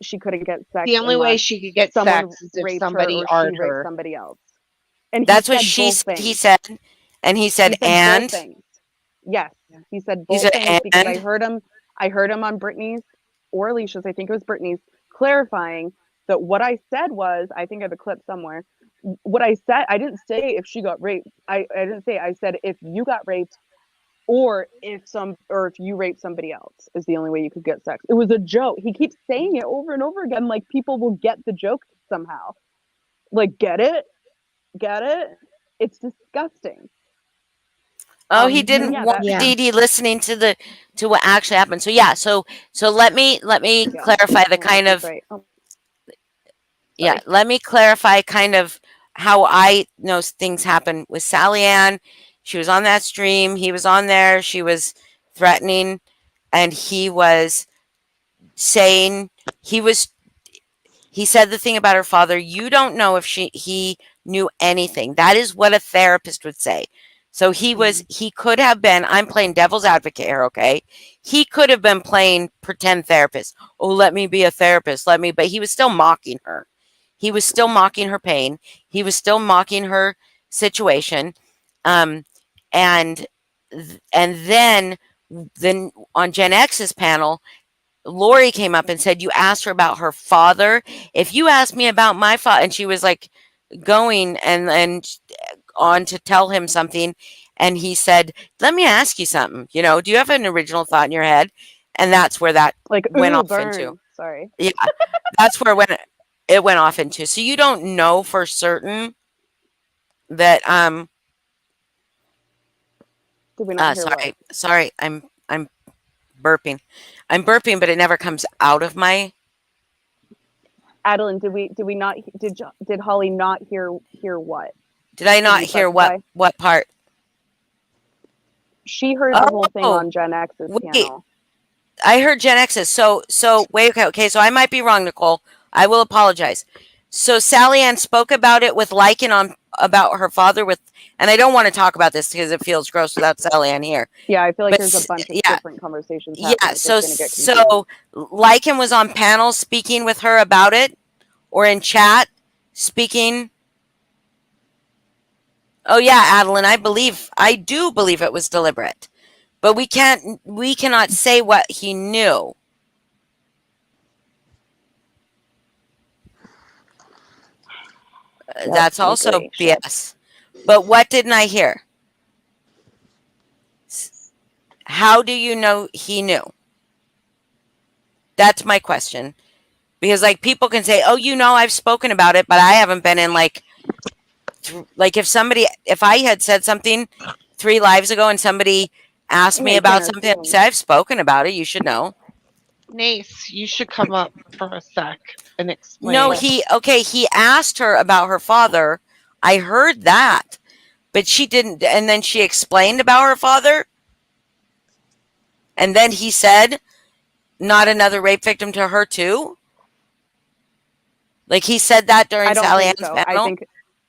she couldn't get sex The only way unless she could get someone sex is if raped her somebody or she art raped her. somebody else. And he That's what said both he things. said. And he said, He said both things. Yes, he said he both said, things because I and heard him. I heard him on Brittany's or Alicia's. I think it was Brittany's clarifying that what I said was, I think I have a clip somewhere. What I said, I didn't say if she got raped. I didn't say. I said if you got raped, or if you rape somebody else is the only way you could get sex. It was a joke. He keeps saying it over and over again, like people will get the joke somehow. Like, get it? It's disgusting. oh, he didn't Yeah, want that Yeah. Dee Dee listening to what actually happened. So yeah, so let me yeah. clarify the Oh, kind she's of right. Oh, yeah, sorry. let me clarify kind of how I know things happen with Sally Ann. She was on that stream. He was on there. She was threatening, and he was saying he said the thing about her father. You don't know if he knew anything. That is what a therapist would say. So he could have been, I'm playing devil's advocate here, okay? He could have been playing pretend therapist. Oh, let me be a therapist. But he was still mocking her. He was still mocking her pain. He was still mocking her situation. Um, and then on Gen X's panel, Lori came up and said, "You asked her about her father. If you asked me about my father," and she was like going and on to tell him something, and he said, "Let me ask you something. Do you have an original thought in your head?" And that's where that Like, went ooh, off burn. into. Sorry. Yeah, that's where it went off into. So you don't know for certain that Did we not hear what? sorry, I'm burping. I'm burping, but it never comes out of my. Adeline, did we not did Holly not hear what? Did I Can not you hear specify? what part? She heard the whole thing Oh, on Gen X's wait. panel. I heard Gen X's. So wait, okay. So I might be wrong, Nicole. I will apologize. So Sally Ann spoke about it with Lycan on about her father and I don't want to talk about this because it feels gross without Sally Ann here. Yeah, I feel like But there's a bunch of yeah, different conversations yeah. happening. So It's going to get confusing. so Lycan was on panels speaking with her about it, or in chat speaking. Oh yeah, Adeline, I do believe it was deliberate. But we cannot say what he knew. That's also BS. But what didn't I hear? How do you know he knew? That's my question. Because like people can say, "Oh, I've spoken about it, but I haven't been in like if I had said something 3 lives ago and somebody asked me about something, I say I've spoken about it, you should know." Nace, you should come up for a sec and explain. No, he asked her about her father. I heard that. But she didn't, and then she explained about her father. And then he said, "Not another rape victim to her too." Like he said that during I don't Sally think Ann's so. panel.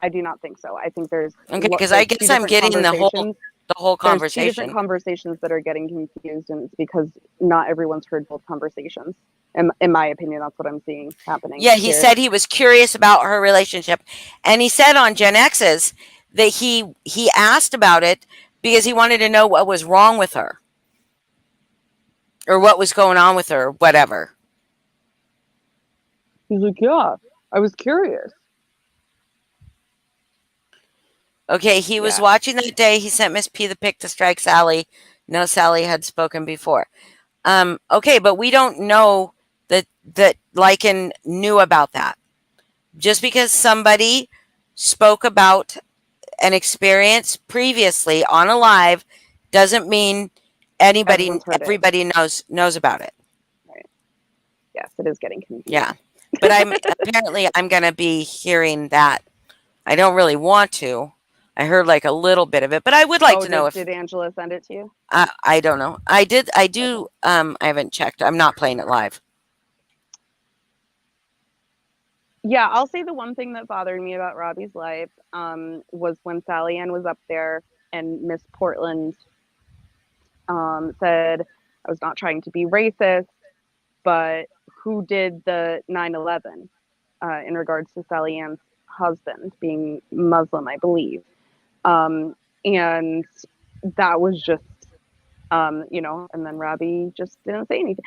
I do not think so. I think there's Okay, because I there's guess two I'm different getting the whole There's two different conversation. conversations that are getting confused, and it's because not everyone's heard both conversations. In my opinion, that's what I'm seeing happening. Yeah, he here. said he was curious about her relationship, and he said on Gen X's that he asked about it because he wanted to know what was wrong with her, or what was going on with her, whatever. He's like, yeah, I was curious. Okay, he was watching that day. He sent Miss P the pic to strike Sally. No, Sally had spoken before. Okay, but we don't know that Lycan knew about that. Just because somebody spoke about an experience previously on a live doesn't mean everybody knows about it. Right. Yes, it is getting confusing. Yeah. But I'm gonna be hearing that. I don't really want to. I heard like a little bit of it, but I would like to know did Angela send it to you? I don't know. I do. Okay. I haven't checked. I'm not playing it live. Yeah, I'll say the one thing that bothered me about Robbie's life was when Sally Ann was up there and Miss Portland said, "I was not trying to be racist, but who did the 9/11 in regards to Sally Ann's husband being Muslim, I believe." And that was just, and then Robbie just didn't say anything.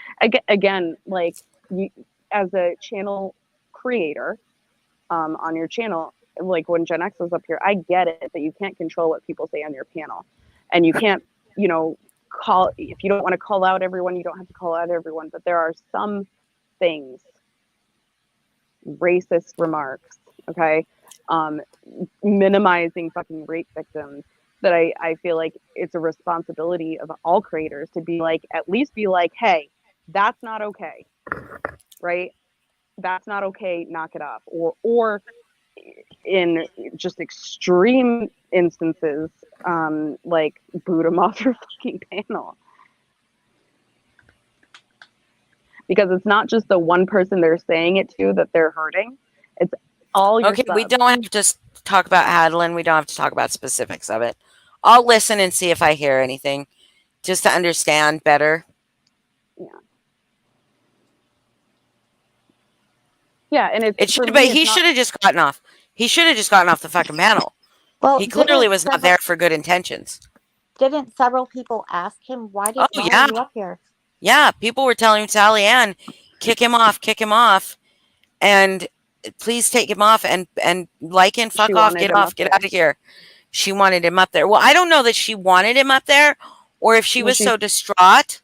Again, like you, as a channel creator on your channel, like when Gen X was up here, I get it that you can't control what people say on your panel, and you can't, if you don't want to call out everyone, you don't have to call out everyone. But there are some things, racist remarks, okay, minimizing fucking rape victims, that I feel like it's a responsibility of all creators to be like, at least be like, hey, that's not okay, right? That's not okay, knock it off. Or in just extreme instances, like boot them off your fucking panel. Because it's not just the one person they're saying it to that they're hurting. It's all your Okay, subs. we don't have to talk about Hadlin. We don't have to talk about specifics of it. I'll listen and see if I hear anything, just to understand better. Yeah, and It for should, me, but it's he not. should have just gotten off. He should have just gotten off the fucking panel. Well, He clearly was not there for good intentions. Didn't several people ask him why Oh why yeah, are you up here? yeah. People were telling Sally Ann, kick him off, and please take him off, and Lycan, She fuck off, wanted get him off, up get there. out of here. She wanted him up there. Well, I don't know that she wanted him up there, or if she Well, was she's so distraught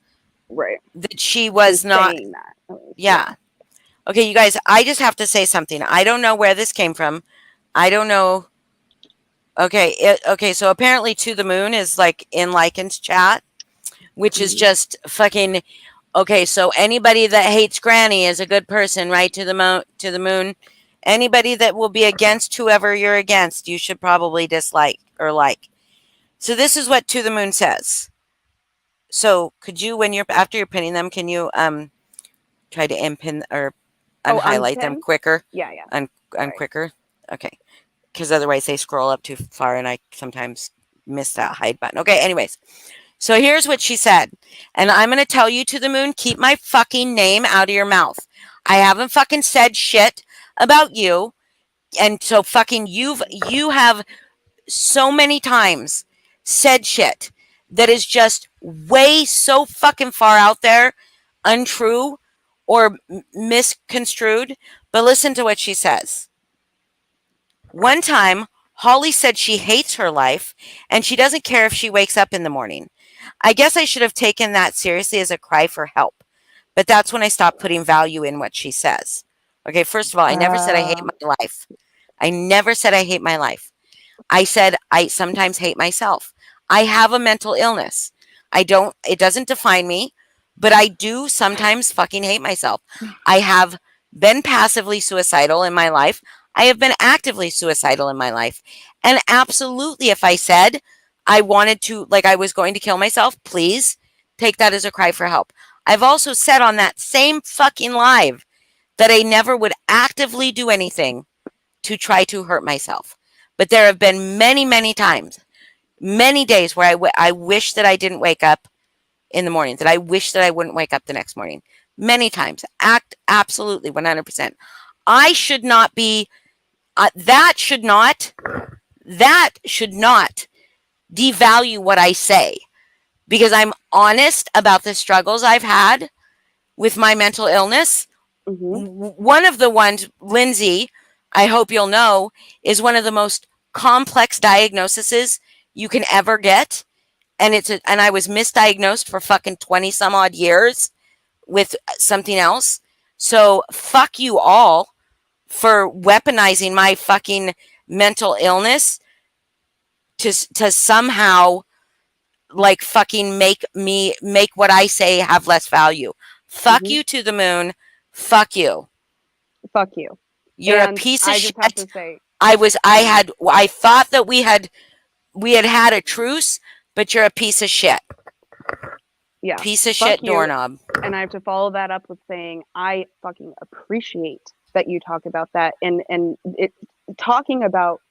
right. that she was She's not. saying that. At least, Yeah. Okay, you guys, I just have to say something. I don't know where this came from. I don't know. Okay, so apparently To the Moon is like in Lycan's chat, which is Mhm. just fucking okay. So anybody that hates Granny is a good person, right? To the moon. Anybody that will be against whoever you're against, you should probably dislike or like. So this is what To the Moon says. So could you, when you're after you're pinning them, can you try to unpin or Oh, unhighlight them unpin? quicker? Yeah. Right. Quicker. Okay. Because otherwise they scroll up too far and I sometimes miss that hide button. Okay, anyways. So here's what she said. And I'm going to tell you, To the Moon, keep my fucking name out of your mouth. I haven't fucking said shit about you. And so fucking you have so many times said shit that is just way so fucking far out there, untrue or misconstrued. But listen to what she says. One time, Holly said she hates her life and she doesn't care if she wakes up in the morning. I guess I should have taken that seriously as a cry for help. But that's when I stopped putting value in what she says. Okay, first of all, I never said I hate my life. I never said I hate my life. I said I sometimes hate myself. I have a mental illness. It doesn't define me, but I do sometimes fucking hate myself. I have been passively suicidal in my life. I have been actively suicidal in my life. And absolutely, if I said I wanted to, like I was going to kill myself, please take that as a cry for help. I've also said on that same fucking live that I never would actively do anything to try to hurt myself. But there have been many, many times, many days where I wish that I didn't wake up in the morning, that I wish that I wouldn't wake up the next morning. Many times. Absolutely, 100%. I should not be, that should not devalue what I say because I'm honest about the struggles I've had with my mental illness. One of the ones, Lindsay, I hope you'll know, is one of the most complex diagnoses you can ever get. And and I was misdiagnosed for fucking 20 some odd years with something else. So fuck you all for weaponizing my fucking mental illness to somehow like fucking make what I say have less value. Fuck you, To the Moon. Fuck you. Fuck you. You're a And piece of I shit. just have to say, I thought that we had a truce, but you're a piece of shit. yeah, Piece of fuck shit you. doorknob. And I have to follow that up with saying I fucking appreciate that you talk about that and talking about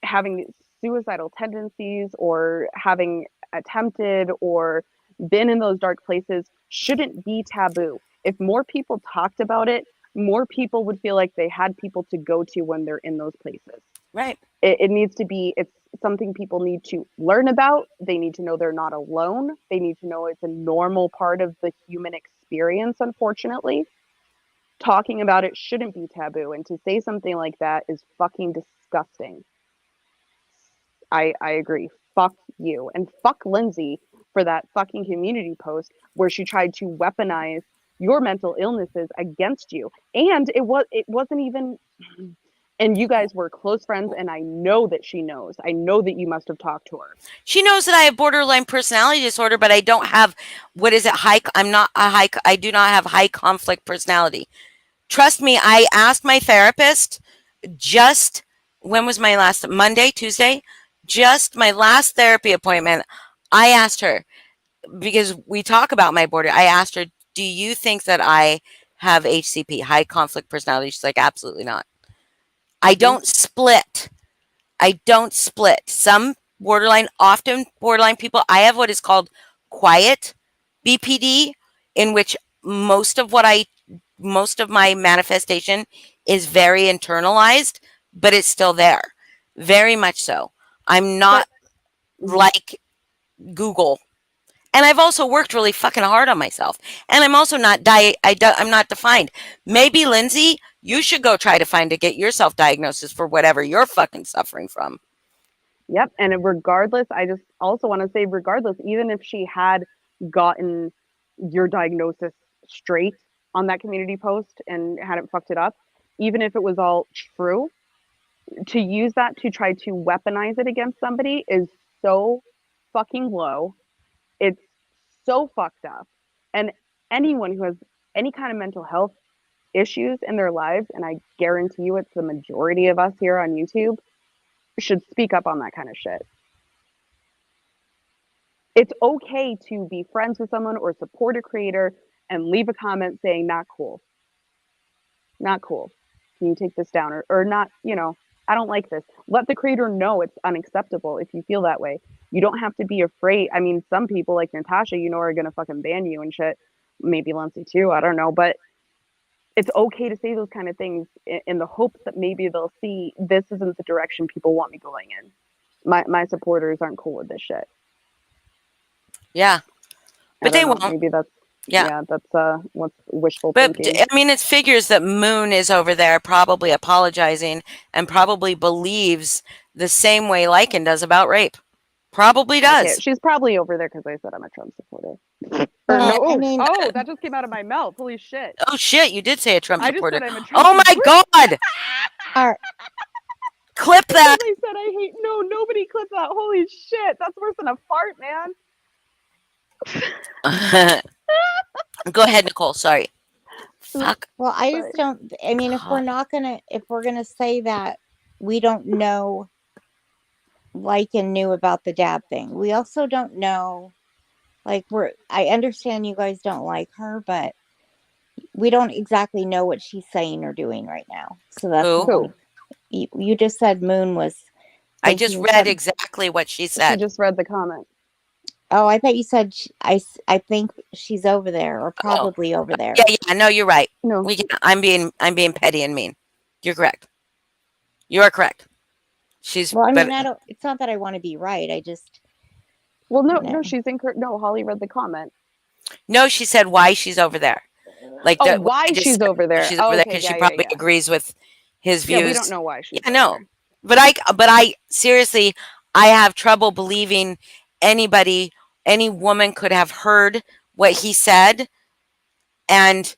having suicidal tendencies or having attempted or been in those dark places shouldn't be taboo. If more people talked about it, more people would feel like they had people to go to when they're in those places. Right. It needs to be, it's something people need to learn about. They need to know they're not alone. They need to know it's a normal part of the human experience, unfortunately. Talking about it shouldn't be taboo. And to say something like that is fucking disgusting. I agree. Fuck you. And fuck Lindsay for that fucking community post where she tried to weaponize your mental illnesses against you. And it wasn't even, and you guys were close friends, and I know that she knows. I know that you must have talked to her. She knows that I have borderline personality disorder, but I don't have, what is it, I do not have high conflict personality. Trust me, I asked my therapist just, when was my last, Monday, Tuesday? Just my last therapy appointment. I asked her, because we talk about my border, I asked her, do you think that I have HCP, high conflict personality? She's like, absolutely not. I don't split I don't split. Some often borderline people, I have what is called quiet BPD, in which most of my manifestation is very internalized, but it's still there. Very much so. I'm not like Google. And I've also worked really fucking hard on myself. And I'm also not I'm not defined. Maybe, Lindsay, you should go try to get your self diagnosis for whatever you're fucking suffering from. Yep. And regardless, I just also want to say, regardless, even if she had gotten your diagnosis straight on that community post and hadn't fucked it up, even if it was all true, to use that to try to weaponize it against somebody is so fucking low. It's so fucked up. And anyone who has any kind of mental health issues in their lives, and I guarantee you it's the majority of us here on YouTube, should speak up on that kind of shit. It's okay to be friends with someone or support a creator and leave a comment saying, not cool. Not cool. Can you take this down? Or not, I don't like this. Let the creator know it's unacceptable if you feel that way. You don't have to be afraid. I mean, some people like Natasha, are going to fucking ban you and shit. Maybe Lindsay too. I don't know. But it's okay to say those kind of things in the hopes that maybe they'll see this isn't the direction people want me going in. My supporters aren't cool with this shit. Yeah. But they won't. Maybe that's that's what's wishful but thinking. I mean, it figures that Moon is over there probably apologizing and probably believes the same way Lycan does about rape. Probably does. Okay, she's probably over there because I said I'm a Trump supporter. That just came out of my mouth. Holy shit. Oh shit, you did say a Trump supporter. I just said I'm a Trump supporter. My god. Clip that. I said I hate. No, nobody clip that. Holy shit, that's worse than a fart, man. Go ahead, Nicole. Sorry. Fuck. Well, I just don't. I mean, if we're gonna say that we don't know, Lycan knew about the dad thing, we also don't know. Like, I understand you guys don't like her, but we don't exactly know what she's saying or doing right now. So that's who? You just said Moon was. I just read exactly what she said. She just read the comment. Oh, I thought you said I think she's over there or probably over there. Yeah. No, you're right. No, I'm being petty and mean. You're correct. You are correct. She's. Well, I mean, it's not that I want to be right. I just. Well, no, she's incorrect. No, Holly read the comment. No, she said why she's over there. Like, why she's over there? She's over there because she probably agrees with his views. Yeah, we don't know why she's. Yeah, no, but I seriously, I have trouble believing any woman could have heard what he said and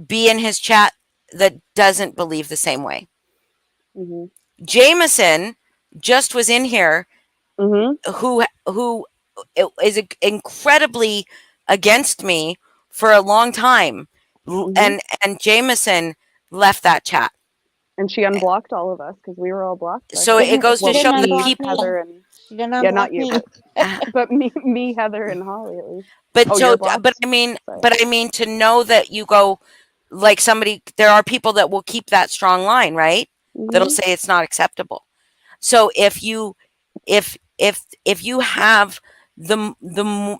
be in his chat that doesn't believe the same way. Mm-hmm. Jameson just was in here, who is incredibly against me for a long time, and Jameson left that chat, and she unblocked all of us because we were all blocked. So it goes to show the people. Heather and, not you, but me, Heather, and Holly at least. But I mean to know that you go like somebody. There are people that will keep that strong line, right? That'll say it's not acceptable. So if you have the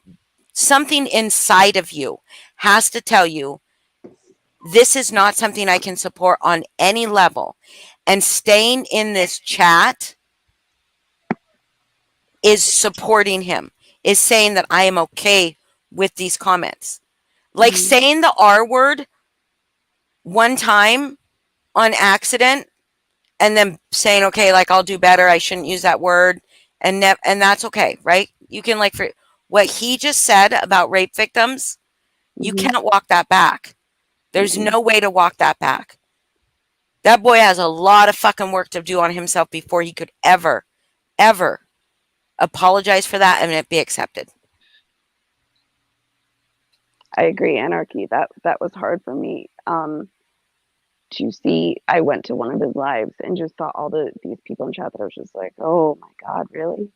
something inside of you has to tell you this is not something I can support on any level, and staying in this chat is supporting him, is saying that I am okay with these comments. Like saying the R word one time on accident and then saying, okay, like I'll do better, I shouldn't use that word, and that's okay, right? You can, like, for what he just said about rape victims, you can't walk that back. There's no way to walk that back. That boy has a lot of fucking work to do on himself before he could ever apologize for that and it be accepted. I agree. Anarchy. That was hard for me. To see, I went to one of his lives and just saw all these people in chat that I was just like, oh my God, really?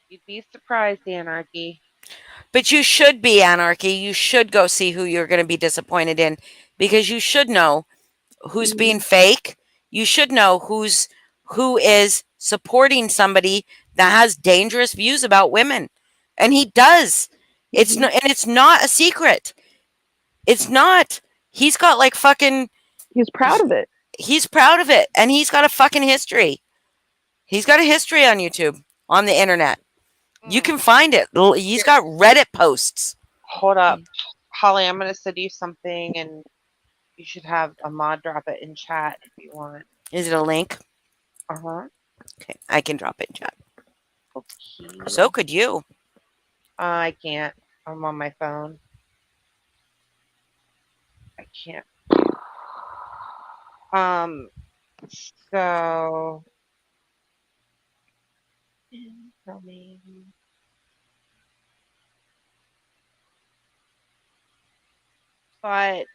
You'd be surprised, Anarchy. But you should be, Anarchy. You should go see who you're going to be disappointed in, because you should know who's being fake. You should know who's who is supporting somebody that has dangerous views about women. And he does. It's Mhm. not, and it's not a secret. It's not. He's got like fucking, He's proud of it. he's proud of it. And he's got a fucking history. He's got a history on YouTube, on the internet. You can find it. He's got Reddit posts. Hold up. Holly, I'm going to send you something and you should have a mod drop it in chat if you want. Is it a link? Uh-huh. Okay, I can drop it in chat. Okay. So could you. I can't. I'm on my phone. I can't. So but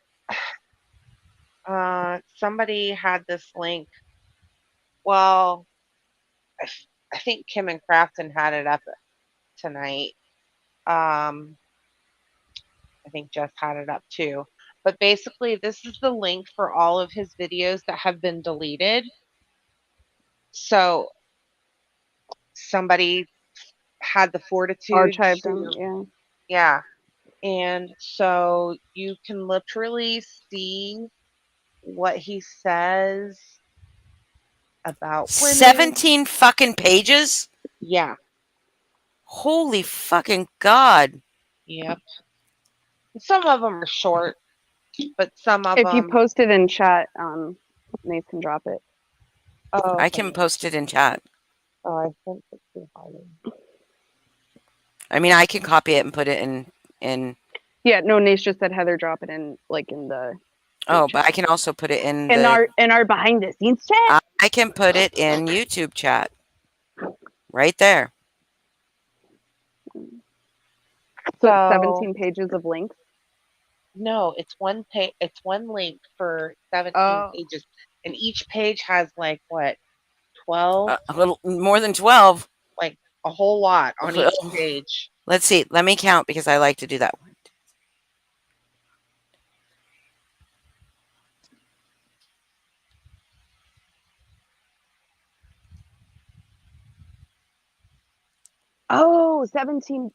somebody had this link. Well, I think Kim and Crafton had it up tonight. I think Jess had it up too. But basically, this is the link for all of his videos that have been deleted. So somebody had the fortitude Archived to, them, yeah. yeah. And so you can literally see what he says about women. 17 fucking pages? Yeah. Holy fucking God. Yep. Some of them are short, but some of If you them. post it in chat, Nate can drop it. Oh, I can post it in chat. Oh, I sent it to Holly. I mean, I can copy it and put it in. Yeah, no, Nate just said Heather drop it in in the. Oh, but I can also put it in in the. our behind the scenes chat. I can put it in YouTube chat. Right there. So it's 17 pages of links. No, it's one page. It's one link for 17 pages, and each page has like what, 12? A little more than 12. Like a whole lot on each page. Let's see. Let me count because I like to do that one. Oh, 17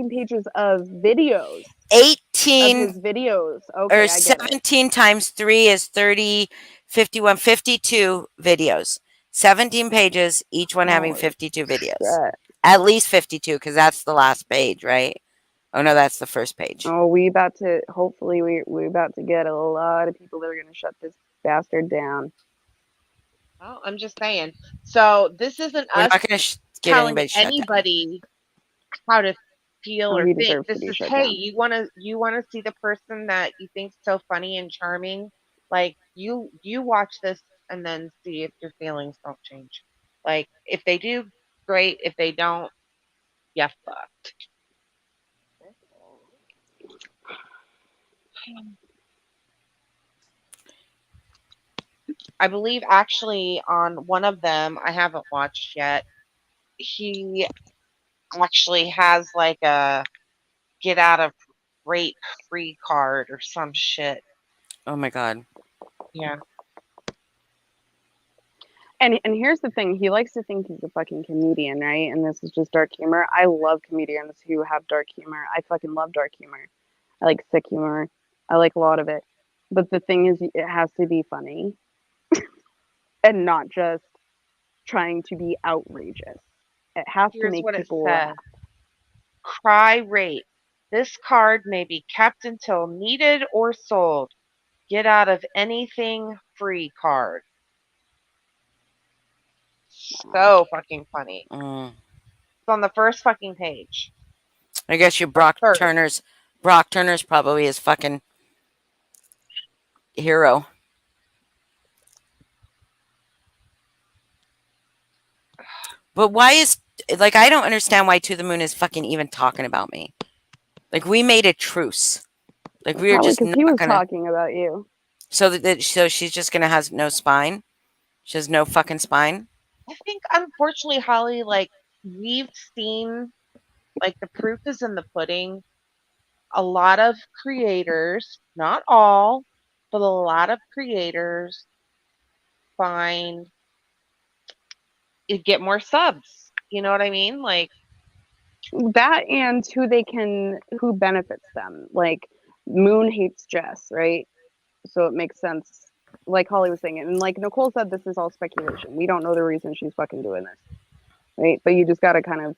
pages of videos. 18 of his videos. Okay, or I get 17 it. times 3 is 30, 51, 52 videos. 17 pages, each one having 52 videos. Shit. At least 52 because that's the last page, right? Oh no, that's the first page. Oh, hopefully we about to get a lot of people that are going to shut this bastard down. Oh, I'm just saying. So this isn't We're us not going to get telling anybody how to feel or he think. deserves to This be is, shut hey, down. you wanna see the person that you think's so funny and charming? Like you watch this and then see if your feelings don't change. Like if they do, great. If they don't, yeah, fucked. I believe actually on one of them, I haven't watched yet, he actually has like a get out of rape free card or some shit. Oh my God. Yeah. And here's the thing, he likes to think he's a fucking comedian, right? And this is just dark humor. I love comedians who have dark humor. I fucking love dark humor. I like sick humor. I like a lot of it. But the thing is, it has to be funny and not just trying to be outrageous. It has to Here's make what it people says. laugh. Cry rate. This card may be kept until needed or sold. Get out of anything free card. So fucking funny. Mm. It's on the first fucking page. I guess your Brock Turner's probably his fucking hero. But why is, like, I don't understand why To the Moon is fucking even talking about me. Like, we made a truce. Like, we were Probably just because not he was gonna. talking about you. So so she's just gonna have no spine. She has no fucking spine. I think unfortunately, Holly, like we've seen, like the proof is in the pudding. A lot of creators, not all, but a lot of creators find get more subs. You know what I mean? Like, That and who benefits them. Like Moon hates Jess, right? So it makes sense. Like Holly was saying, and like Nicole said, this is all speculation. We don't know the reason she's fucking doing this, right? But you just gotta kind of,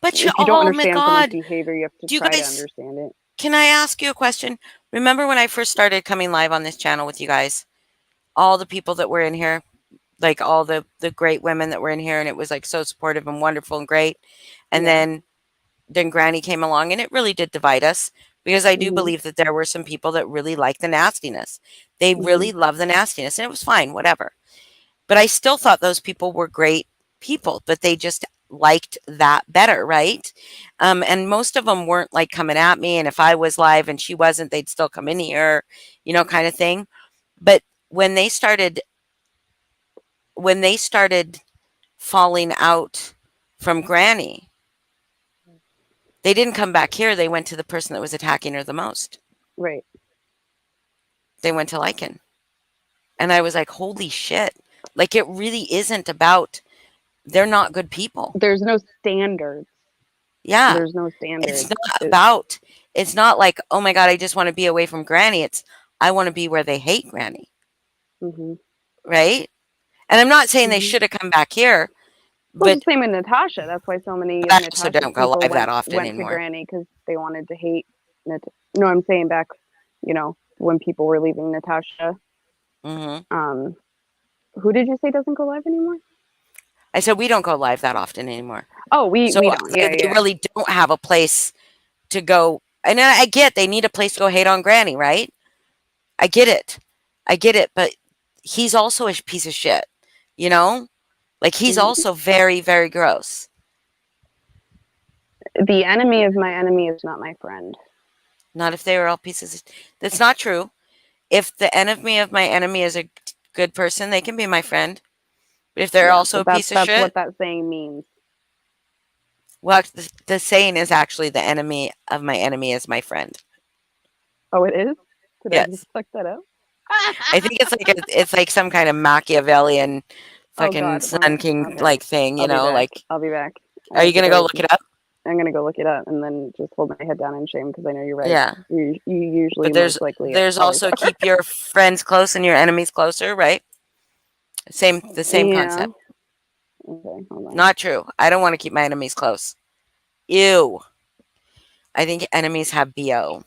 But you, if you don't oh my understand someone's God. behavior, you have to Do you try to guys, understand it. can I ask you a question? Remember when I first started coming live on this channel with you guys? All the people that were in here, like all the great women that were in here, and it was like so supportive and wonderful and great. And Yeah. then Granny came along, and it really did divide us, because I do Mhm. believe that there were some people that really liked the nastiness. They really love the nastiness, and it was fine, whatever. But I still thought those people were great people, but they just liked that better, right? And most of them weren't like coming at me. And if I was live and she wasn't, they'd still come in here, kind of thing. But when they started, when they started falling out from Granny, they didn't come back here. They went to the person that was attacking her the most. Right. They went to Lycan. And I was like, holy shit. Like, it really isn't about, they're not good people. There's no standards. Yeah. There's no standards. It's not about, it's not like, oh my God, I just want to be away from Granny. It's, I want to be where they hate Granny. Mm-hmm. Right? And I'm not saying they should have come back here, Well, but the same with Natasha. That's why so many of I also Natasha's don't go people live that often went to anymore. Granny because they wanted to hate No, I'm saying back, when people were leaving Natasha. Mm-hmm. Who did you say doesn't go live anymore? I said we don't go live that often anymore. Oh, we don't. Yeah, they really don't have a place to go. And I get they need a place to go hate on Granny, right? I get it. But he's also a piece of shit, Like, he's also very, very gross. The enemy of my enemy is not my friend. Not if they were all pieces of... That's not true. If the enemy of my enemy is a good person, they can be my friend. But if they're also a piece of shit... That's what that saying means. Well, the saying is actually the enemy of my enemy is my friend. Oh, it is? Did I Yes. just fuck that up? I think it's like some kind of Machiavellian fucking Sun King like thing, like... I'll be back. Are you going to go look it up? I'm going to go look it up and then just hold my head down in shame because I know you're right. Yeah. You usually But there's most likely there's also keep your friends close and your enemies closer, right? The same concept. Okay, hold on. Not true. I don't want to keep my enemies close. Ew. I think enemies have BO.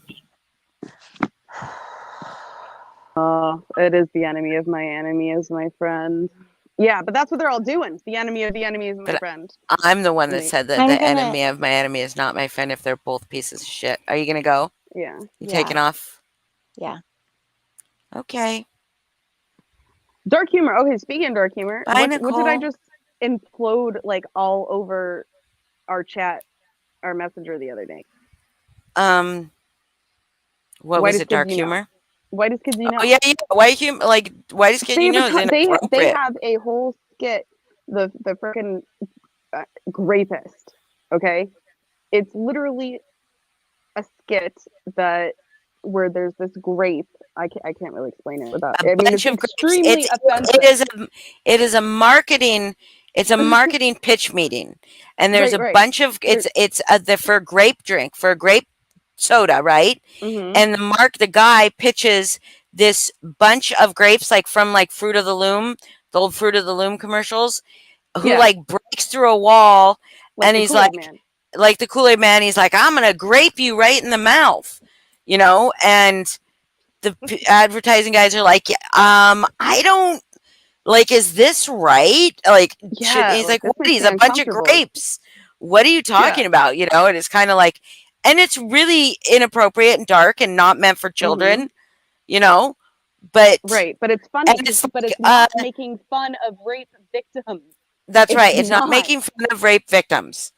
It is the enemy of my enemy is my friend. Yeah, but that's what they're all doing. The enemy of the enemy is my friend. I'm the one that said that I'm the gonna- enemy of my enemy is not my friend if they're both pieces of shit. Are you going to go? Yeah. You taking off? Yeah. Okay. Dark humor. Okay, speaking of dark humor, Bye, what did I Nicole. just implode like all over our chat, our messenger the other day? What Why was does it, dark Kids You Know? humor? Why does Kids You Know? Oh, yeah. Why does Kid You Know is They inappropriate. have a whole skit, the freaking rapist. Okay, it's literally a skit where there's this grape. I can't really explain it without. Bunch it's of extremely offensive. It is a marketing. It's a marketing pitch meeting, and there's Right. bunch of it's for a grape drink, for a grape soda, right? Mhm. And the guy pitches this bunch of grapes, like from like Fruit of the Loom, the old Fruit of the Loom commercials, who like breaks through a wall, and he's like, like the Kool-Aid man, he's like, I'm gonna grape you right in the mouth, and the advertising guys are like, I don't like, is this right? Like, he's like, what? He's a bunch of grapes. What are you talking about? And it's kind of like, and it's really inappropriate and dark and not meant for children, but right, but it's funny. But it's not making fun of rape victims. That's right. It's not making fun of rape victims.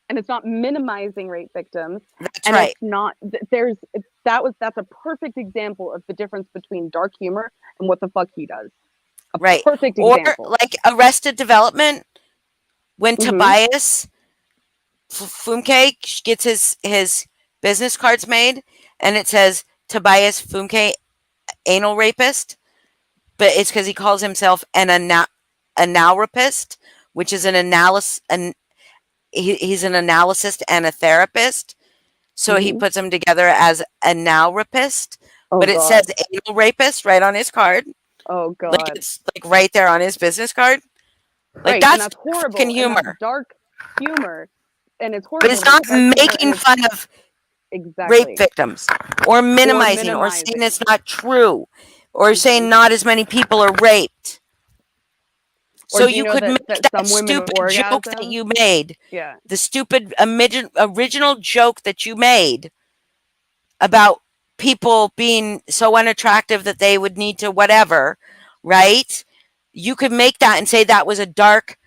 And it's not minimizing rape victims. That's right. It's not. That's a perfect example of the difference between dark humor and what the fuck he does. Right. Perfect example. Or like Arrested Development, when Tobias Fumke gets his business cards made, and it says Tobias Fumke, anal rapist, but it's because he calls himself an analrapist, which is an analysis, and he's an analyst and a therapist. So he Mhm. puts them together as a now rapist, Oh but it God. says anal rapist right on his card. Oh Like God. it's like right there on his business card. Like Right, and that's that's fucking horrible, and that's humor. dark humor, and it's But horrible it's because not it's dark humor, and making it's fun of rape exactly victims or minimizing or saying minimizing. it's not true or saying Mhm. not as many people are raped. Or So do you you know could that make that some women stupid joke that orgasm? you made, Yeah. the stupid original joke that you made about people being so unattractive that they would need to whatever, right? You could make that and say that was a dark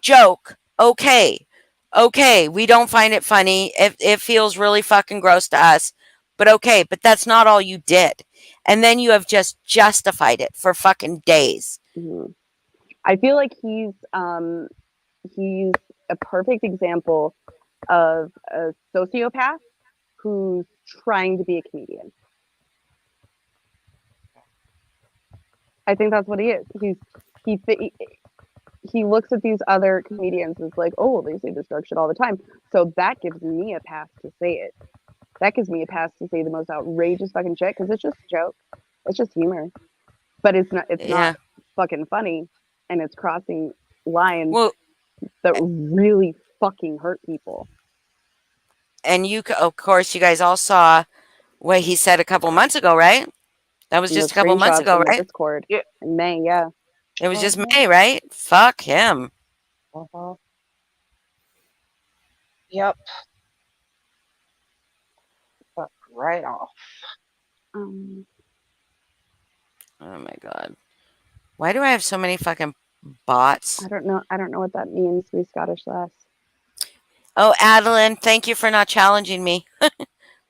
joke. Okay. Okay, we don't find it funny. It feels really fucking gross to us. But okay, but that's not all you did. And then you have just justified it for fucking days. Mhm. I feel like he's a perfect example of a sociopath who's trying to be a comedian. I think that's what he is. He he looks at these other comedians as like, oh, well, they say this dark shit all the time, so that gives me a pass to say it. That gives me a pass to say the most outrageous fucking shit because it's just a joke, it's just humor, but it's not Yeah. fucking funny, and it's crossing lines Well, that really fucking hurt people. and of course, you guys all saw what he said a couple months ago, right? That was And the just a couple months screenshots ago, in the right? Discord Yeah. in May, yeah. It was just Mhm. May, right? Fuck him. Mhm. Yep. Fuck right off. Um, Oh my god. Why do I have so many fucking bots? I don't know what that means. We Scottish lass. Oh, Adeline, thank you for not challenging me.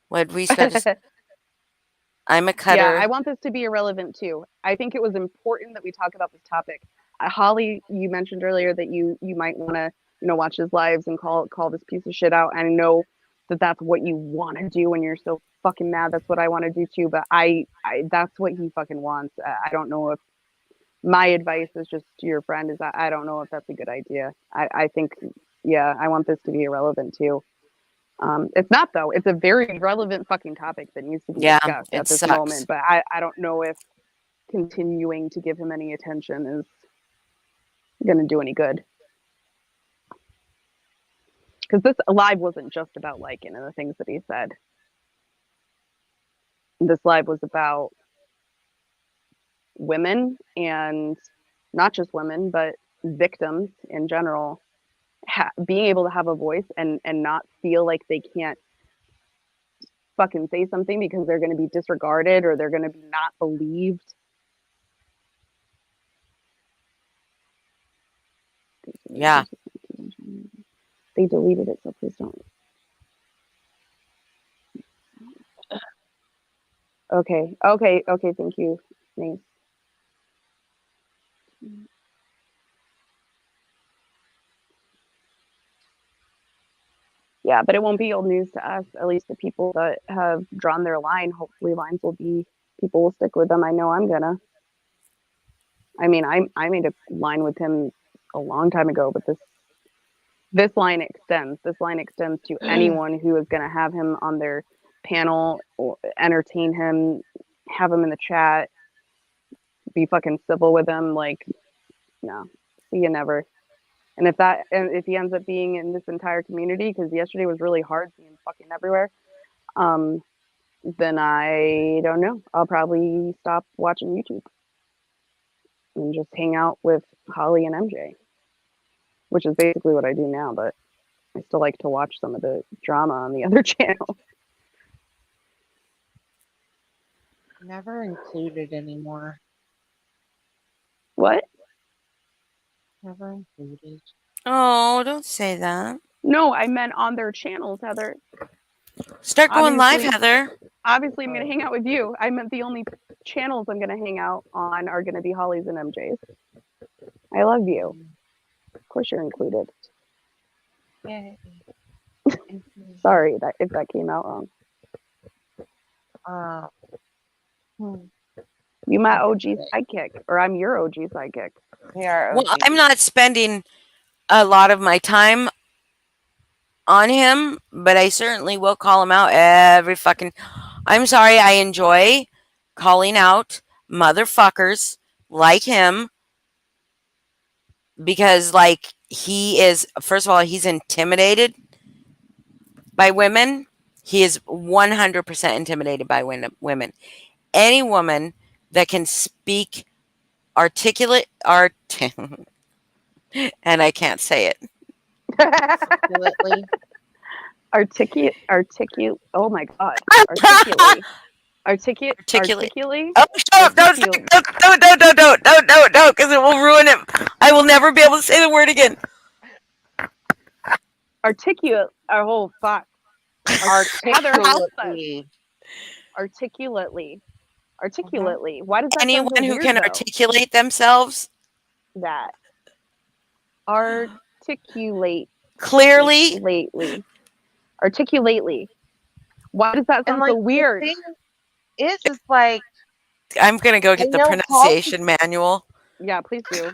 What we got to I'm a Yeah, cutter. I want this to be irrelevant too. I think it was important that we talk about this topic. Holly, you mentioned earlier that you might want to watch his lives and call this piece of shit out. And I know that that's what you want to do when you're so fucking mad. That's what I want to do too. But I that's what he fucking wants. I don't know if my advice is just to your friend is I don't know if that's a good idea. I think yeah, I want this to be irrelevant too. It's not though. It's a very relevant fucking topic that needs to be Yeah, discussed it at this sucks. moment. But I don't know if continuing to give him any attention is going to do any good. Because this live wasn't just about Lycan and the things that he said. This live was about women, and not just women, but victims in general, being able to have a voice and not feel like they can't fucking say something because they're going to be disregarded or they're going to be not believed. Yeah. They deleted it, so please don't. Okay. Thank you. Nice. Yeah, but it won't be old news to us. At least the people that have drawn their line. Hopefully, lines will be people will stick with them. I know I'm gonna. I mean, I made a line with him a long time ago, but this line extends. This line extends to anyone who is gonna have him on their panel, or entertain him, have him in the chat, be fucking civil with him. Like, no, see you never. And if he ends up being in this entire community, because yesterday was really hard seeing fucking everywhere, then I don't know. I'll probably stop watching YouTube and just hang out with Holly and MJ, which is basically what I do now. But I still like to watch some of the drama on the other channel. Never included anymore. What? Never included. Oh, don't say that. No, I meant on their channels, Heather. Start going live, Obviously, Heather. obviously, I'm gonna hang out with you. I meant the only channels I'm gonna hang out on are gonna be Holly's and MJ's. I love you. Of course, you're included. Yay. Sorry that if that came out wrong. Uh, hmm. You my OG sidekick, or I'm your OG sidekick. We are Well, OG. I'm not spending a lot of my time on him, but I certainly will call him out every fucking. I'm sorry, I enjoy calling out motherfuckers like him because, like, he is, first of all, he's intimidated by women. He is 100% intimidated by women. Any woman that can speak articulate, and I can't say it. Articulately. Oh my god. Articulately. Articulately. Oh, shut up! Don't, Articulate. don't, because it will ruin it. I will never be able to say the word again. Articulate. Oh fuck. Heather, how says Articulately. articulately. Why does that sound Anyone so who weird can though? articulate themselves That Articulate. clearly. lately. Articulately. Why does that And sound like so weird? the thing is like I'm gonna go I get the know pronunciation manual. Yeah, please do.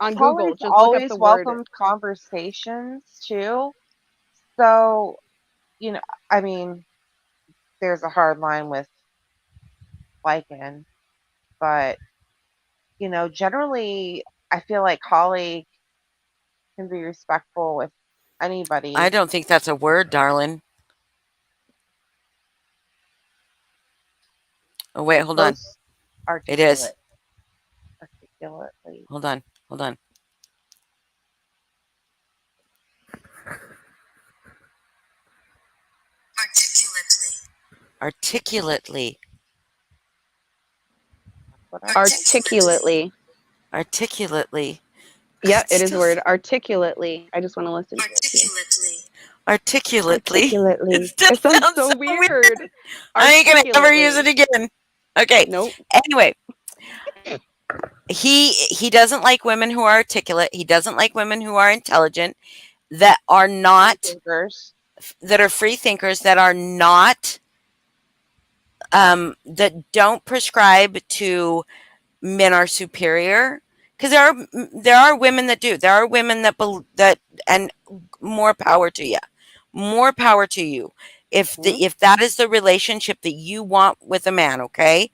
On Holly's Google, just look up always the word. welcomed conversations too. So, I mean, there's a hard line with liking, but generally I feel like Holly can be respectful with anybody. I don't think that's a word, darling. Oh wait, hold on. Close, It is. articulately. Hold on. Articulately. Articulately. Articulately. Yeah, it is a word. Articulately. I just want to listen to it. Articulately. Articulately. It still It sounds sounds so weird. I ain't gonna ever use it Articulately. again. Okay. Nope. Anyway, he doesn't like women who are articulate. He doesn't like women who are intelligent, that are not Thinkers. that are free thinkers, that are not that don't prescribe to men are superior, because there are women that do. There are women that, and more power to you. More power to you. If that is the relationship that you want with a man, okay?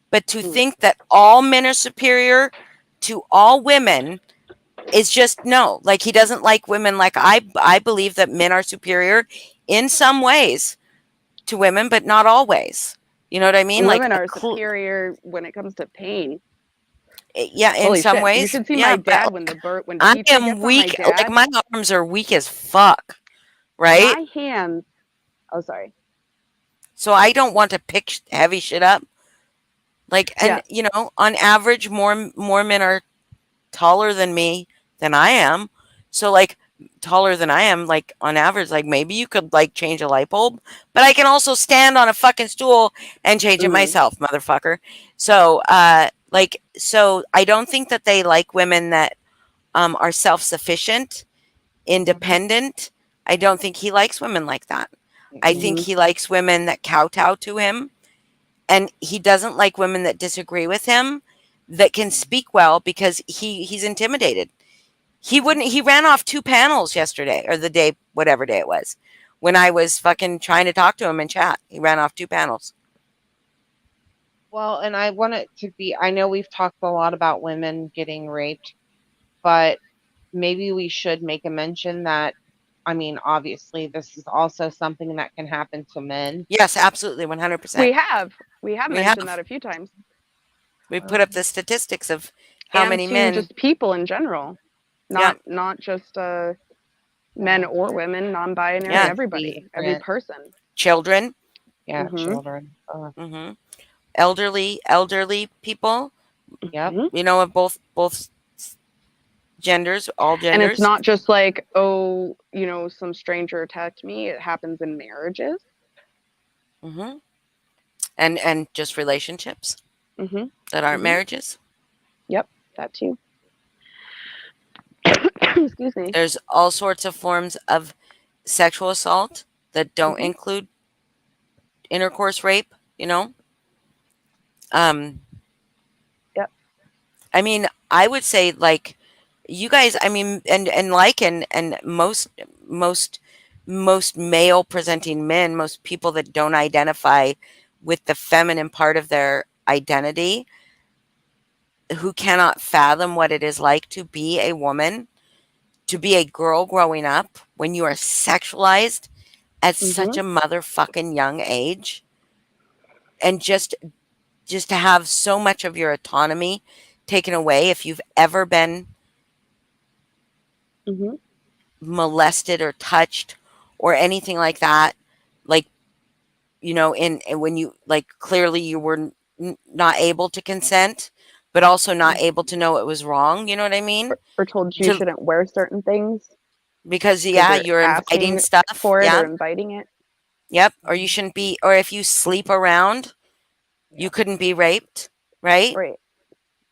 But to think that all men are superior to all women is just no. Like, he doesn't like women. Like, I believe that men are superior in some ways to women, but not always. You know what I mean? Women Like, are superior when it comes to pain. yeah, in Holy some shit. ways. You should see Yeah, my but dad when when I Peter am gets on my weak. Like, dad. my arms are weak as fuck, right? My hands. Oh, sorry. So I don't want to pick heavy shit up. Like, and on average, more men are taller than me than I am. So, like, taller than I am, like, on average, like, maybe you could, like, change a light bulb, but I can also stand on a fucking stool and change it myself, motherfucker. So, so I don't think that they like women that are self-sufficient, independent. I don't think he likes women like that. I think he likes women that kowtow to him, and he doesn't like women that disagree with him, that can speak well, because he's intimidated. He ran off 2 panels yesterday, or the day, whatever day it was, when I was fucking trying to talk to him in chat. He ran off 2 panels. Well, and I want it to be, I know we've talked a lot about women getting raped, but maybe we should make a mention that, I mean, obviously, this is also something that can happen to men. Yes, absolutely, 100%. We have mentioned that a few times. We put up the statistics of how and many to men. just people in general, not just men or women, non-binary, Yeah. everybody, every person. Children. Yeah, children. Elderly people. Yep. Of both genders, all genders. And it's not just like, oh, some stranger attacked me. It happens in marriages. And just relationships that aren't marriages. Yep, that too. Excuse me. There's all sorts of forms of sexual assault that don't include intercourse rape, I mean, I would say like you guys. I mean, and like and most most male presenting men, most people that don't identify with the feminine part of their identity, who cannot fathom what it is like to be a woman, to be a girl growing up when you are sexualized at such Mhm. a motherfucking young age, and just to have so much of your autonomy taken away if you've ever been Mhm. molested or touched or anything like that, like, in when you, like, clearly you were not able to consent, but also not able to know it was wrong, you know what I mean? Or told you To shouldn't wear certain things Because, because yeah, you're you're inviting asking stuff, for it yeah, or inviting it. yep, or you shouldn't be, or if you sleep around, you couldn't be raped, right? Right. Or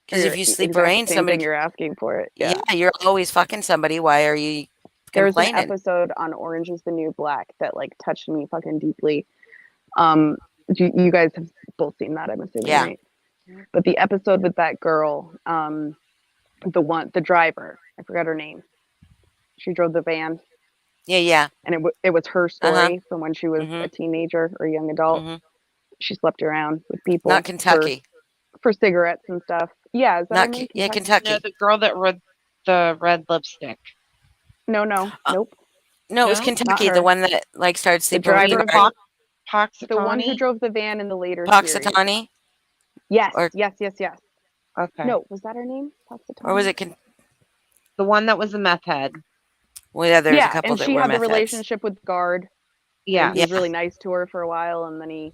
Because if you're you sleep exact around same thing. somebody, You're asking for it. yeah, Yeah. you're always fucking somebody. Why are you There was an complaining? episode on Orange is the New Black that like touched me fucking deeply. Um, you guys have both seen that, I'm assuming, Yeah. right? But the episode with that girl, the driver, I forgot her name. She drove the van, Yeah, yeah. and it was her Uh-huh. story from when she was a Mhm. teenager or a young adult. Mhm. She slept around with Not people Kentucky. for cigarettes and stuff. Yeah, is that her Not name? Yeah, Kentucky? No, Kentucky. the girl that rode the red lipstick. No, no, Uh, nope, no, it was No? not Kentucky, the her. one that, like, started The sleeping with the driver, guard. the one who Poxitani? drove the van in the later series. Poxitani, Yes, or yes, yes, yes. Okay. No, was that her name? was Poxitani? it The one that was the meth head. well, yeah, there's a Yeah, couple and that she were had the meth heads. relationship with the guard, and he Yes. Yeah. was really nice to her for a while, and then he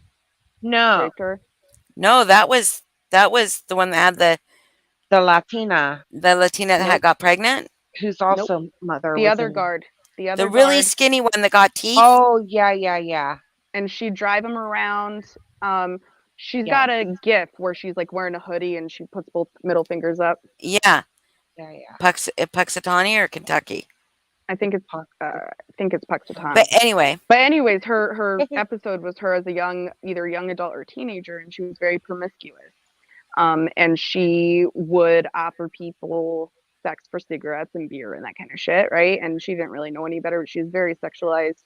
No, raped her. No, that was the one that had the Latina, the Latina that had Nope, got pregnant. who's nope. also mother, The was other in. guard, the The other really guard, skinny one that got teeth. Oh, yeah, yeah, yeah. and she'd drive him around. She's Yes. got a gif where she's like wearing a hoodie and she puts both middle fingers up. Yeah. Yeah, yeah. Puxatawny or Kentucky. I think it's Poxit- Puxatawny. But anyway, But anyways, her episode was her as a either young adult or teenager, and she was very promiscuous. And she would offer people sex for cigarettes and beer and that kind of shit, right? And she didn't really know any better. She was very sexualized.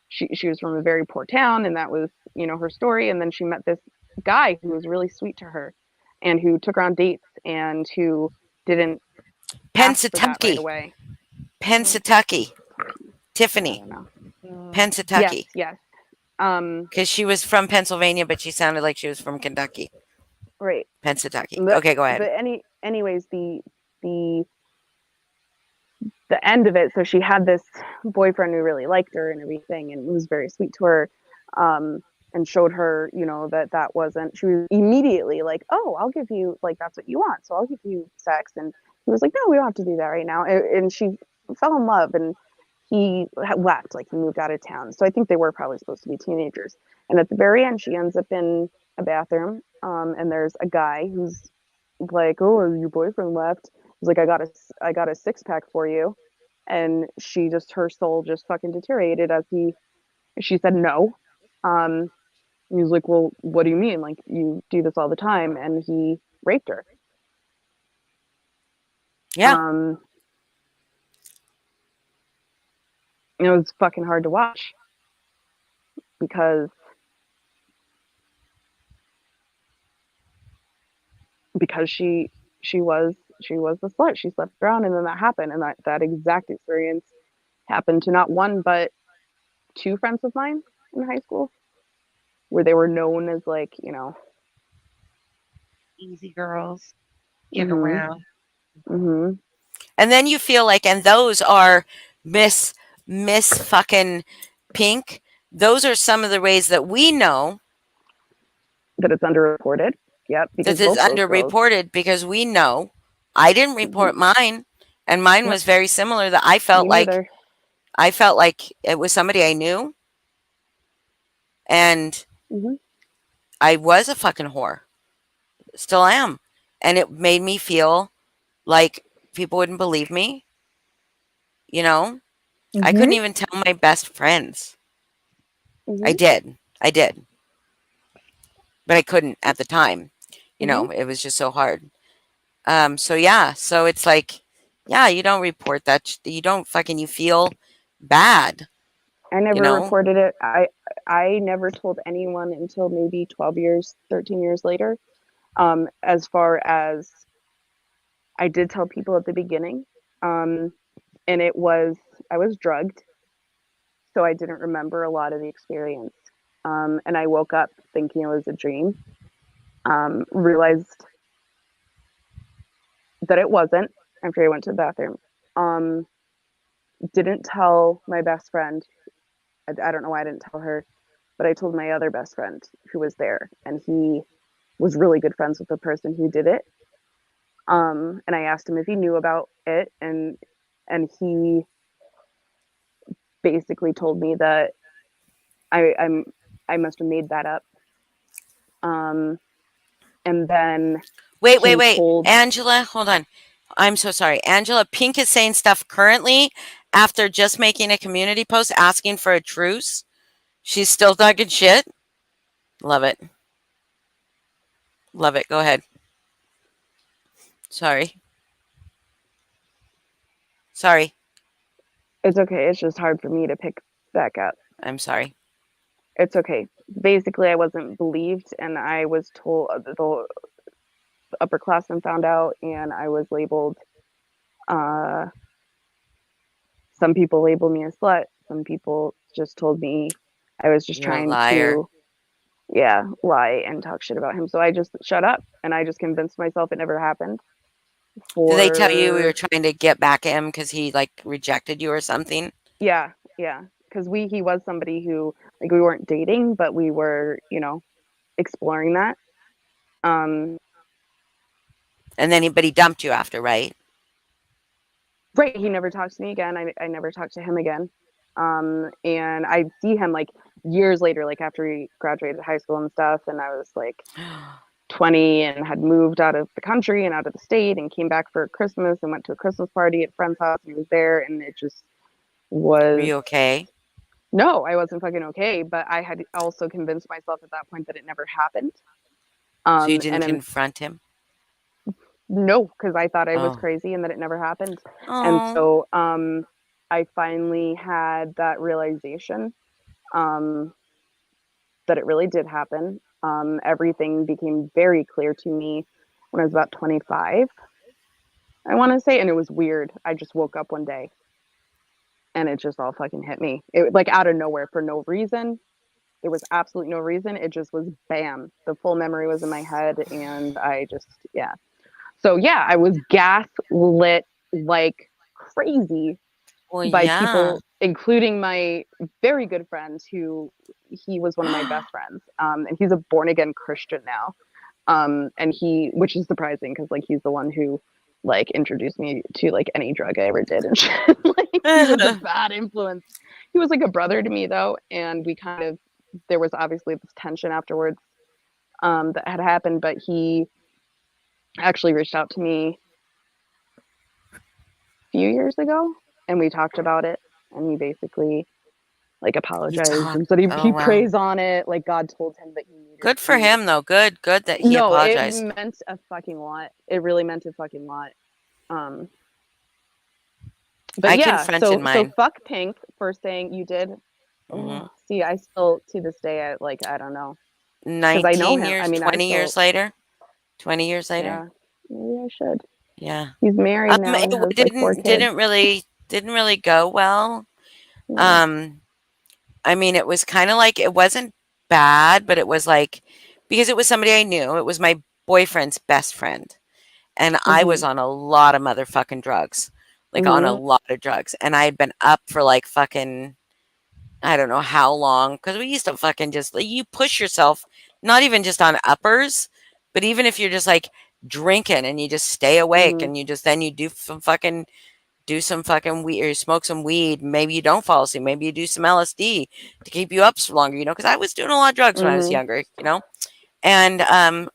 She was from a very poor town, and that was her story. And then she met this guy who was really sweet to her, and who took her on dates, and who didn't ask for that right Pensatucky. away. Pensatucky. I Tiffany. don't know. Yes, Pensatucky. yes. Because she was from Pennsylvania, but she sounded like she was from Kentucky. Right. Pensatucky. But, Okay, go ahead. but anyways, the the end of it, so she had this boyfriend who really liked her and everything, and was very sweet to her, and showed her, that wasn't. She was immediately like, "Oh, I'll give you, like, that's what you want, so I'll give you sex." And he was like, "No, we don't have to do that right now." And she fell in love, and he left, like he moved out of town. So I think they were probably supposed to be teenagers. And at the very end, she ends up in a bathroom, and there's a guy who's like, "Oh, your boyfriend left." He's like, "I got a six pack for you," and her soul just fucking deteriorated as she said no. He was like, "Well, what do you mean? Like, you do this all the time?" And he raped her. Yeah. It was fucking hard to watch because she was the slut. She slept around, and then that happened, and that exact experience happened to not one but two friends of mine in high school, where they were known as, like, Easy girls. Get mhm, around. mhm, And then you feel like, and those are Miss fucking Pink. Those are some of the ways that we know that it's underreported. Yep, that because it's both those girls. underreported, because we know I didn't report Mhm, mine, and mine yep, was very similar. That me neither. I felt like it was somebody I knew, and Mhm, I was a fucking whore. Still am. And it made me feel like people wouldn't believe me, you know? I couldn't mhm, even tell my best friends. I mhm, did. I did. But I couldn't at the time. mhm, It was just so hard. So yeah, so it's like, yeah, you don't report that. You don't fucking, you feel bad, I you never know? reported it. I never told anyone until maybe 12 years, 13 years later. As far as I did tell people at the beginning, um, and I was drugged, so I didn't remember a lot of the experience. And I woke up thinking it was a dream. Realized that it wasn't after I went to the bathroom. Um, didn't tell my best friend. I don't know why I didn't tell her, but I told my other best friend who was there, and he was really good friends with the person who did it. And I asked him if he knew about it, and he basically told me that I'm I must have made that up. Um, and then Wait, wait, he wait. told Angela, hold on. I'm so sorry. Angela, Pink is saying stuff currently after just making a community post asking for a truce. She's still talking shit. Love it. Love it. Go ahead. Sorry. Sorry. it's okay. It's just hard for me to pick back up. I'm sorry. It's okay. Basically, I wasn't believed, and I was told the upperclassmen found out, and I was labeled. Uh, some people labeled me a slut. Some people just told me I was just You're a trying liar. to, yeah, lie and talk shit about him. So I just shut up, and I just convinced myself it never happened. Did they tell you we were For trying to get back at him because he like rejected you or something? yeah, yeah, because he was somebody who like we weren't dating, but we were exploring that. Um, And then but he dumped you after, right? right, he never talked to me again. I never talked to him again. And I see him like years later, like after he graduated high school and stuff, and I was like 20 and had moved out of the country and out of the state and came back for Christmas and went to a Christmas party at a friend's house and he was there and it just Were was you okay? no, I wasn't fucking okay, but I had also convinced myself at that point that it never happened. So you didn't And confront him? no, because I thought I was Oh. crazy and that it never happened. And Oh. so I finally had that realization um, that it really did happen. Everything became very clear to me when I was about 25, I want to say, and it was weird. I just woke up one day and it just all fucking hit me. It like out of nowhere for no reason. There was absolutely no reason. It just was bam. The full memory was in my head, and I just yeah. So yeah, I was gas lit like crazy Well, by yeah. people, including my very good friend, who he was one of my best friends, and he's a born again Christian now, and which is surprising because like he's the one who like introduced me to like any drug I ever did and shit. Like he was a bad influence. He was like a brother to me though, and we kind of there was obviously this tension afterwards that had happened, but he actually reached out to me a few years ago and we talked about it and he basically like You apologized and talked. said Oh, he wow. prays on it like God told him that he needed Good for to. him, though. Good, good that he No, it apologized. meant a fucking lot. It really meant a fucking lot. um but I yeah, confronted so mine. fuck Pink for saying you did. Hmm. Oh, see, I still to this day I don't know because I know 19 him. I years, mean, I 20 years still later. 20 years later. yeah, maybe I should. Yeah. He's married now and has like 4 kids. Didn't really go well. Yeah. Um, I mean, it was kind of like it wasn't bad, but it was like because it was somebody I knew. It was my boyfriend's best friend, and I was Mhm. on a lot of motherfucking drugs, like on a Mhm. lot of drugs, and I had been up for like fucking I don't know how long because we used to fucking just like, you push yourself, not even just on uppers, but even if you're just like drinking and you just stay awake Mhm. and you just then you do some fucking weed or you smoke some weed. Maybe you don't fall asleep. Maybe you do some LSD to keep you up longer, because I was doing a lot of drugs when I was Mhm. younger. And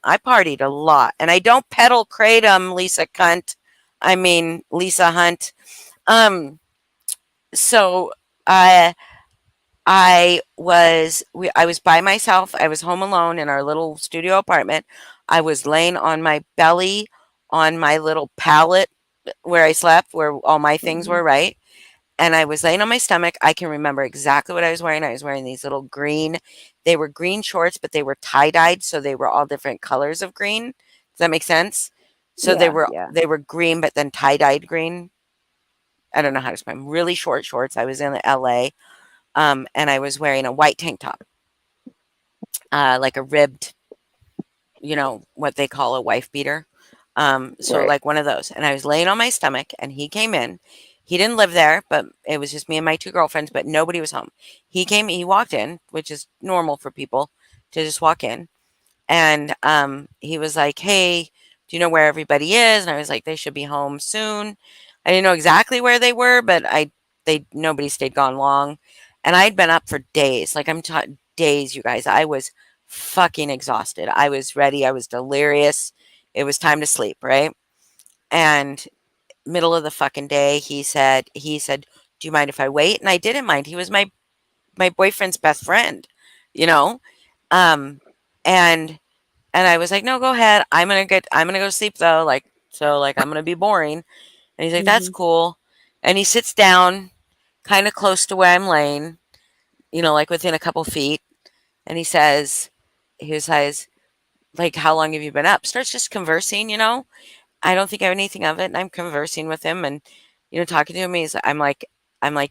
I partied a lot. And I don't peddle kratom, Lisa Cunt. I mean, Lisa Hunt. Um, so I I was by myself. I was home alone in our little studio apartment. I was laying on my belly on my little pallet where I slept, where all my things were, right? And I was laying on my stomach. I can remember exactly what I was wearing. I was wearing these little green, they were green shorts, but they were tie-dyed, so they were all different colors of green. Does that make sense? So Yeah. they were green, but then tie-dyed green. I don't know how to explain. Really short shorts. I was in LA, and I was wearing a white tank top, like a ribbed, what they call a wife beater. So Right. like one of those. And I was laying on my stomach, and he came in. He didn't live there, but it was just me and my two girlfriends, but nobody was home. He walked in, which is normal for people to just walk in. And he was like, "Hey, do you know where everybody is?" And I was like, "They should be home soon." I didn't know exactly where they were, but nobody stayed gone long. And I'd been up for days. Like days, you guys. I was fucking exhausted. I was ready. I was delirious. It was time to sleep, right? And middle of the fucking day, he said, "Do you mind if I wait?" And I didn't mind. He was my boyfriend's best friend, you know? Um and and I was like, "No, go ahead. I'm gonna go sleep though." Like I'm gonna be boring. And he's like, "That's Mm-hmm. cool." And he sits down kind of close to where I'm laying, like within a couple feet. And he says, like, "How long have you been up?" Starts just conversing. I don't think I have anything of it. And I'm conversing with him and, talking to him. I'm like,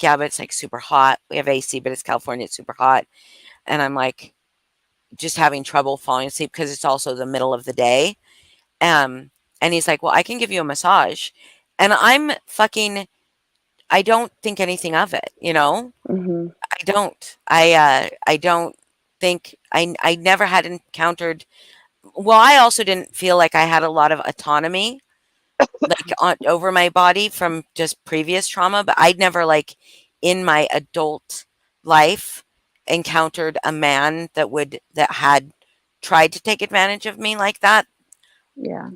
"Yeah, but it's like super hot. We have AC, but it's California. It's super hot." And I'm like, just having trouble falling asleep because it's also the middle of the day. Um, and he's like, "Well, I can give you a massage." And I don't think anything of it. Mm-hmm. I don't think I never had encountered, well, I also didn't feel like I had a lot of autonomy, like over my body from just previous trauma, but I'd never, like, in my adult life, encountered a man that had tried to take advantage of me like that, Yeah.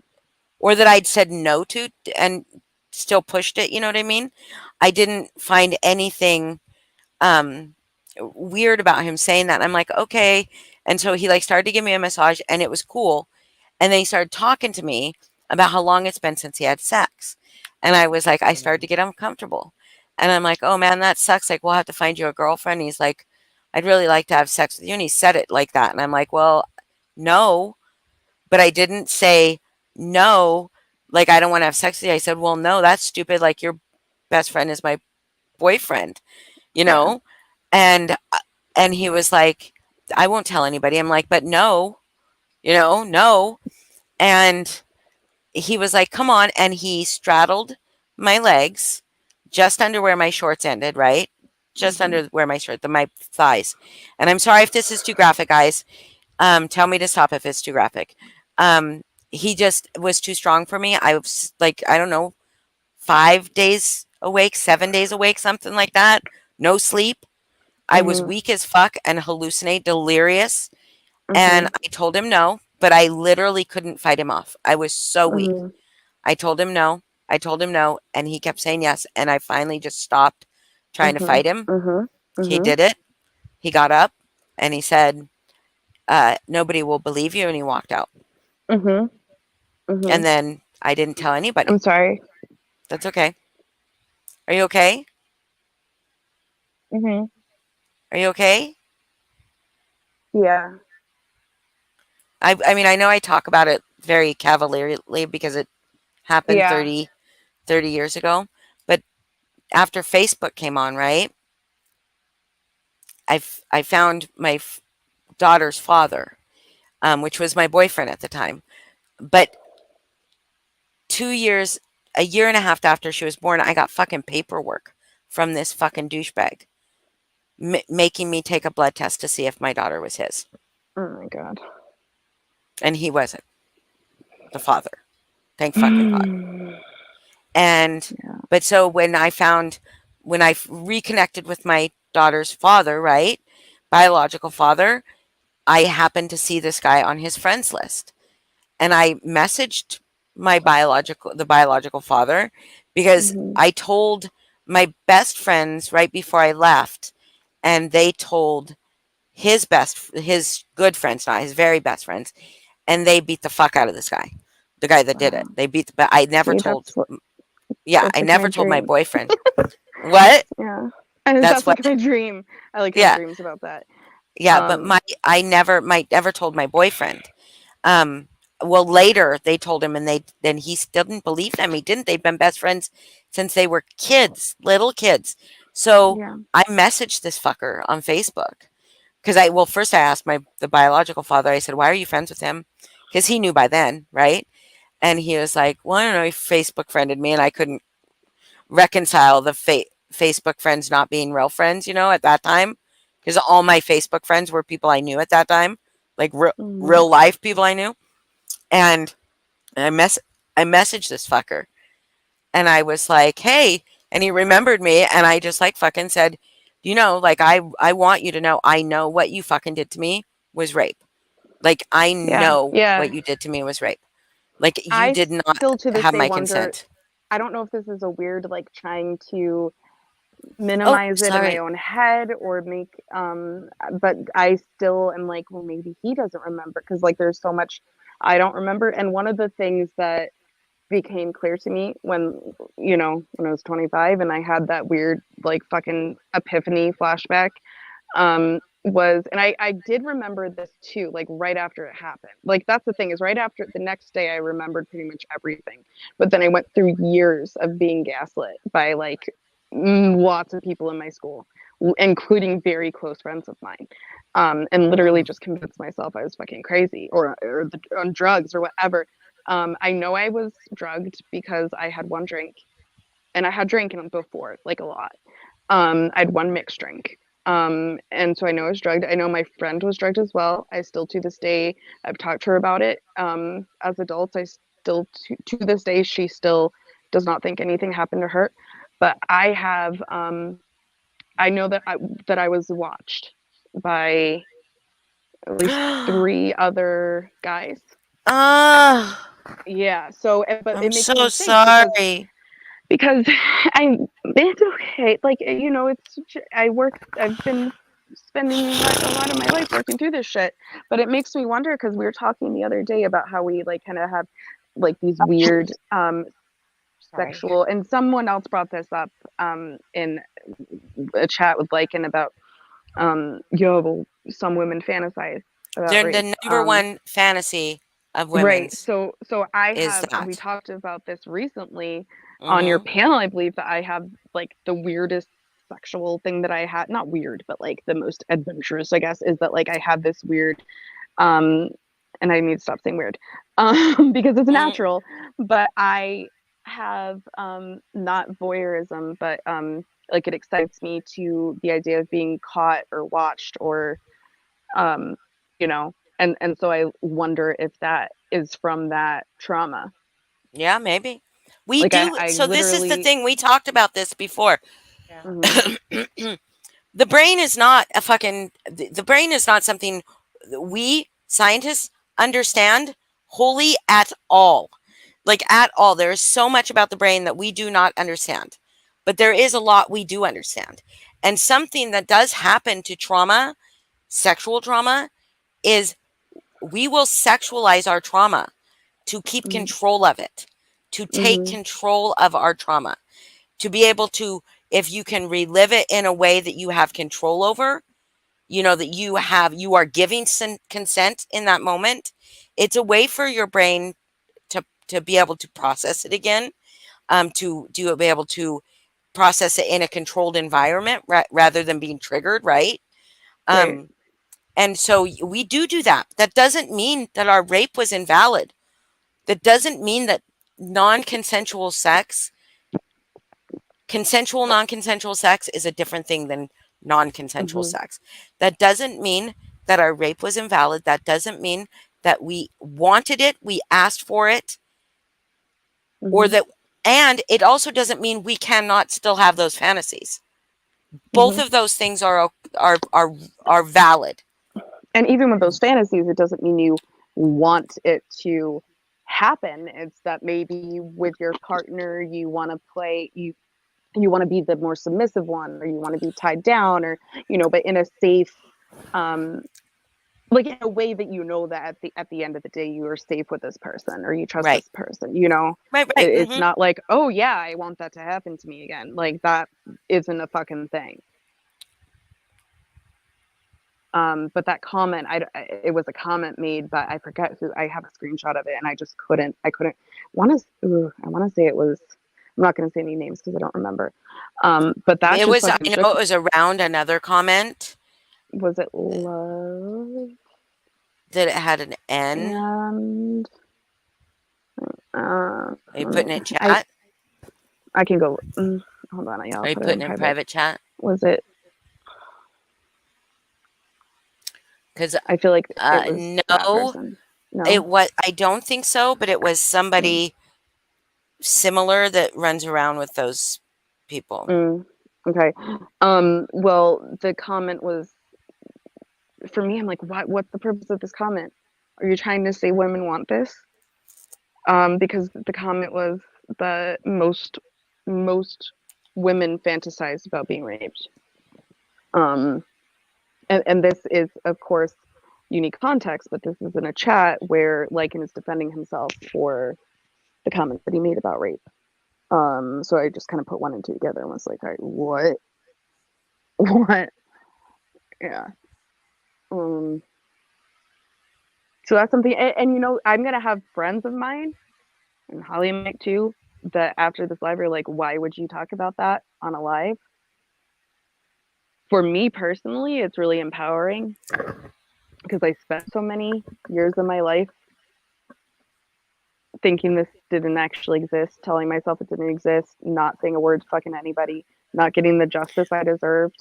or that I'd said no to and still pushed it, you know what I mean? I didn't find anything um weird about him saying that. I'm like, "Okay." And so he, like, started to give me a massage, and it was cool. And then he started talking to me about how long it's been since he had sex. And I started to get uncomfortable. And I'm like, "Oh man, that sucks. Like, we'll have to find you a girlfriend." And he's like, "I'd really like to have sex with you." And he said it like that. And I'm like, "Well, no." But I didn't say no, like, "I don't want to have sex with you." I said, "Well, no, that's stupid. Like, your best friend is my boyfriend, you Yeah. know?" And he was like, "I won't tell anybody." I'm like, "But no, no." And he was like, "Come on." And he straddled my legs just under where my shorts ended, right? Just Mm-hmm. under where my thighs. And I'm sorry if this is too graphic, guys. Tell me to stop if it's too graphic. He just was too strong for me. I was like, I don't know, 5 days awake, 7 days awake, something like that. No sleep. I was Mm-hmm. weak as fuck and hallucinate, delirious. And Mm-hmm. I told him no, but I literally couldn't fight him off. I was so weak. Mm-hmm. I told him no. I told him no, and he kept saying yes. And I finally just stopped trying to Mm-hmm. fight him. Mm-hmm. He Mm-hmm. did it. He got up and he said, "Nobody will believe you." And he walked out. Mm-hmm. Mm-hmm. And then I didn't tell anybody. I'm sorry. That's okay. Are you okay? Mm-hmm. Are you okay? Yeah. I mean, I know I talk about it very cavalierly because it happened Yeah. 30 years ago. But after Facebook came on, right? I found my daughter's father, which was my boyfriend at the time. But 2 years, a year and a half after she was born, I got fucking paperwork from this fucking douchebag making me take a blood test to see if my daughter was his. Oh my God. And he wasn't the father. Thank fucking God. Mm. And, Yeah. but so when I reconnected with my daughter's father, right? Biological father, I happened to see this guy on his friends list. And I messaged the biological father, because Mm-hmm. I told my best friends right before I left, and they told his good friends, not his very best friends, and they beat the fuck out of this guy. The guy that did it. Wow. They beat. But I never See, told. that's what Yeah, that's I like my never told my dream. boyfriend. What? Yeah. And That's that's what. like my dream. I like have Yeah, dreams about that. yeah. But Um, I never told my boyfriend. Um, well, later they told him, and then he still didn't believe them. He didn't. They've been best friends since they were kids, little kids. So yeah. I messaged this fucker on Facebook because first I asked the biological father. I said, "Why are you friends with him?" Because he knew by then, right? And he was like, "Well, I don't know. He Facebook friended me, and I couldn't reconcile the Facebook friends not being real friends, at that time, because all my Facebook friends were people I knew at that time, like Mm, real life people I knew." And I messaged this fucker, and I was like, "Hey," and he remembered me, and I just like fucking said, like I want you to know, I know what you fucking did to me was rape. Like I yeah. know Yeah. what you did to me was rape. Like you I did not still to this have day my wonder. consent. I don't know if this is a weird like trying to Oh, minimize it in my sorry. own head or make but I still am like, well, maybe he doesn't remember because like there's so much I don't remember. And one of the things that became clear to me when when I was 25 and I had that weird like fucking epiphany flashback was and I did remember this too, like right after it happened. Like that's the thing is right after the next day I remembered pretty much everything. But then I went through years of being gaslit by like lots of people in my school, including very close friends of mine. And literally Mm. just convinced myself I was fucking crazy on drugs or whatever. I know I was drugged because I had one drink and I had drinking before, like a lot. I had one mixed drink. And so I know I was drugged. I know my friend was drugged as well. I still, to this day, I've talked to her about it. As adults, I still, to this day, she still does not think anything happened to her. But I know that I was watched by at least three other guys. Ah, Yeah. So, but I'm it makes so me think sorry. because it's okay. Like I've been spending a lot of my life working through this shit, but it makes me wonder because we were talking the other day about how we like kind of have like these weird Sorry. sexual, and someone else brought this up in a chat with Lycan about well, some women fantasize about They're rape. the number one fantasy of Right. women's So is we that. talked about this recently on your Hmm. panel. I believe that I have like the weirdest sexual thing that I had, not weird, but like the most adventurous, I guess, is that like I have this weird, um, and I need to stop saying weird, because it's Mm. natural, but I have, not voyeurism, but, like it excites me to the idea of being caught or watched or um, and so I wonder if that is from that trauma. Yeah, maybe. We Like do. I So this is the literally, thing. We talked about this before. Yeah. mhm, The brain is not a fucking. The brain is not something that we scientists understand wholly at all. Like at all. There is so much about the brain that we do not understand. But there is a lot we do understand. And something that does happen to trauma, sexual trauma, is we will sexualize our trauma to keep mhm, control of it, to take mhm, control of our trauma, to be able to, if you can relive it in a way that you have control over, that you are giving consent in that moment. It's a way for your brain to be able to process it again, to be able to process it in a controlled environment rather than being triggered, right? right, Um, and so we do that. That doesn't mean that our rape was invalid. That doesn't mean that non-consensual sex, consensual non-consensual sex is a different thing than non-consensual mhm, sex. That doesn't mean that our rape was invalid. That doesn't mean that we wanted it, we asked for it, or mhm, that, and it also doesn't mean we cannot still have those fantasies. Both mhm. of those things are valid. And even with those fantasies, it doesn't mean you want it to happen. It's that maybe with your partner, you want to play you want to be the more submissive one, or you want to be tied down, or but in a safe um like in a way that you know that at the end of the day you are safe with this person or you trust Right. this person, you know. Right. It's Mhm. not like, oh yeah, I want that to happen to me again. Like that isn't a fucking thing. But that comment, it was a comment made, but I forget who. I have a screenshot of it, and I just couldn't. I want to say it was. I'm not going to say any names because I don't remember. But that It just was. I fucking know shook. it was around another comment Was it love? that it had an N. And Are you putting it in I chat? can go. Hold on, I'll Are you put it in putting it in private. private chat? Was it? Because I feel like it was that no, person. it No. was. I don't think so, but it was somebody similar that runs around with those people. Okay. Well, the comment was, for me, I'm like, what's the purpose of this comment? Are you trying to say women want this? Because the comment was that most women fantasize about being raped. And this is, of course, unique context, but this is in a chat where Lycan is defending himself for the comment that he made about rape. So I just kind of put one and two together and was like, all right, what? What? Yeah. So that's something, and you know, I'm gonna have friends of mine, and Holly might too, that after this live are like, why would you talk about that on a live? For me personally, it's really empowering because I spent so many years of my life thinking this didn't actually exist, telling myself it didn't exist, not saying a word to fucking anybody, not getting the justice I deserved.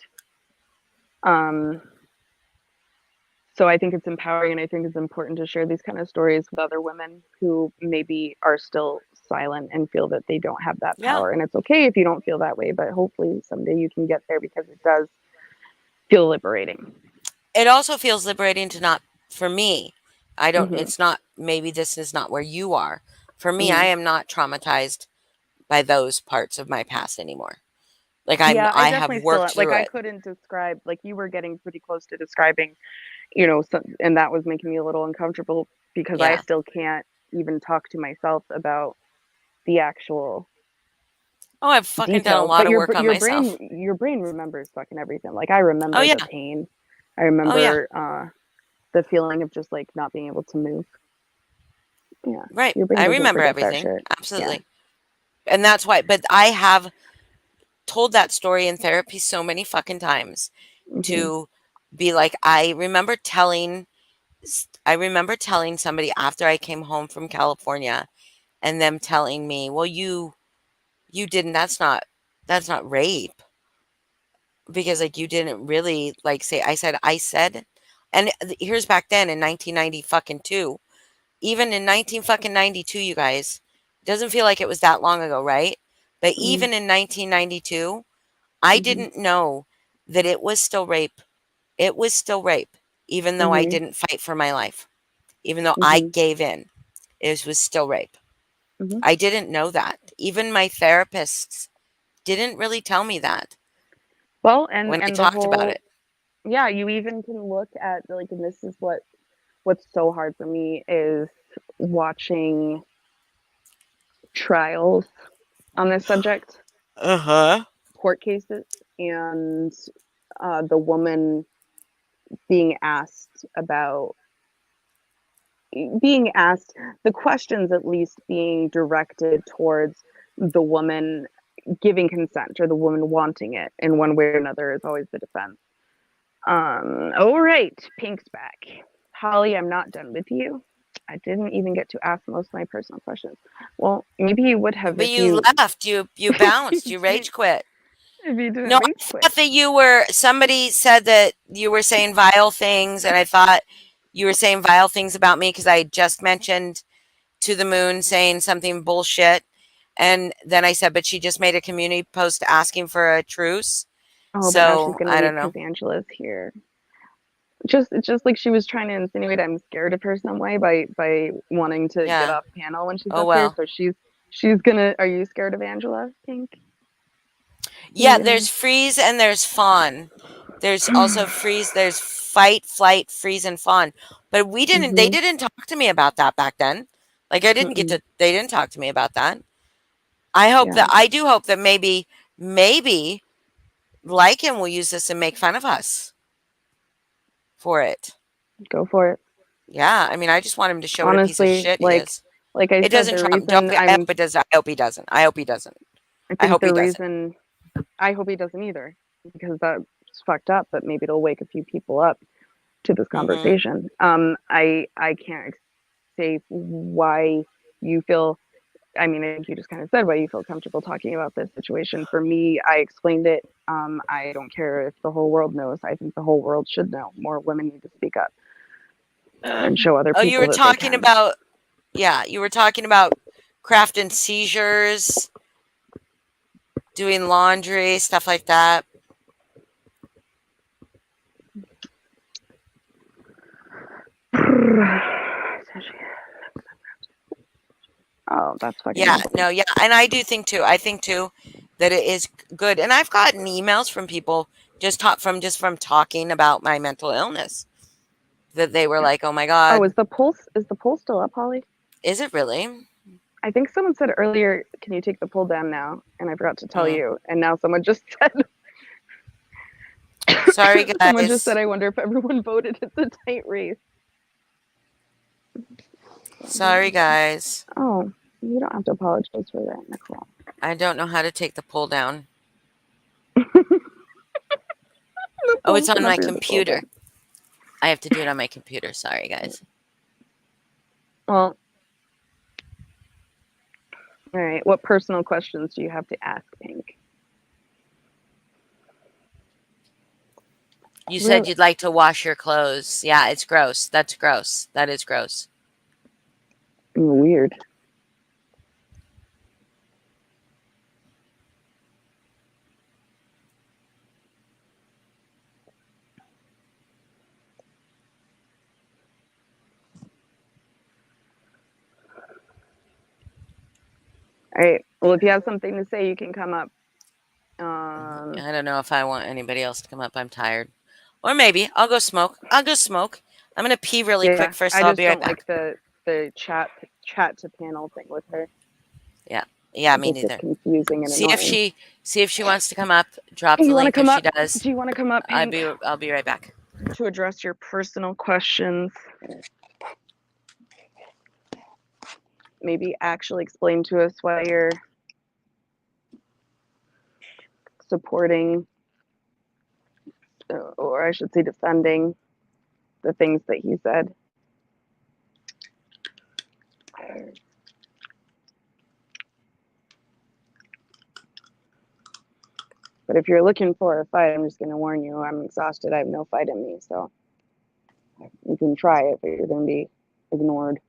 So I think it's empowering, and I think it's important to share these kind of stories with other women who maybe are still silent and feel that they don't have that Yeah. power. And it's okay if you don't feel that way, but hopefully someday you can get there because it does feel liberating. It also feels liberating to not, for me, I don't, Mm-hmm. it's not, maybe this is not where you are. For me, I Mm-hmm. am not traumatized by those parts of my past anymore. Like Yeah, I I have definitely still worked like, through I it. couldn't describe, like you were getting pretty close to describing, you know, and that was making me a little uncomfortable because I Yeah. still can't even talk to myself about the actual Oh, I've fucking done a details. lot But of work on myself. your brain remembers fucking everything. Like I Oh remember yeah. the pain. I Oh yeah. remember the feeling of just like not being able to move. Yeah, Right. your brain I doesn't remember forget that everything. shit. Yeah. Absolutely. And that's why, but I have told that story in therapy so many fucking times Mm-hmm. to be like, I remember telling somebody after I came home from California and them telling me, "Well, you didn't, that's not rape because like you didn't really like say." I said and here's back then in 1990 fucking 2. Even in 19 fucking 92, you guys. It doesn't feel like it was that long ago, right? But Mm-hmm. even in 1992, I Mm-hmm. didn't know that it was still rape. It was still rape, even though I Mm-hmm. didn't fight for my life, even though I Mm-hmm. gave in. It was still rape. Mm-hmm. I didn't know that. Even my therapists didn't really tell me that Well, when I and the talked about whole, it. yeah, you even can look at like, and this is what's so hard for me is watching trials on this subject, Uh huh. court cases, and the woman being asked about being asked the questions, at least being directed towards the woman giving consent or the woman wanting it in one way or another is always the defense. All right, Pink's back. Holly, I'm not done with you. I didn't even get to ask most of my personal questions. Well, maybe you would have But if you you left. You bounced. You rage quit. if you didn't No, rage I quit. thought that somebody said that you were saying vile things, and I thought you were saying vile things about me because I just mentioned To the Moon saying something bullshit. And then I said, but she just made a community post asking for a truce. Oh, but now she's So gonna I leave don't know. because Angela's here. Just like she was trying to insinuate I'm scared of her some way by wanting to get Yeah. off panel when she's Oh, up here. well. So she's gonna. Are you scared of Angela, Pink? Can you Yeah, get her? there's freeze and there's fawn. There's also freeze. There's fight, flight, freeze, and fawn. But we didn't. They Mhm. didn't talk to me about that back then. Like I didn't get to. They didn't talk to me about that. I hope Yeah. that I do hope that maybe Lycan will use this and make fun of us for it. Go for it. Yeah, I mean, I just want him to show what a piece of Honestly, shit he is. like I It said, doesn't the show him. reason I hope it does. I hope he doesn't. I hope he doesn't. I I think hope the he doesn't. reason I hope he doesn't either, because that's fucked up, but maybe it'll wake a few people up to this conversation. I can't say why you feel, I mean, I think you just kind of said why you feel comfortable talking about this situation. For me, I explained it. I don't care if the whole world knows. I think the whole world should know. More women need to speak up and show other Oh, people you were that talking they can. about, yeah, you were talking about craft and seizures, doing laundry, stuff like that. Oh, that's fucking Yeah, awesome. no, yeah, and I do think too. I think too that it is good, and I've gotten emails from people just from talking about my mental illness that they were like, "Oh my Oh, god, is the poll still up, Holly? is it really?" I think someone said earlier, "Can you take the poll down now?" And I forgot to tell Mm. you. And now someone just said, Sorry, someone just said, guys. "I wonder if everyone voted. It's a tight race." Sorry, guys. Oh, you don't have to apologize for that, Nicole. I don't know how to take the poll down. The Oh, it's poll's on gonna my be the poll computer. down. I have to do it on my computer. Sorry, guys. Well, all right. What personal questions do you have to ask, Pink? You said Really? you'd like to wash your clothes. Yeah, it's gross. That's gross. That is gross. Weird. All right. Well, if you have something to say, you can come up. I don't know if I want anybody else to come up. I'm tired. Or maybe I'll go smoke. I'll go smoke. I'm gonna pee really quick first. I So I'll just be right don't back. like the chat to panel thing with her. Yeah, yeah, It me just gets neither. confusing and See if annoying. she wants to come up. Drop the You want to link come if up? she does. Do you want to come up, Pink, I'll be right back. to address your personal questions? Maybe actually explain to us why you're supporting, or I should say defending, the things that he said. But if you're looking for a fight, I'm just going to warn you, I'm exhausted. I have no fight in me. So you can try it, but you're going to be ignored.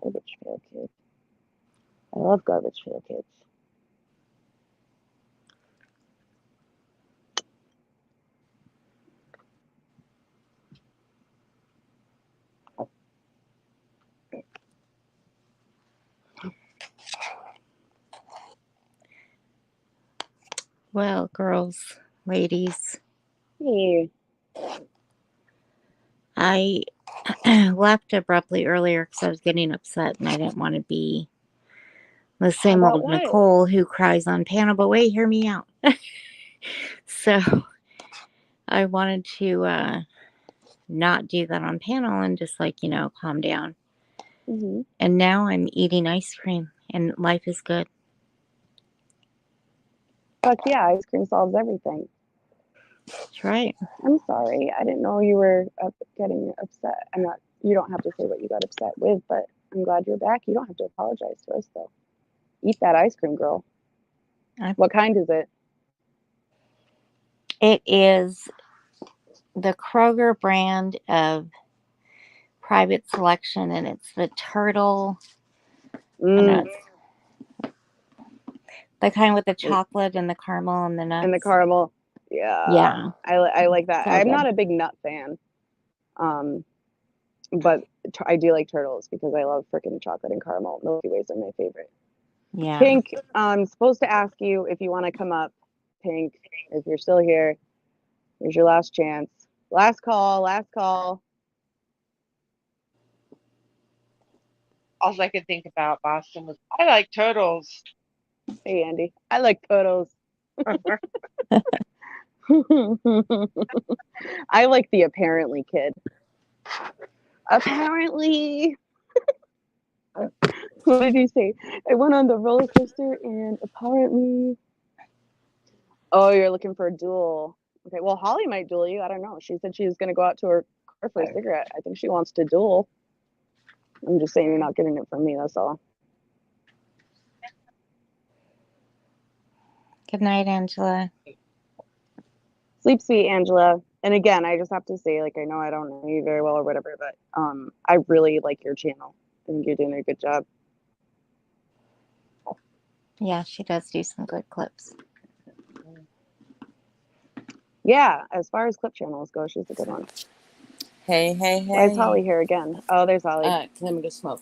Garbage pail kids. I love garbage pail kids. Well, girls, ladies, Hey. I left abruptly earlier because I was getting upset and I didn't want to be the same About old what? Nicole who cries on panel. But wait, hear me out. So I wanted to not do that on panel and just calm down. Mm-hmm. And now I'm eating ice cream and life is good. Fuck yeah, ice cream solves everything. That's right. I'm sorry. I didn't know you were getting upset. I'm not. You don't have to say what you got upset with, but I'm glad you're back. You don't have to apologize to us, though. Eat that ice cream, girl. What kind is it? It is the Kroger brand of private selection, and it's the turtle. Mm. The kind with the chocolate and the caramel and the nuts. And the caramel. Yeah. Yeah. I like that. So I'm good. not a big nut fan. But I do like turtles because I love freaking chocolate and caramel. Milky Ways are my favorite. Yeah. Pink, I'm supposed to ask you if you want to come up. Pink, if you're still here, here's your last chance. Last call, last call. All I could think about Boston was I like turtles. Hey, Andy. I like turtles. I like the apparently kid. Apparently. What did you say? I went on the roller coaster and apparently. Oh, you're looking for a duel. Okay, well, Holly might duel you. I don't know. She said she was going to go out to her car for a cigarette. I think she wants to duel. I'm just saying you're not getting it from me. That's all. Good night, Angela. Sleep sweet, Angela. And again, I just have to say, like, I know I don't know you very well or whatever, but I really like your channel. I think you're doing a good job. Yeah, she does do some good clips. Yeah, as far as clip channels go, she's a good one. Hey. Why is Holly here again? Oh, there's Holly. Let me go smoke.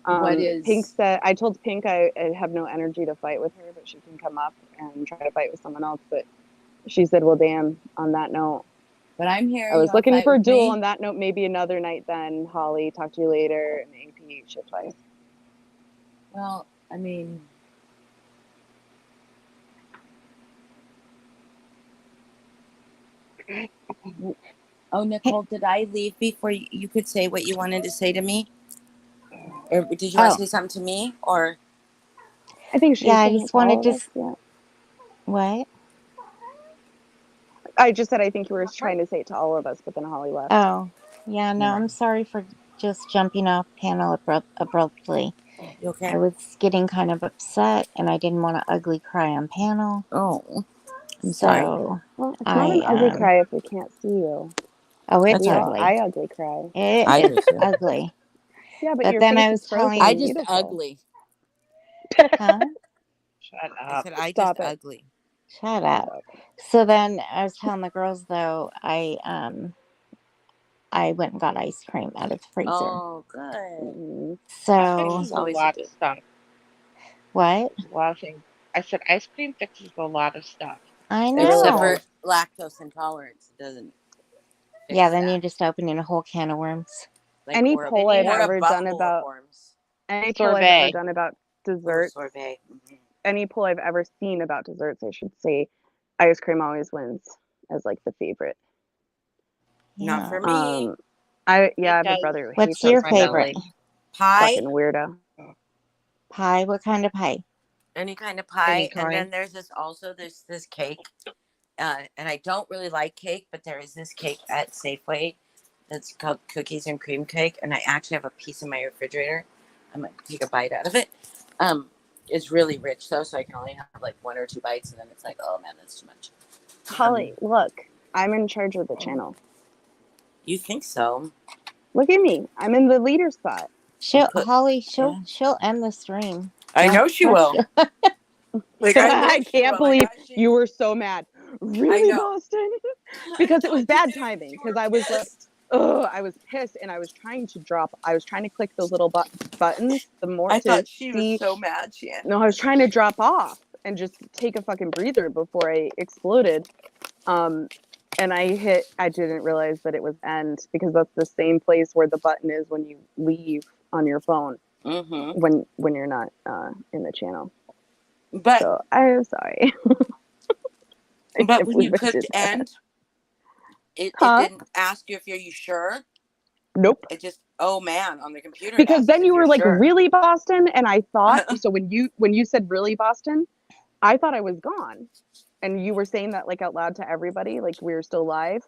What is? Pink said, I told Pink I have no energy to fight with her, but she can come up and try to fight with someone else. But she said, well, damn, on that note. But I'm here. I was You wanna looking fight for a with duel. me? On that note, maybe another night then. Holly, talk to you later. And AP, shit twice. Well, I mean, oh, Nicole, did I leave before you could say what you wanted to say to me? Or did you want to say something to me? Or I think she's Yeah, I saying just to all wanted of to. us, yeah. What? I just said I think you were trying to say it to all of us, but then Holly left. Oh, yeah, no, Yeah. I'm sorry for just jumping off panel abruptly. you okay? I was getting kind of upset and I didn't want to ugly cry on panel. Oh, I'm sorry. So, Well, it's not an ugly cry if we can't see you. oh, it's That's all right. ugly. I ugly cry. It I is do too. ugly. Yeah, but But your then face I was is frozen telling- I and just beautiful. ugly. Huh? Shut I up. said I Stop just it. ugly. Shut up. So then I was telling the girls though, I went and got ice cream out of the freezer. Oh, good. Mhm. So Fixes a always lot good. of stuff. what? A lot of things. I said ice cream fixes a lot of stuff. I It really Except know. does. for lactose intolerance, it doesn't. Fix Yeah, then that. you're just opening a whole can of worms. Like, Any or a, poll I've or a ever done bubble of about worms. any poll I've ever Sorbet. done about Or desserts, sorbet. any poll I've ever seen about desserts, I should say, ice cream always wins as like the favorite. Not Yeah. for me. I have a does. brother who What's hates your ice cream. favorite? Pie. Fucking weirdo. Pie? What kind of pie? Any kind of pie. Any And kind. then there's this cake. And I don't really like cake, but there is this cake at Safeway that's called cookies and cream cake. And I actually have a piece in my refrigerator. I'm going to take a bite out of it. It's really rich, though, so I can only have like 1 or 2 bites. And then it's like, oh, man, that's too much. Holly, look, I'm in charge of the channel. You think so? Look at me. I'm in the leader spot. Holly, yeah. she'll end the stream. I know she will. Like, I know I she can't will. Like, believe she- you were so mad. Really, know. Boston? Because it was I bad thought timing. you Because were I was like, pissed. oh, I was pissed, and I was trying to click those little buttons the more I to thought she was see. so mad. She had. No, I was trying to drop off and just take a fucking breather before I exploded. And I didn't realize that it was end, because that's the same place where the button is when you leave on your phone Mm-hmm. when you're not in the channel. But So I'm sorry. I but can't when you believe I clicked did that. end, it Huh? didn't ask you if you sure. Nope. It just man on the computer. Because then you were like, sure. really, Boston? And I thought, so when you said really, Boston, I thought I was gone. And you were saying that like out loud to everybody, like we were still live.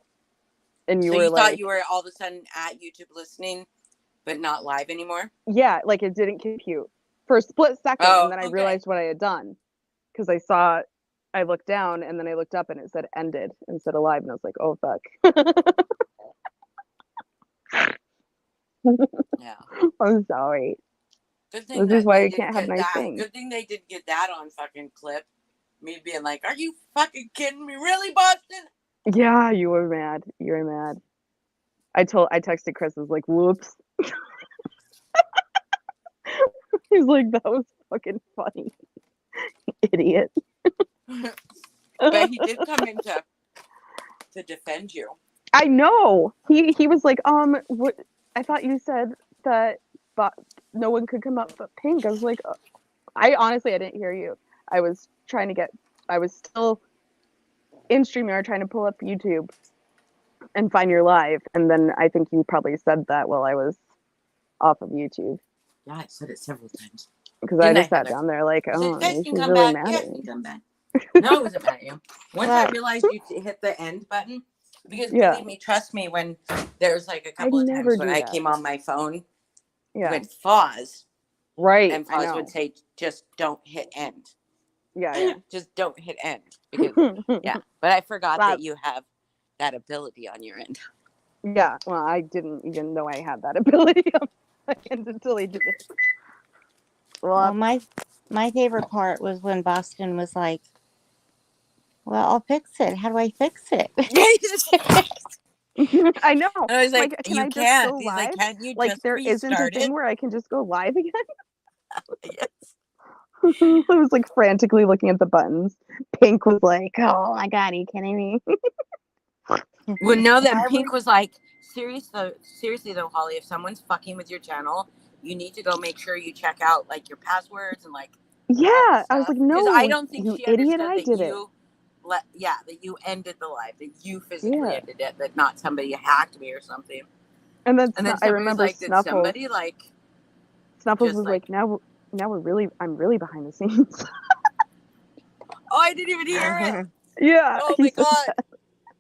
And you So were you like, thought you were all of a sudden at YouTube listening, but not live anymore? yeah, like it didn't compute for a split second. Oh, And then I okay. realized what I had done. Because I looked down and then I looked up and it said ended instead of live. And I was like, oh, fuck. Yeah. I'm sorry. Good thing This is that why they you didn't can't have get nice that. things. Good thing they didn't get that on fucking clip. Me being like, "Are you fucking kidding me? Really, Boston?" Yeah, you were mad. You were mad. I texted Chris, I was like, whoops. He's like, that was fucking funny. Idiot. But he did come in to defend you. I know. He was like, what? I thought you said that, but no one could come up but Pink. I was like, I honestly, I didn't hear you. I was still in StreamYard trying to pull up YouTube and find your live, and then I think you probably said that while I was off of YouTube. Yeah, I said it several times. Because I Didn't I, just sat Heather? down there like, I said, oh, you guys she's can come really back. mad You at guys me. can come back. No, I wasn't mad at you. Once I realized you hit the end button, because believe me, trust me, when there's like a couple of times when I came on my phone with Foz, right, and Foz would say, just don't hit end. Yeah. Just don't hit end. Because, yeah. But I forgot that you have that ability on your end. Yeah. Well, I didn't even know I had that ability on my end until he did it. Well, my favorite part was when Boston was like, well, I'll fix it. How do I fix it? I know. And I was like, can you I can't. just go He's live? like, can't you like, just there isn't a thing where I can just go live again? Yes. I was like frantically looking at the buttons. Pink was like, oh my God, are you kidding me? Well, no, then Pink was like, seriously though, Holly, if someone's fucking with your channel, you need to go make sure you check out like your passwords and like I was like, no, I don't think you she idiot, understood I that did you that you ended the live, that you physically ended it, that not somebody hacked me or something. And then I remember like, Snuffles, did somebody like Snuffles was like, now I'm really behind the scenes. Oh, I didn't even hear it. Yeah. Oh my God.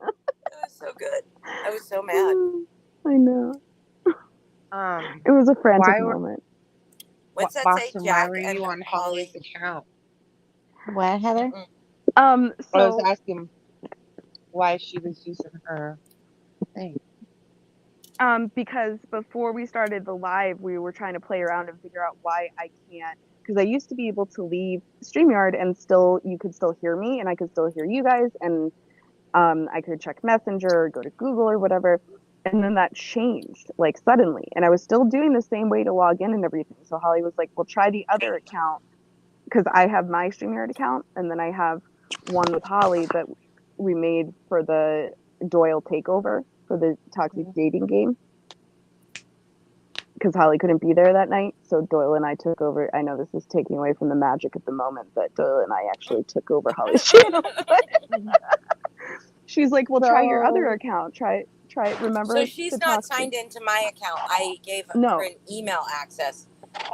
It was so good. I was so mad. I know. It was a frantic moment. What's that Boston, say, Jack? why were you on Holly's account? What, Heather? So I was asking why she was using her thing. Because before we started the live, we were trying to play around and figure out why I can't. Because I used to be able to leave StreamYard and you could still hear me and I could still hear you guys, and I could check Messenger or go to Google or whatever. And then that changed like suddenly, and I was still doing the same way to log in and everything. So Holly was like, well, try the other account, because I have my StreamYard account, and then I have one with Holly that we made for the Doyle takeover for the toxic dating game, because Holly couldn't be there that night. So Doyle and I took over. I know this is taking away from the magic at the moment, but Doyle and I actually took over Holly's channel. She's like, well, try your other account. Try it. Remember? So she's not signed into my account. I gave her an email access.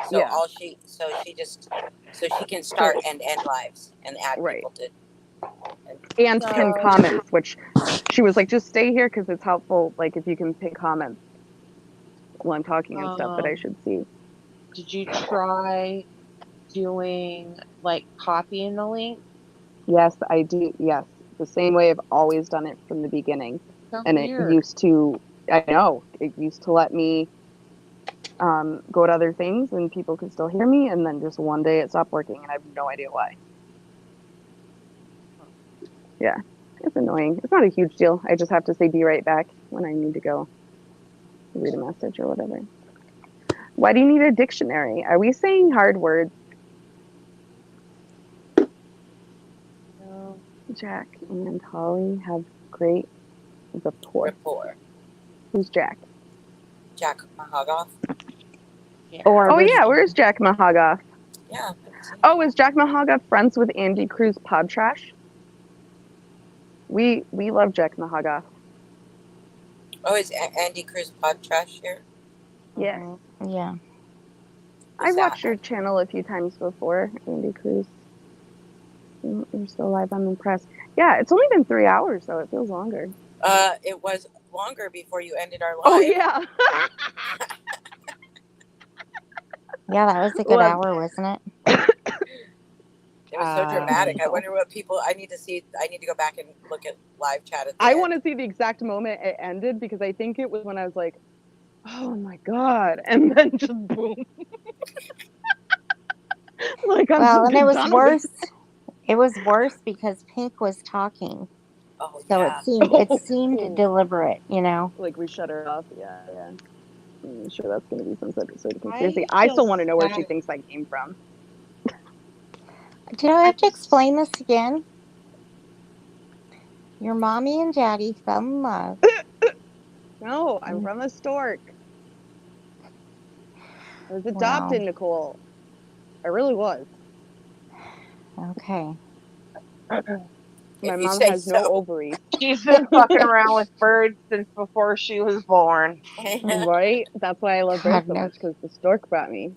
So she can start and end lives and add people to. And pin comments, which she was like, just stay here because it's helpful. Like if you can pin comments while I'm talking and stuff that I should see. Did you try doing like copying the link? Yes, I do. Yes, the same way I've always done it from the beginning. And weird. It used to let me go to other things and people could still hear me, and then just one day it stopped working and I have no idea why. Yeah, it's annoying. It's not a huge deal. I just have to say be right back when I need to go read a message or whatever. Why do you need a dictionary? Are we saying hard words? No. Jack and Holly have great rapport. Who's Jack? Jack Mahagoff. Yeah. Where's Jack Mahagoff? Yeah. Oh, is Jack Mahagoff friends with Andy Cruz Pod Trash? We love Jack Mahagoff. Oh, is Andy Cruz Pod Trash here? Yes. Yeah. I've watched your channel a few times before, Andy Cruz. You're still alive. I'm impressed. Yeah, it's only been 3 hours, so it feels longer. It was longer before you ended our live. Oh, yeah. Yeah, that was a good hour, wasn't it? It was so dramatic. I wonder what people. I need to go back and look at live chat at the I end. want to see the exact moment it ended, because I think it was when I was like, oh my God. And then just boom. Like, and it was worse. It was worse because Pink was talking. Oh, so yeah. it seemed deliberate, Like we shut her off. Yeah. I'm sure that's going to be some episode of conspiracy. I still want to know where she thinks that came from. Did I have to explain this again? Your mommy and daddy fell in love. No, I'm Mm. from a stork. I was Wow. adopted, Nicole. I really was. Okay. My If you mom say has no so. ovaries. She's been fucking around with birds since before she was born. Right? That's why I love birds God so no. much, because the stork brought me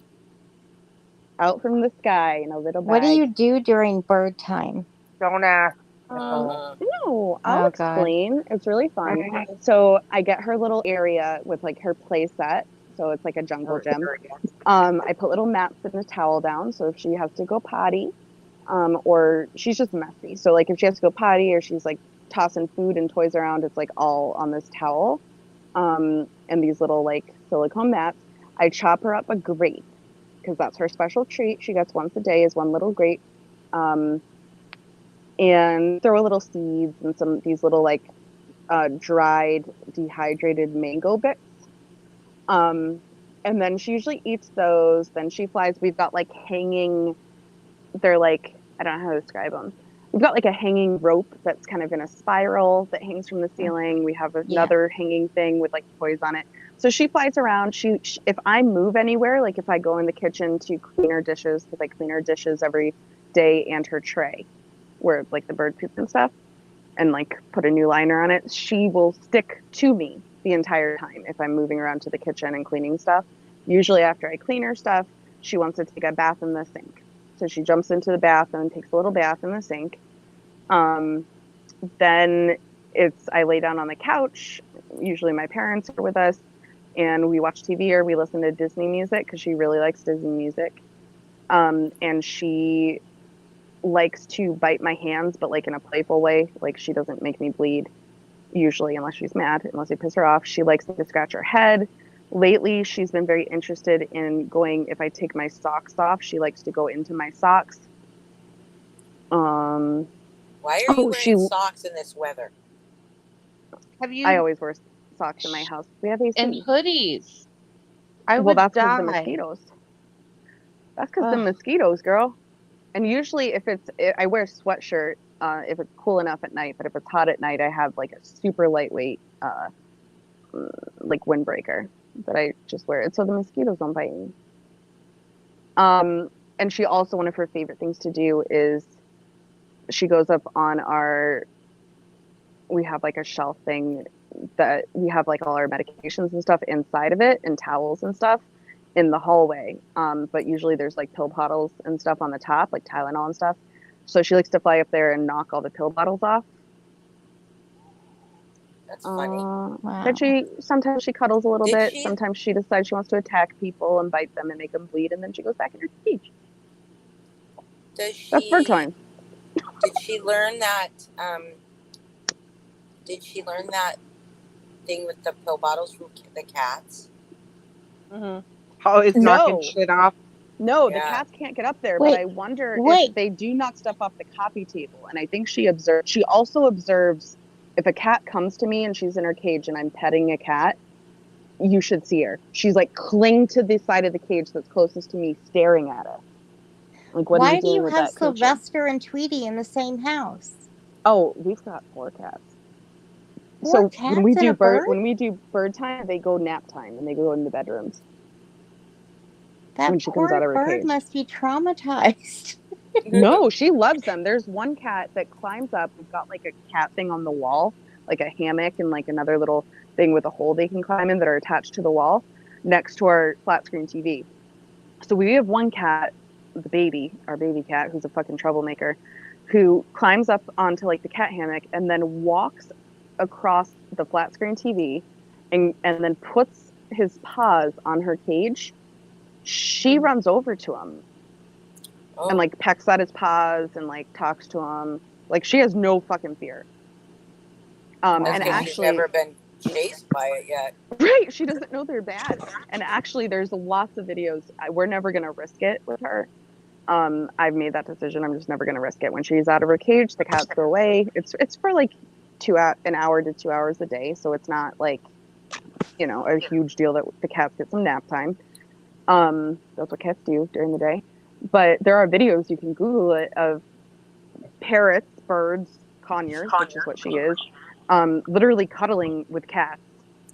out from the sky in a little What do bag. you do during bird time? Don't ask, Um, Nicole. no, I'll Oh God. explain. It's really fun. So I get her little area with like her play set. So it's like a jungle gym. I put little mats and a towel down. So if she has to go potty, or she's just messy. So like if she has to go potty or she's like tossing food and toys around, it's like all on this towel. And these little like silicone mats. I chop her up a grape because that's her special treat. She gets once a day is one little grape. Um, and throw a little seeds and some these little like dried dehydrated mango bits. Um, and then she usually eats those. Then she flies. We've got like hanging. They're like I don't know how to describe them. We've got like a hanging rope that's kind of in a spiral that hangs from the ceiling. We have Yeah. another hanging thing with like toys on it. So she flies around. She if I move anywhere, like if I go in the kitchen to clean her dishes, because I clean her dishes every day and her tray, where like the bird poop and stuff, and like put a new liner on it, she will stick to me the entire time if I'm moving around to the kitchen and cleaning stuff. Usually after I clean her stuff, she wants to take a bath in the sink. So she jumps into the bath and takes a little bath in the sink. Um, then I lay down on the couch. Usually my parents are with us and we watch TV or we listen to Disney music because she really likes Disney music. And she likes to bite my hands, but like in a playful way. Like she doesn't make me bleed usually, unless she's mad, unless I piss her off. She likes to scratch her head. Lately, she's been very interested in going. If I take my socks off, she likes to go into my socks. Why are you Oh, wearing socks in this weather? Have I you always wear socks in my house. We have AC. and hoodies? I Well, would that's because the die. mosquitoes. That's because the Ugh. mosquitoes, girl. And usually, I wear a sweatshirt if it's cool enough at night. But if it's hot at night, I have like a super lightweight like windbreaker that I just wear it so the mosquitoes don't bite me. And she also one of her favorite things to do is she goes up on we have like a shelf thing that we have like all our medications and stuff inside of it and towels and stuff in the hallway. But usually there's like pill bottles and stuff on the top, like Tylenol and stuff. So she likes to fly up there and knock all the pill bottles off. That's funny. Wow. Then sometimes she cuddles a little Did bit. she? Sometimes she decides she wants to attack people and bite them and make them bleed, and then she goes back in her cage. Does That's bird she? time. Did she learn that? Did she learn that thing with the pill bottles from the cats? Always knocking No, shit off. no, the Yeah. cats can't get up there. But Wait. I wonder Wait. if they do knock stuff off the coffee table. And I think she observes. She also observes if a cat comes to me and she's in her cage and I'm petting a cat. You should see her. She's like cling to the side of the cage that's closest to me, staring at it. Like, what are Why you do you doing with have that creature? Sylvester and Tweety in the same house? Oh, we've got 4 cats. Four So cats and a bird? when we do bird time, they go nap time and they go in the bedrooms That when she comes poor out of her bird cage. must be traumatized. No, she loves them. There's one cat that climbs up. We've got like a cat thing on the wall, like a hammock and like another little thing with a hole they can climb in that are attached to the wall next to our flat screen TV. So we have one cat, our baby cat, who's a fucking troublemaker, who climbs up onto like the cat hammock and then walks across the flat screen TV and then puts his paws on her cage. She runs over to him and like pecks at his paws and like talks to him. Like she has no fucking fear. That's And because she's actually, never been chased by it yet. right, she doesn't know they're bad. And actually, there's lots of videos. We're never gonna risk it with her. I've made that decision. I'm just never gonna risk it. When she's out of her cage, the cats go away. It's for like an hour to 2 hours a day, so it's not like a huge deal that the cats get some nap time. That's what cats do during the day. But there are videos, you can Google it, of parrots, birds, conures, which is what she is, literally cuddling with cats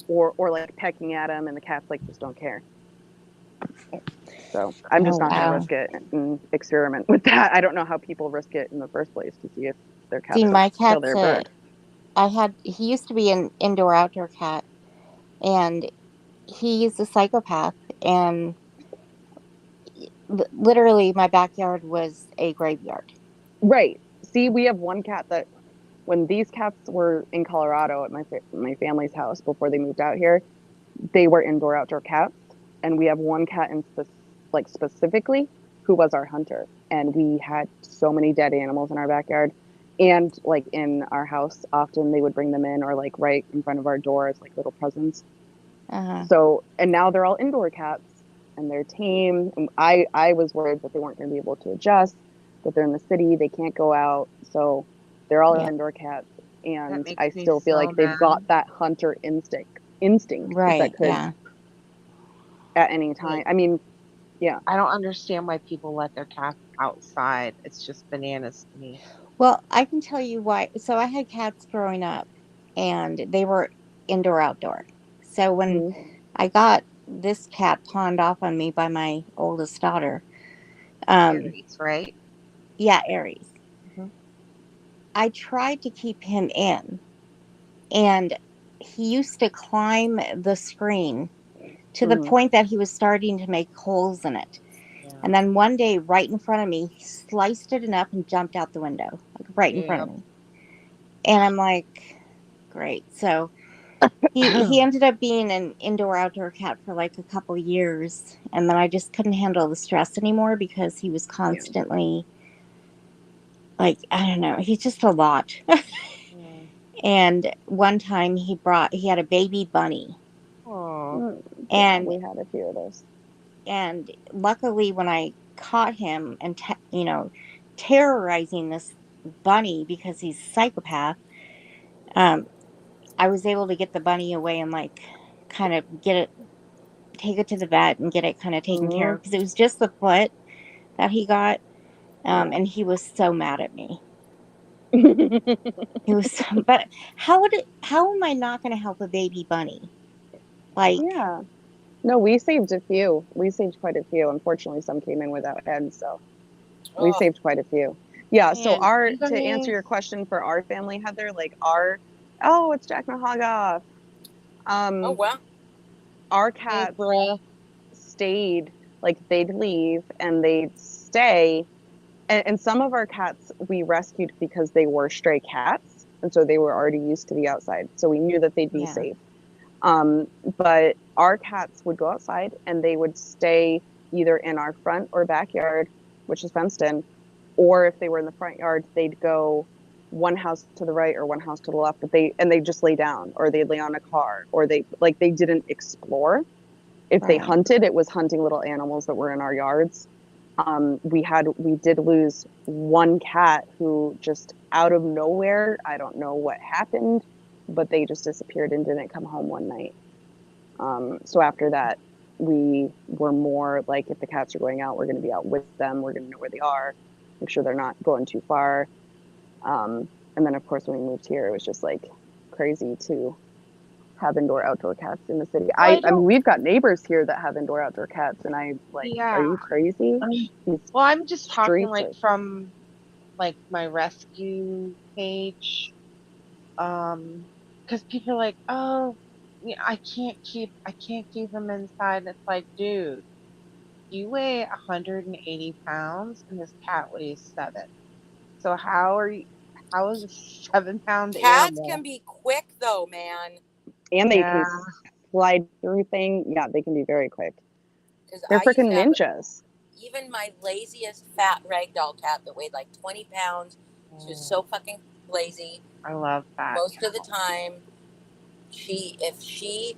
or like pecking at them, and the cats like just don't care. So I'm just Oh, not going to wow. risk it and experiment with that. I don't know how people risk it in the first place to see if their See, cats will my kill cat's their bird. he used to be an indoor outdoor cat, and he's a psychopath. And literally, my backyard was a graveyard. Right. See, we have one cat that when these cats were in Colorado at my family's house before they moved out here, they were indoor outdoor cats, and we have one cat like specifically who was our hunter, and we had so many dead animals in our backyard, and like in our house often they would bring them in or like right in front of our door as like little presents. Uh-huh. So and now they're all indoor cats and they're tame, and I was worried that they weren't going to be able to adjust, that they're in the city, they can't go out, so they're all Yeah. indoor cats, That and makes I me still feel so like they've mad. got that hunter instinct Right. that could Yeah. at any time. I mean, yeah. I don't understand why people let their cats outside. It's just bananas to me. Well, I can tell you why. So I had cats growing up, and they were indoor outdoor. So when Mhm. I got this cat pawned off on me by my oldest daughter, Aries, right? yeah, Aries, Mhm. I tried to keep him in, and he used to climb the screen to the Mhm. point that he was starting to make holes in it. Yeah. And then one day, right in front of me, he sliced it up and jumped out the window, like right in front Yep. of me. And I'm like, great. So he ended up being an indoor outdoor cat for like a couple years, and then I just couldn't handle the stress anymore because he was Yeah. constantly like, I don't know, he's just a lot. Yeah. And one time he had a baby bunny, Oh. Yeah, and we had a few of those. luckily when I caught him and terrorizing this bunny because he's a psychopath, um I was able to get the bunny away and like kind of take it to the vet and get it kind of taken care Mhm. of because it was just the foot that he got. Yeah. And he was so mad at me. He was, but how am I not going to help a baby bunny? Like, Yeah. No, we saved a few. We saved quite a few. Unfortunately, some came in without heads, so we Oh, saved quite a few. Yeah, so Man, our you to answer guys. your question for our family, Heather, like our oh, it's Jack Mahaga. oh Um, well. our Hey, cats bruh. stayed, like they'd leave and they'd stay. And some of our cats we rescued because they were stray cats, and so they were already used to the outside, so we knew that they'd be yeah, safe. But our cats would go outside and they would stay either in our front or backyard, which is fenced in, or if they were in the front yard, they'd go one house to the right or one house to the left, but they just lay down or they'd lay on a car or they didn't explore. If they right. hunted, it was hunting little animals that were in our yards. We did lose one cat who just out of nowhere, I don't know what happened, but they just disappeared and didn't come home one night. So after that, we were more like, if the cats are going out, we're going to be out with them. We're going to know where they are, make sure they're not going too far. And then, of course, when we moved here, it was just like crazy to have indoor outdoor cats in the city. Well, I I mean, don't. we've got neighbors here that have indoor outdoor cats, and I like, are Yeah. you crazy? These Well, I'm just talking streets like are. from like my rescue page. Because people are like, oh, yeah, I can't keep them inside. And it's like, dude, you weigh 180 pounds and this cat weighs 7. So how is a 7 pound Cats animal? can be quick though, man. And they Yeah. can slide through thing. Yeah, they can be very quick. Because They're I used freaking to have ninjas. even my laziest fat ragdoll cat that weighed like 20 pounds. She was so fucking lazy. I love that. Most of the time, if she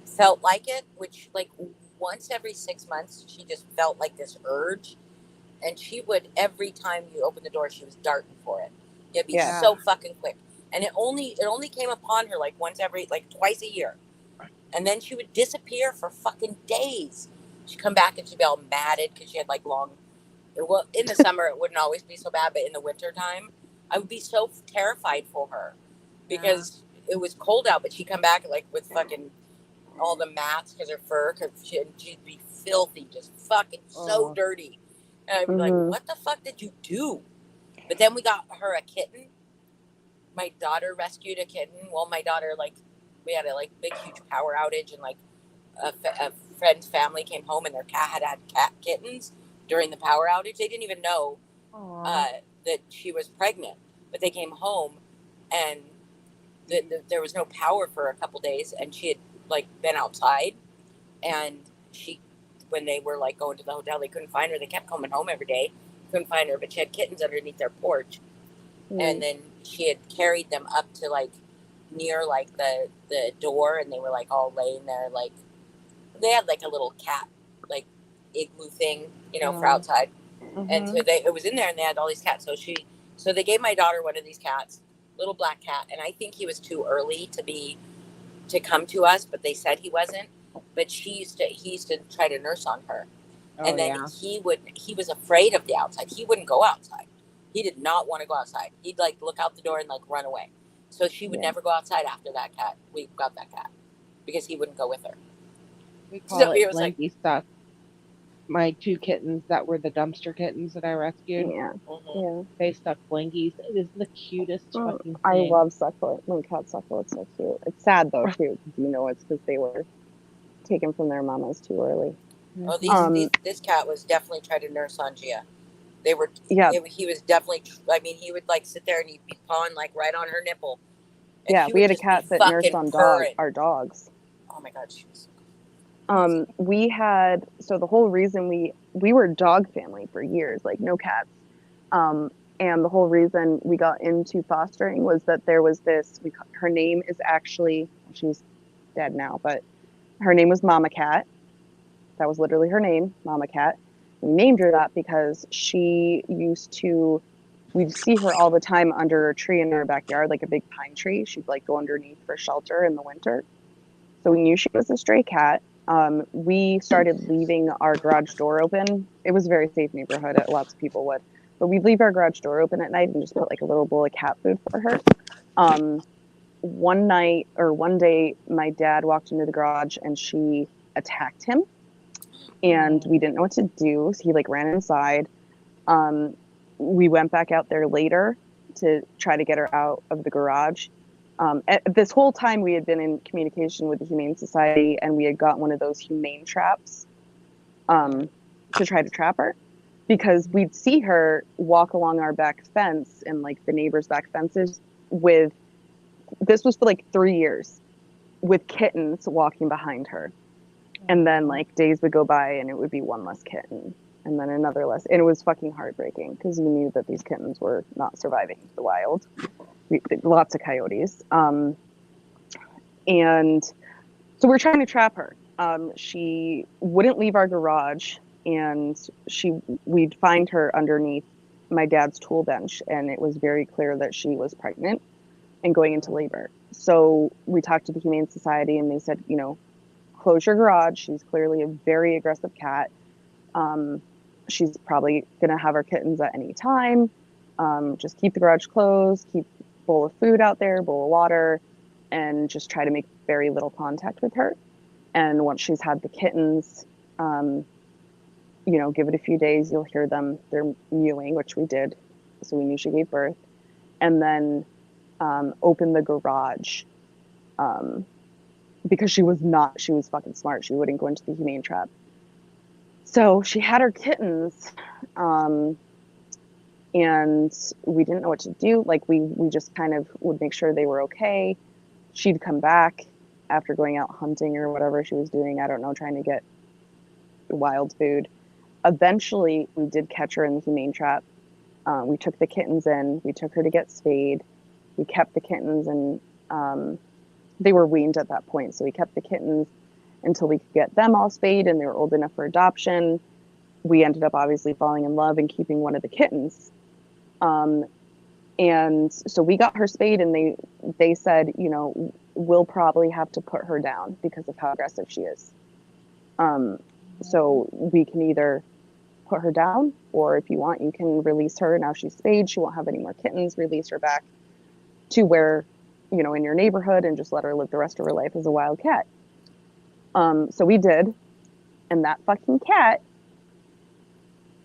felt like it, which like once every 6 months, she just felt like this urge, and she would every time you open the door, she was darting for it. It'd be Yeah. so fucking quick, and it only came upon her like twice a year, and then she would disappear for fucking days. She'd come back and she'd be all matted because she had like long Well, in the summer it wouldn't always be so bad, but in the wintertime, I would be so terrified for her because it was cold out, but she'd come back like with fucking all the mats because her fur, because she'd be filthy, just fucking so Oh. dirty. And I'd be like, Mhm. what the fuck did you do? But then we got her a kitten. My daughter rescued a kitten. Well, my daughter, like, we had a like big, huge power outage, and like a friend's family came home and their cat had cat kittens during the power outage. They didn't even know that she was pregnant, but they came home and there was no power for a couple days, and she had like been outside, and she, when they were like going to the hotel, they couldn't find her. They kept coming home every day, couldn't find her, but she had kittens underneath their porch, and then she had carried them up to like near like the door, and they were like all laying there, like they had like a little cat like igloo thing, for outside, and so it was in there, and they had all these cats. So they gave my daughter one of these cats, little black cat, and I think he was too early to come to us, but they said he wasn't. But he used to try to nurse on her, and then he was afraid of the outside. He wouldn't go outside. He did not want to go outside. He'd like look out the door and like run away. So she would never go outside after that cat. We got that cat because he wouldn't go with her. We call So it it was like, blanky stuff. My 2 kittens that were the dumpster kittens that I rescued, Yeah. Yeah. they stuck blankies. It is the cutest fucking thing. I love succulent. When cats suckle, it's so cute. It's sad though too, because it's because they were taken from their mamas too early. oh, this cat was definitely trying to nurse on Gia. They were, he was definitely. I mean, he would like sit there and he'd be pawing like right on her nipple. And Yeah, she we would had a just cat be that nursed fucking on purring. our dogs. Oh my god, she was. We had, so the whole reason we were a dog family for years, like no cats. And the whole reason we got into fostering was that there was this, her name is actually, she's dead now, but her name was Mama Cat. That was literally her name, Mama Cat. We named her that because we'd see her all the time under a tree in our backyard, like a big pine tree. She'd like go underneath for shelter in the winter. So we knew she was a stray cat. We started leaving our garage door open. It was a very safe neighborhood. Lots of people would. But we'd leave our garage door open at night and just put like a little bowl of cat food for her. One day, my dad walked into the garage and she attacked him. And we didn't know what to do. So he like ran inside. We went back out there later to try to get her out of the garage. This whole time we had been in communication with the Humane Society, and we had got one of those humane traps to try to trap her, because we'd see her walk along our back fence and like the neighbors' back fences this was for like 3 years, with kittens walking behind her. And then like days would go by and it would be one less kitten and then another less. And it was fucking heartbreaking because you knew that these kittens were not surviving the wild. Lots of coyotes. And so we're trying to trap her. She wouldn't leave our garage, and we'd find her underneath my dad's tool bench, and it was very clear that she was pregnant and going into labor. So we talked to the Humane Society, and they said, close your garage. She's clearly a very aggressive cat. She's probably going to have her kittens at any time. Just keep the garage closed, keep a bowl of food out there, bowl of water, and just try to make very little contact with her. And once she's had the kittens, give it a few days, you'll hear them, they're mewing, which we did. So we knew she gave birth. And then open the garage. Because she was fucking smart. She wouldn't go into the humane trap. So she had her kittens, and we didn't know what to do. Like we just kind of would make sure they were okay. She'd come back after going out hunting or whatever she was doing. I don't know, trying to get wild food. Eventually, we did catch her in the humane trap. We took the kittens in. We took her to get spayed. We kept the kittens, and they were weaned at that point. So we kept the kittens until we could get them all spayed and they were old enough for adoption. We ended up obviously falling in love and keeping one of the kittens. And so we got her spayed, and they said, we'll probably have to put her down because of how aggressive she is. So we can either put her down, or if you want, you can release her. Now she's spayed, she won't have any more kittens. Release her back to where, you know, in your neighborhood, and just let her live the rest of her life as a wild cat. So we did, and that fucking cat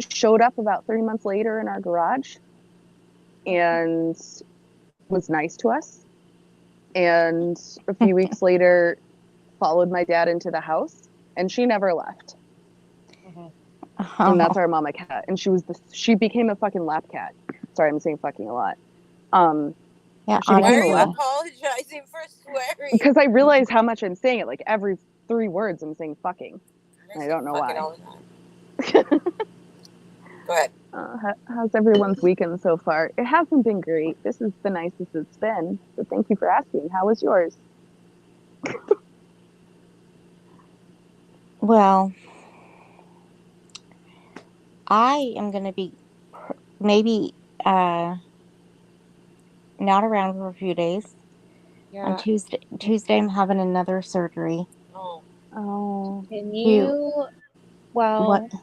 showed up about 3 months later in our garage and was nice to us. And a few weeks later, followed my dad into the house, and she never left. And that's our mama cat. And she became a fucking lap cat. Sorry, I'm saying fucking a lot. Yeah, she became Why are a you lap apologizing for swearing? because I realize how much I'm saying it. Like every 3 words, I'm saying fucking. And I don't know why. All the time. Go ahead. How's everyone's weekend so far? It hasn't been great. This is the nicest it's been. So thank you for asking. How was yours? Well, I am going to be maybe not around for a few days. On Tuesday, I'm having another surgery. Oh, Can You- you, well, What?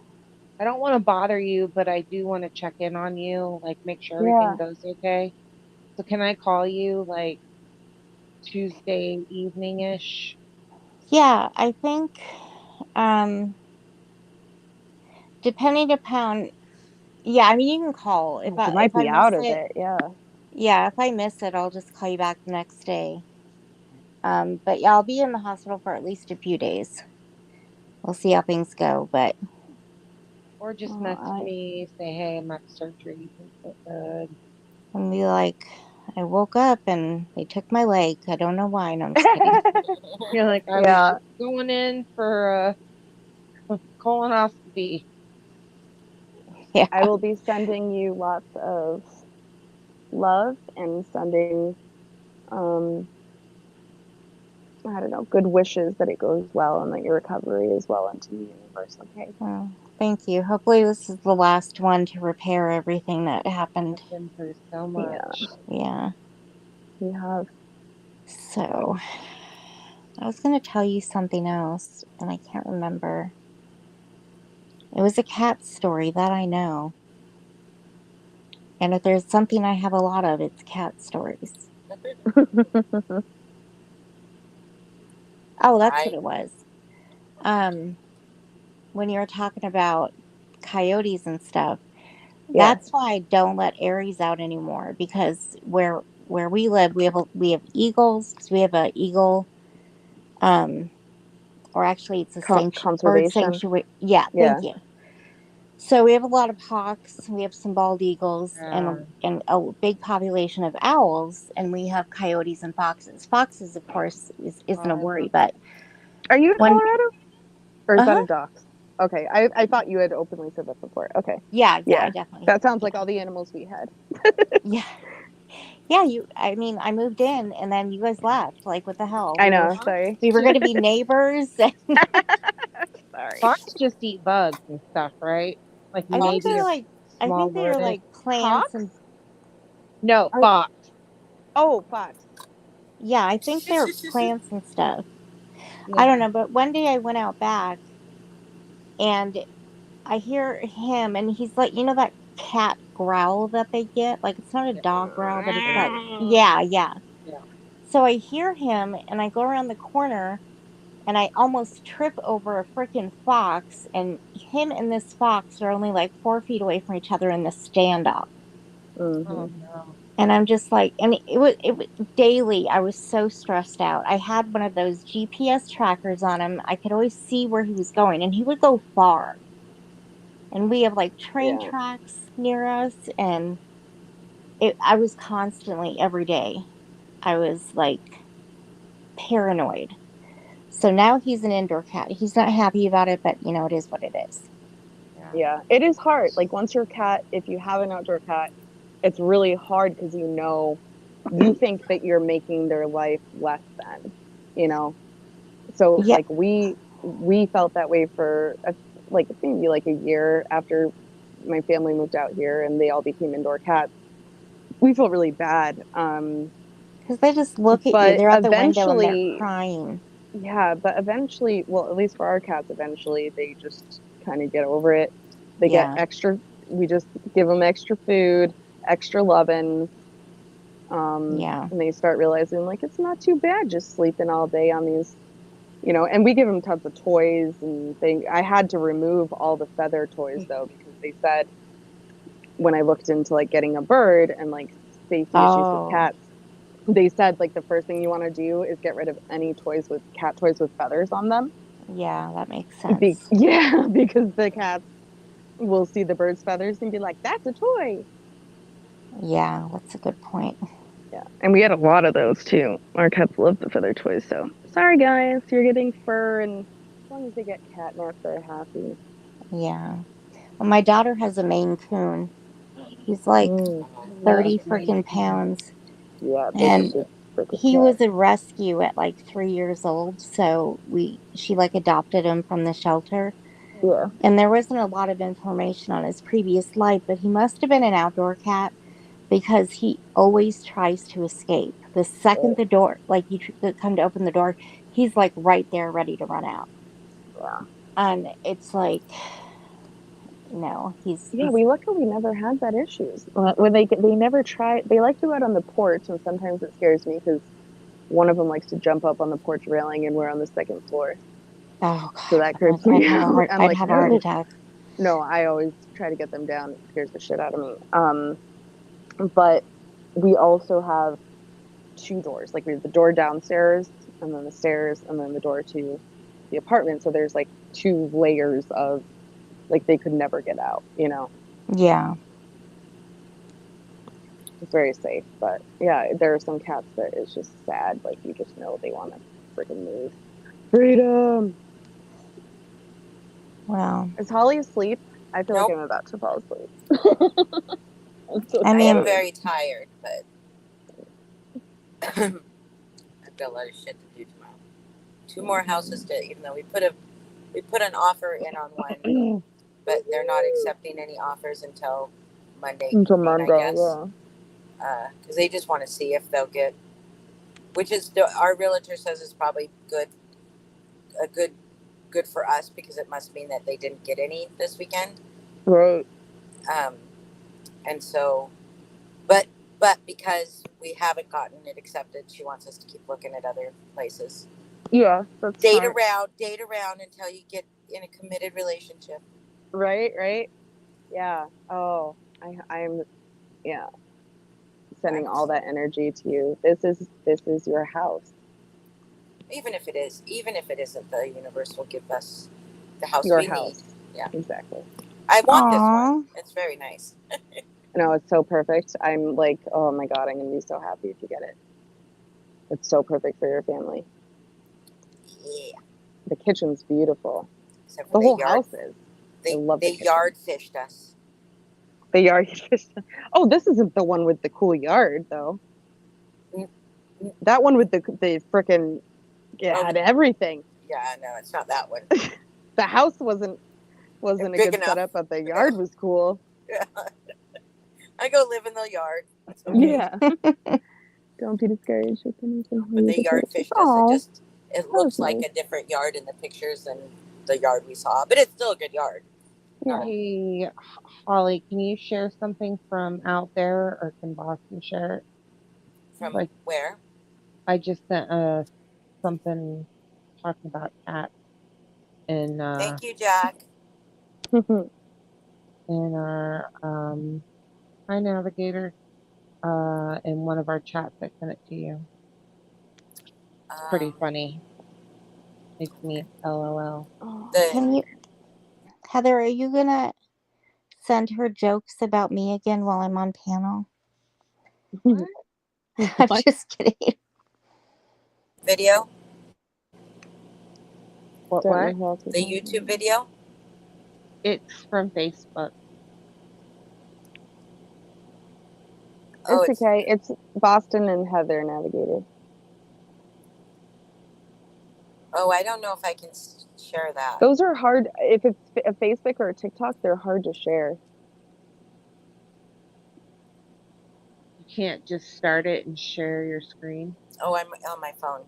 I don't want to bother you, but I do want to check in on you, like make sure everything goes okay. So can I call you like Tuesday evening-ish? Yeah, I think depending upon, yeah, I mean, you can call if you I might if I be miss out of it. it. Yeah. Yeah, if I miss it, I'll just call you back the next day. But yeah, I'll be in the hospital for at least a few days. We'll see how things go, but Or just Oh, message me, say, hey, I'm at surgery. Things look good. and be like, I woke up and they took my leg. I don't know why. No, I'm just kidding. You're like, I was Yeah. just going in for a colonoscopy. Yeah. I will be sending you lots of love and sending, I don't know, good wishes that it goes well and that your recovery is well into the universe. Okay. Well, thank you. Hopefully, this is the last one to repair everything that happened. I've been through so Yeah, much. Yeah. we have. So, I was going to tell you something else, and I can't remember. It was a cat story that I know. And if there's something I have a lot of, it's cat stories. Oh, that's what it was. When you were talking about coyotes and stuff, Yeah. that's why I don't let Aries out anymore, because where we live, we have eagles, because we have a eagle, or actually it's a bird Conservation. sanctuary. Yeah, Yeah. thank you. So we have a lot of hawks, we have some bald eagles, and a big population of owls, and we have coyotes and foxes. Foxes, of course, isn't a worry, but Are you in when Colorado? Or is that uh-huh. a dox? Okay. I thought you had openly said that before. Okay. Yeah, Yeah. I definitely. That sounds Yeah. like all the animals we had. Yeah. Yeah, I mean, I moved in and then you guys left. Like, what the hell? I know. Sorry. We were going to be neighbors. Sorry. Fox just eat bugs and stuff, right? Like I think maybe they're a like, I small think they're rodent. like plants Hawks? and, No, or, fox. Oh, fox. yeah, I think they're plants and stuff. I Yeah. don't know, but one day I went out back and I hear him and he's like, you know, that cat growl that they get? Like, it's not a dog growl, but it's that, yeah. Yeah. So I hear him and I go around the corner and I almost trip over a freaking fox, and him and this fox are only like 4 feet away from each other in the standoff. Oh Mm-hmm. no. And I'm just like, and it was daily. I was so stressed out. I had one of those GPS trackers on him. I could always see where he was going, and he would go far. And we have like train Yeah. tracks near us, and I was constantly every day. I was like paranoid. So now he's an indoor cat. He's not happy about it, but you know, it is what it is. Yeah. It is hard. Like once your cat, if you have an outdoor cat, it's really hard because you think that you're making their life less than, you know. So Yeah. like we felt that way for like maybe like a year after my family moved out here and they all became indoor cats. We felt really bad. Because they just look at you. But They're at the window and they're eventually, crying. yeah, but eventually, well, at least for our cats, eventually they just kind of get over it. They get Yeah. extra. We just give them extra food, extra loving. Yeah. And they start realizing like it's not too bad just sleeping all day on these, and we give them tons of toys and things. I had to remove all the feather toys though, because they said when I looked into like getting a bird and like safety issues with Oh, cats, they said like the first thing you want to do is get rid of any toys with cat toys with feathers on them. yeah, that makes sense. Yeah, because the cats will see the bird's feathers and be like, "That's a toy." Yeah, that's a good point. Yeah, and we had a lot of those too. Our cats love the feather toys, so sorry guys, you're getting fur, and as long as they get catnip, they're happy. Yeah. Well, my daughter has a Maine Coon. He's like Mm, Oh, I love 30 Maine freaking Coons. pounds. Yeah, those are And big freaking he cats. was a rescue at like 3 years old. So she like adopted him from the shelter. Yeah, And there wasn't a lot of information on his previous life, but he must have been an outdoor cat because he always tries to escape. The second the door, like come to open the door, he's like right there ready to run out. yeah, And it's like, no, yeah. We luckily never had that issues. When they never try. They like to go out on the porch, and sometimes it scares me because one of them likes to jump up on the porch railing, and we're on the second floor, oh so God, that creeps me out. I'm I'd like, have a heart no, attack. no. I always try to get them down. It scares the shit out of me. But we also have two doors. Like we have the door downstairs, and then the stairs, and then the door to the apartment. So there's like two layers of like they could never get out. Yeah. It's very safe. But yeah, there are some cats that it's just sad. Like you just know they want to freaking move. Freedom. Well, Is Holly asleep? I feel like nope. I'm about to fall asleep. I'm so I I am mean, sorry. very tired, but I've got a lot of shit to do tomorrow. Two more houses to, even though we put an offer in on one, but they're not accepting any offers until Monday Until evening, I Monday, guess, yeah. because they just want to see if they'll get, which is our realtor says is probably a good for us because it must mean that they didn't get any this weekend. Right. And so, but because we haven't gotten it accepted, she wants us to keep looking at other places. Yeah, that's Date smart. around until you get in a committed relationship. Right. Yeah. Oh, I'm yeah, sending all that energy to you. This is your house. Even if it isn't, the universe will give us the house Your we need. house. Yeah. Exactly. I want this aw, one. It's very nice. No, it's so perfect. I'm like, oh my God, I'm gonna be so happy if you get it. It's so perfect for your family. Yeah. The kitchen's beautiful. Except The for whole house is. I love the they kitchen. yard fished us. The yard. Oh, this isn't the one with the cool yard though. Mm, mm. That one with the frickin' it Oh, had everything. yeah, no, it's not that one. The house wasn't a Big good enough. setup, but the yard was cool. Yeah. I go live in the yard. It's okay. Yeah. Don't be discouraged with anything. But they yard fished us. Oh, It was looks like nice. a different yard in the pictures than the yard we saw, but it's still a good yard. Yeah. Hey, Holly, can you share something from out there, or can Boston share it? From Like, where? I just sent something talking about cats in Thank you, Jack. in our Hi Navigator in one of our chats. I sent it to you. It's pretty funny. Makes me LOL. can you, Heather, are you gonna send her jokes about me again while I'm on panel? I'm What? just kidding. Video, What? Don't know how to the talk YouTube about it. video. It's from Facebook. Oh, It's okay. It's Boston and Heather Navigator. I don't know if I can share that. Those are hard. If it's a Facebook or a TikTok, they're hard to share. You can't just start it and share your screen. Oh, I'm on my phone.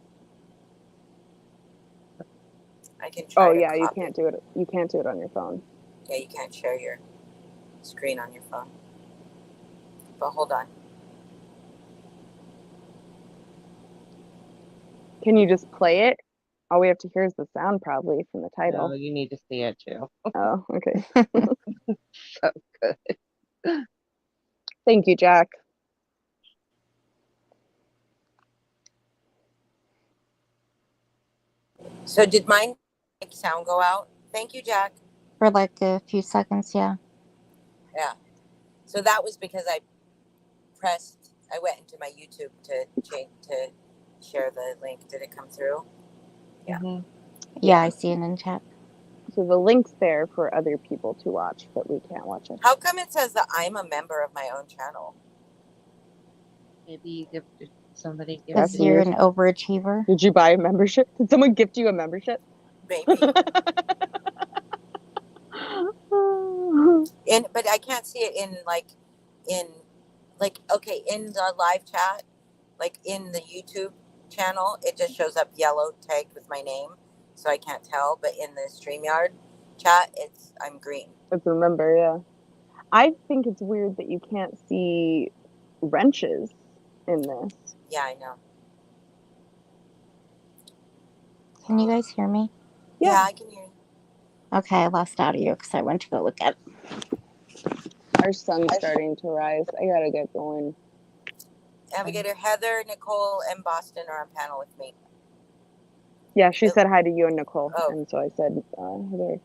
I can try Oh to yeah, you copy. can't do it. You can't do it on your phone. Yeah, you can't share your screen on your phone. But hold on. Can you just play it? All we have to hear is the sound probably from the No, title. you need to see it too. Oh, okay. So good. Thank you, Jack. So did mine sound go out? Thank you, Jack. For like a few seconds, yeah. Yeah. So that was because I went into my YouTube to share the link. Did it come through? Yeah. Mhm. Yeah, I see it in chat. So the link's there for other people to watch, but we can't watch it. How come it says that I'm a member of my own channel? Maybe you gifted somebody Because gifted you're weird. an overachiever. Did you buy a membership? Did someone gift you a membership? Maybe. But I can't see it in okay, in the live chat, like in the YouTube channel, it just shows up yellow tagged with my name, so I can't tell. But in the StreamYard chat, I'm green. It's a member, yeah. I think it's weird that you can't see wrenches in this. Yeah, I know. Can you guys hear me? Yeah, I can hear you. Okay, I lost audio because I went to go look at it. Our sun's starting to rise. I gotta get going. Navigator Heather, Nicole, and Boston are on panel with me. Yeah, she said hi to you and Nicole, Oh. and so I said Heather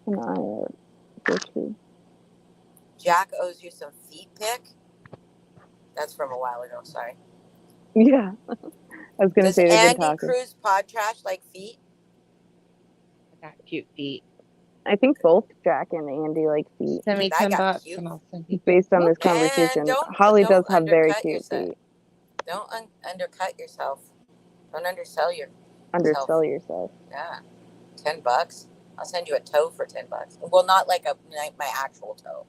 and I are here too. Jack owes you some feet pic. That's from a while ago. Sorry. Yeah, I was gonna say they've been Andy talking. Cruz pod trash like feet? I got cute feet. I think both Jack and Andy like feet. Send me I got $10 cute. and I'll send you. Based on this And conversation, don't Holly does have very undercut cute yourself. feet. Don't undercut yourself. Don't undersell yourself. Undersell yourself. Yeah, $10. I'll send you a toe for $10. Well, not like my actual toe.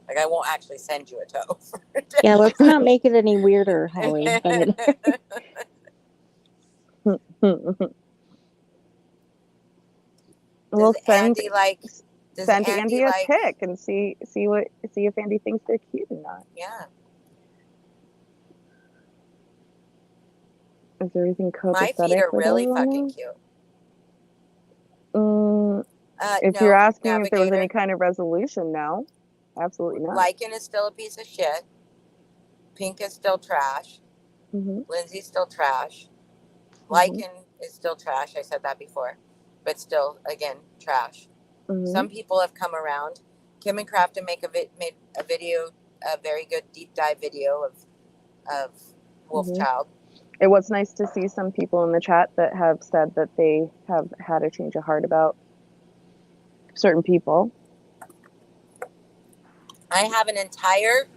Like I won't actually send you a toe. For Yeah, let's not make it any weirder, Holly. Well, send Andy like? Does send Andy a like? pic and see if Andy thinks they're cute or not. Yeah. Is everything copacetic? My feet are with really everyone fucking else? cute. If No, you're asking if there was Navigator. any kind of resolution, no, absolutely not. Lycan is still a piece of shit. Pink is still trash. Lindsay's still trash. Lycan is still trash. I said that before, but still, again, trash. Some people have come around. Kim and Crafton made a video, a very good deep dive video of Wolfchild. It was nice to see some people in the chat that have said that they have had a change of heart about certain people. I have an entire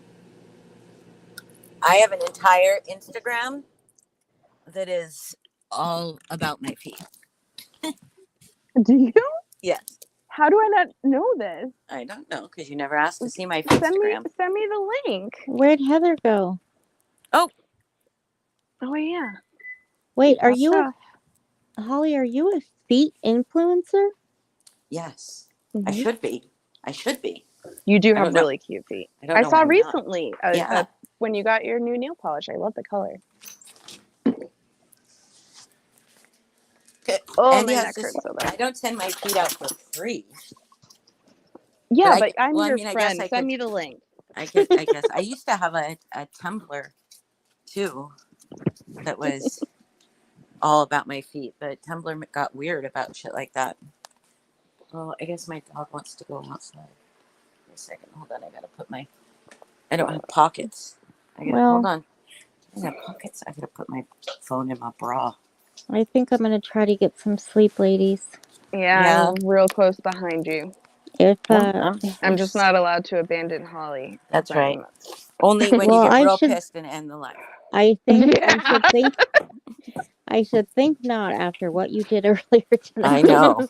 Instagram that is all about my feet. Do you? Yes. How do I not know this? I don't know, because you never asked to see my Instagram. Send me the link. Where'd Heather go? Oh yeah. Wait, are you Holly, are you a feet influencer? Yes. I should be. You do have really cute feet. I saw recently Yeah. when you got your new nail polish. I love the color. Oh, my neck hurts so bad. I don't send my feet out for free. Yeah, but I'm your I friend. guess Send me the link. I guess I used to have a Tumblr too that was all about my feet, but Tumblr got weird about shit like that. Well, I guess my dog wants to go outside. Wait a second, hold on. I don't have pockets. Hold on. I don't have pockets. I gotta put my phone in my bra. I think I'm gonna try to get some sleep, ladies. Yeah, I'm real close behind you. If I'm just not allowed to abandon Holly. That's right. Only when you get real pissed and end the life. I think I should think not after what you did earlier tonight. I know.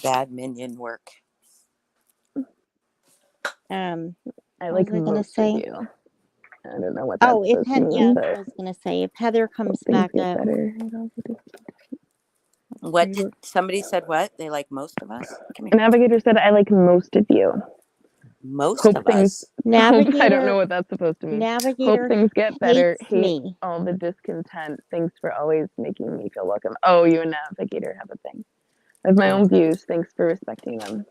Bad minion work. I like most of you. I don't know what that if I was gonna say if Heather comes back up. What did somebody said? What they like most of us? Come here. Navigator said, I like most of you. Most Hope of things. us. Navigator. I don't know what that's supposed to mean. Navigator Hope things get better. hates Hate me. all the discontent. Thanks for always making me feel welcome. Oh, you and Navigator have a thing. I have my own views. Thanks for respecting them.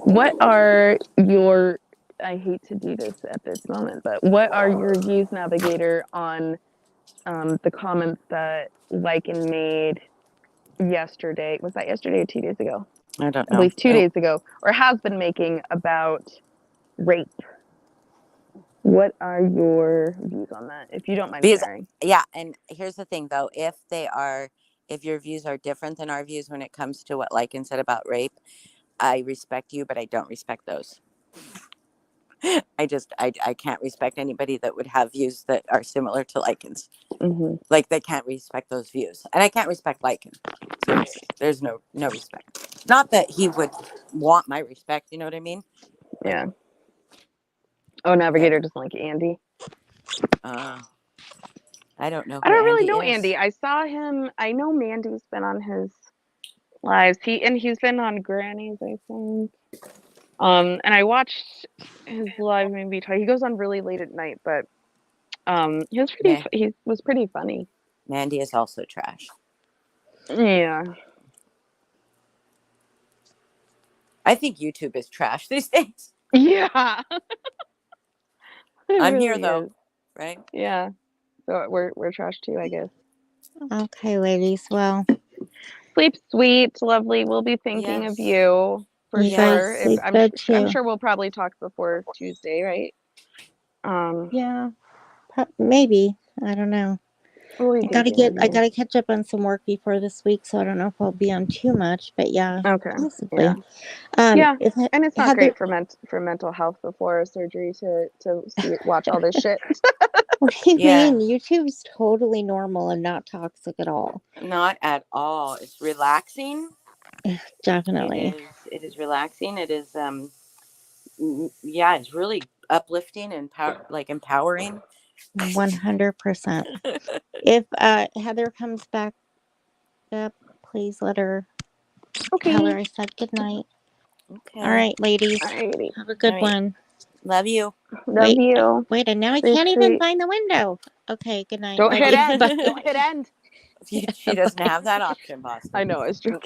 What are your, I hate to do this at this moment, but what are your views, Navigator, on the comments that Lycan made yesterday? Was that yesterday or 2 days ago? I don't I know. believe 2 days ago, or has been making about rape. What are your views on that, if you don't mind Because sharing? yeah, and here's the thing though, if your views are different than our views when it comes to what Lycan said about rape, I respect you, but I don't respect those. I can't respect anybody that would have views that are similar to Lycan's. Mm-hmm. Like they can't respect those views, and I can't respect Lycan. Seriously, there's no respect. Not that he would want my respect. You know what I mean? Yeah. Oh, Navigator doesn't like Andy. I don't know I who don't really Andy know is. Andy. I saw him. I know Mandy's been on his lives. He's been on Granny's, I think. And I watched his live maybe twice. He goes on really late at night, but he was pretty. He was pretty funny. Mandy is also trash. Yeah. I think YouTube is trash these days. Yeah. I'm really here though, is. right? Yeah. So we're trash too, I guess. Okay, ladies. Well, Sleep sweet, lovely. We'll be thinking of you for you guys sure. sleep good too. I'm sure we'll probably talk before Tuesday, right? Yeah, maybe. I don't know. I gotta catch up on some work before this week, so I don't know if I'll be on too much, but yeah, Okay. possibly. Yeah. If And it's not Heather, great for mental health before surgery to watch all this shit. what do you Yeah. mean? YouTube's totally normal and not toxic at all. Not at all. It's relaxing. Definitely. It is relaxing. It is yeah, it's really uplifting and empowering. 100%. If Heather comes back up, please let her tell her I said good night. Okay. All right, ladies. Alrighty. Have a good one. Love you. Love you. Wait, and now I can't even find the window. Okay, good night. Don't Love hit you. end. Bye. Don't hit end. She doesn't have that option, Boston. I know, it's true.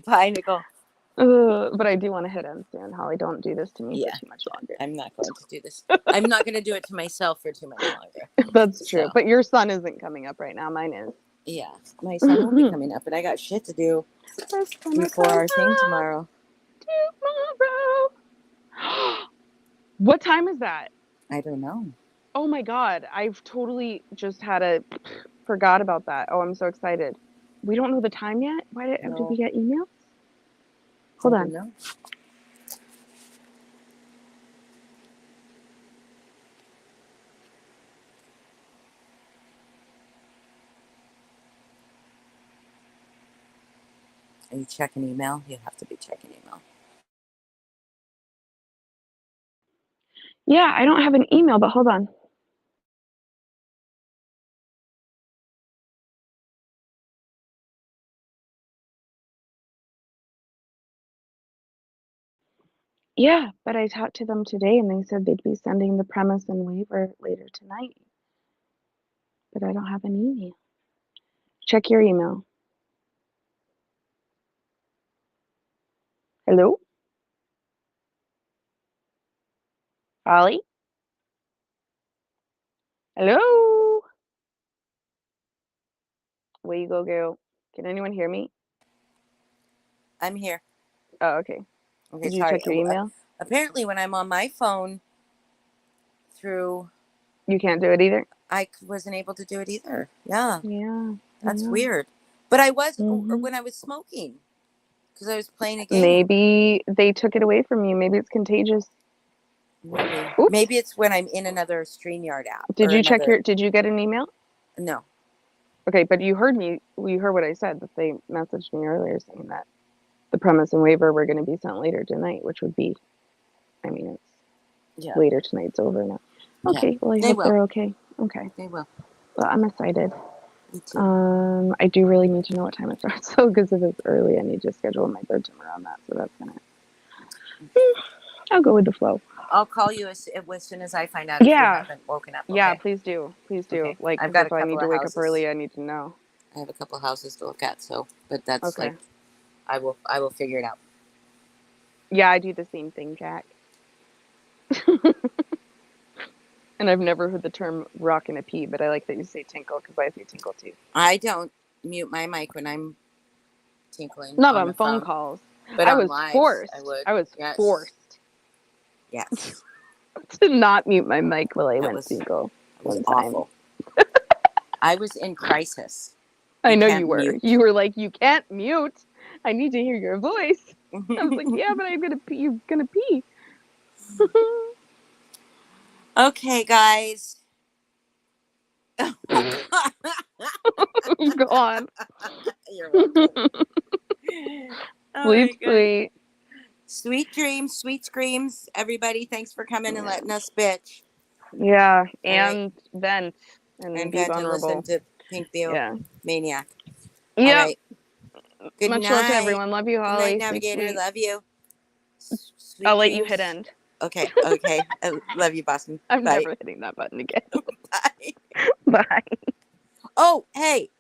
Bye, Nicole. But I do want to hit end soon. Holly, don't do this to me for too much longer. I'm not going to do this. I'm not going to do it to myself for too much longer. That's true. But your sun isn't coming up right now. Mine is. Yeah, my son will be coming up, but I got shit to do before our thing tomorrow. What time is that? I don't know. Oh my god, I've totally just forgot about that. Oh, I'm so excited. We don't know the time yet? Did we get emails? Hold on. Know. Are you checking email? You have to be checking email. Yeah, I don't have an email, but hold on. Yeah, but I talked to them today and they said they'd be sending the premise and waiver later tonight. But I don't have an email. Check your email. Hello? Holly? Hello? Where you go, girl? Can anyone hear me? I'm here. Oh, okay. Did you check your email? Apparently, when I'm on my phone through... You can't do it either? I wasn't able to do it either. Yeah. Yeah. That's weird. But I was, or when I was smoking, because I was playing a game. Maybe they took it away from you. Maybe it's contagious. Maybe. Maybe it's when I'm in another StreamYard app. Did you get an email? No. Okay, but you heard what I said, that they messaged me earlier saying that the premise and waiver were going to be sent later tonight, which would be, I mean, it's later tonight's over now. Okay, well, I hope they're okay. Okay. They will. Well, I'm excited. Me too. I do really need to know what time it starts, though, because if it's early, I need to schedule my bedtime around that. So that's gonna. I'll go with the flow. I'll call you as soon as I find out if you Yeah. haven't woken up. Yeah, Okay. please do. Please do. Okay. Like, I've 'cause got a if I need couple to of wake up houses. early, I need to know. I have a couple houses to look at, so but that's Okay. like I will figure it out. Yeah, I do the same thing, Jack. And I've never heard the term rockin' a pee, but I like that you say tinkle because I say tinkle too. I don't mute my mic when I'm tinkling Not on on the phone phone, calls. but I on was lives forced. I would. I was Yes. forced Yes. to not mute my mic while I That went was tinkle was one time. awful. I was in crisis. I know can't you were. mute. You were like, you can't mute. I need to hear your voice. I was like, yeah, but I'm gonna pee. You're gonna pee. Okay, guys. Go on. You're welcome. All right, Sleep guys. sweet. Sweet dreams, sweet screams. Everybody, thanks for coming and letting us bitch Yeah, All right. and vent and and be vent and vulnerable. listen to Pink Yeah. Maniac. Yep. All right. Good Much night. love to everyone. Love you, Good Holly. night, Sleep Navigator. sweet. Love you. Sweet I'll let dreams. you hit end. Okay. I love you, Boston. I'm Bye. never hitting that button again. Bye. Bye. Oh, hey.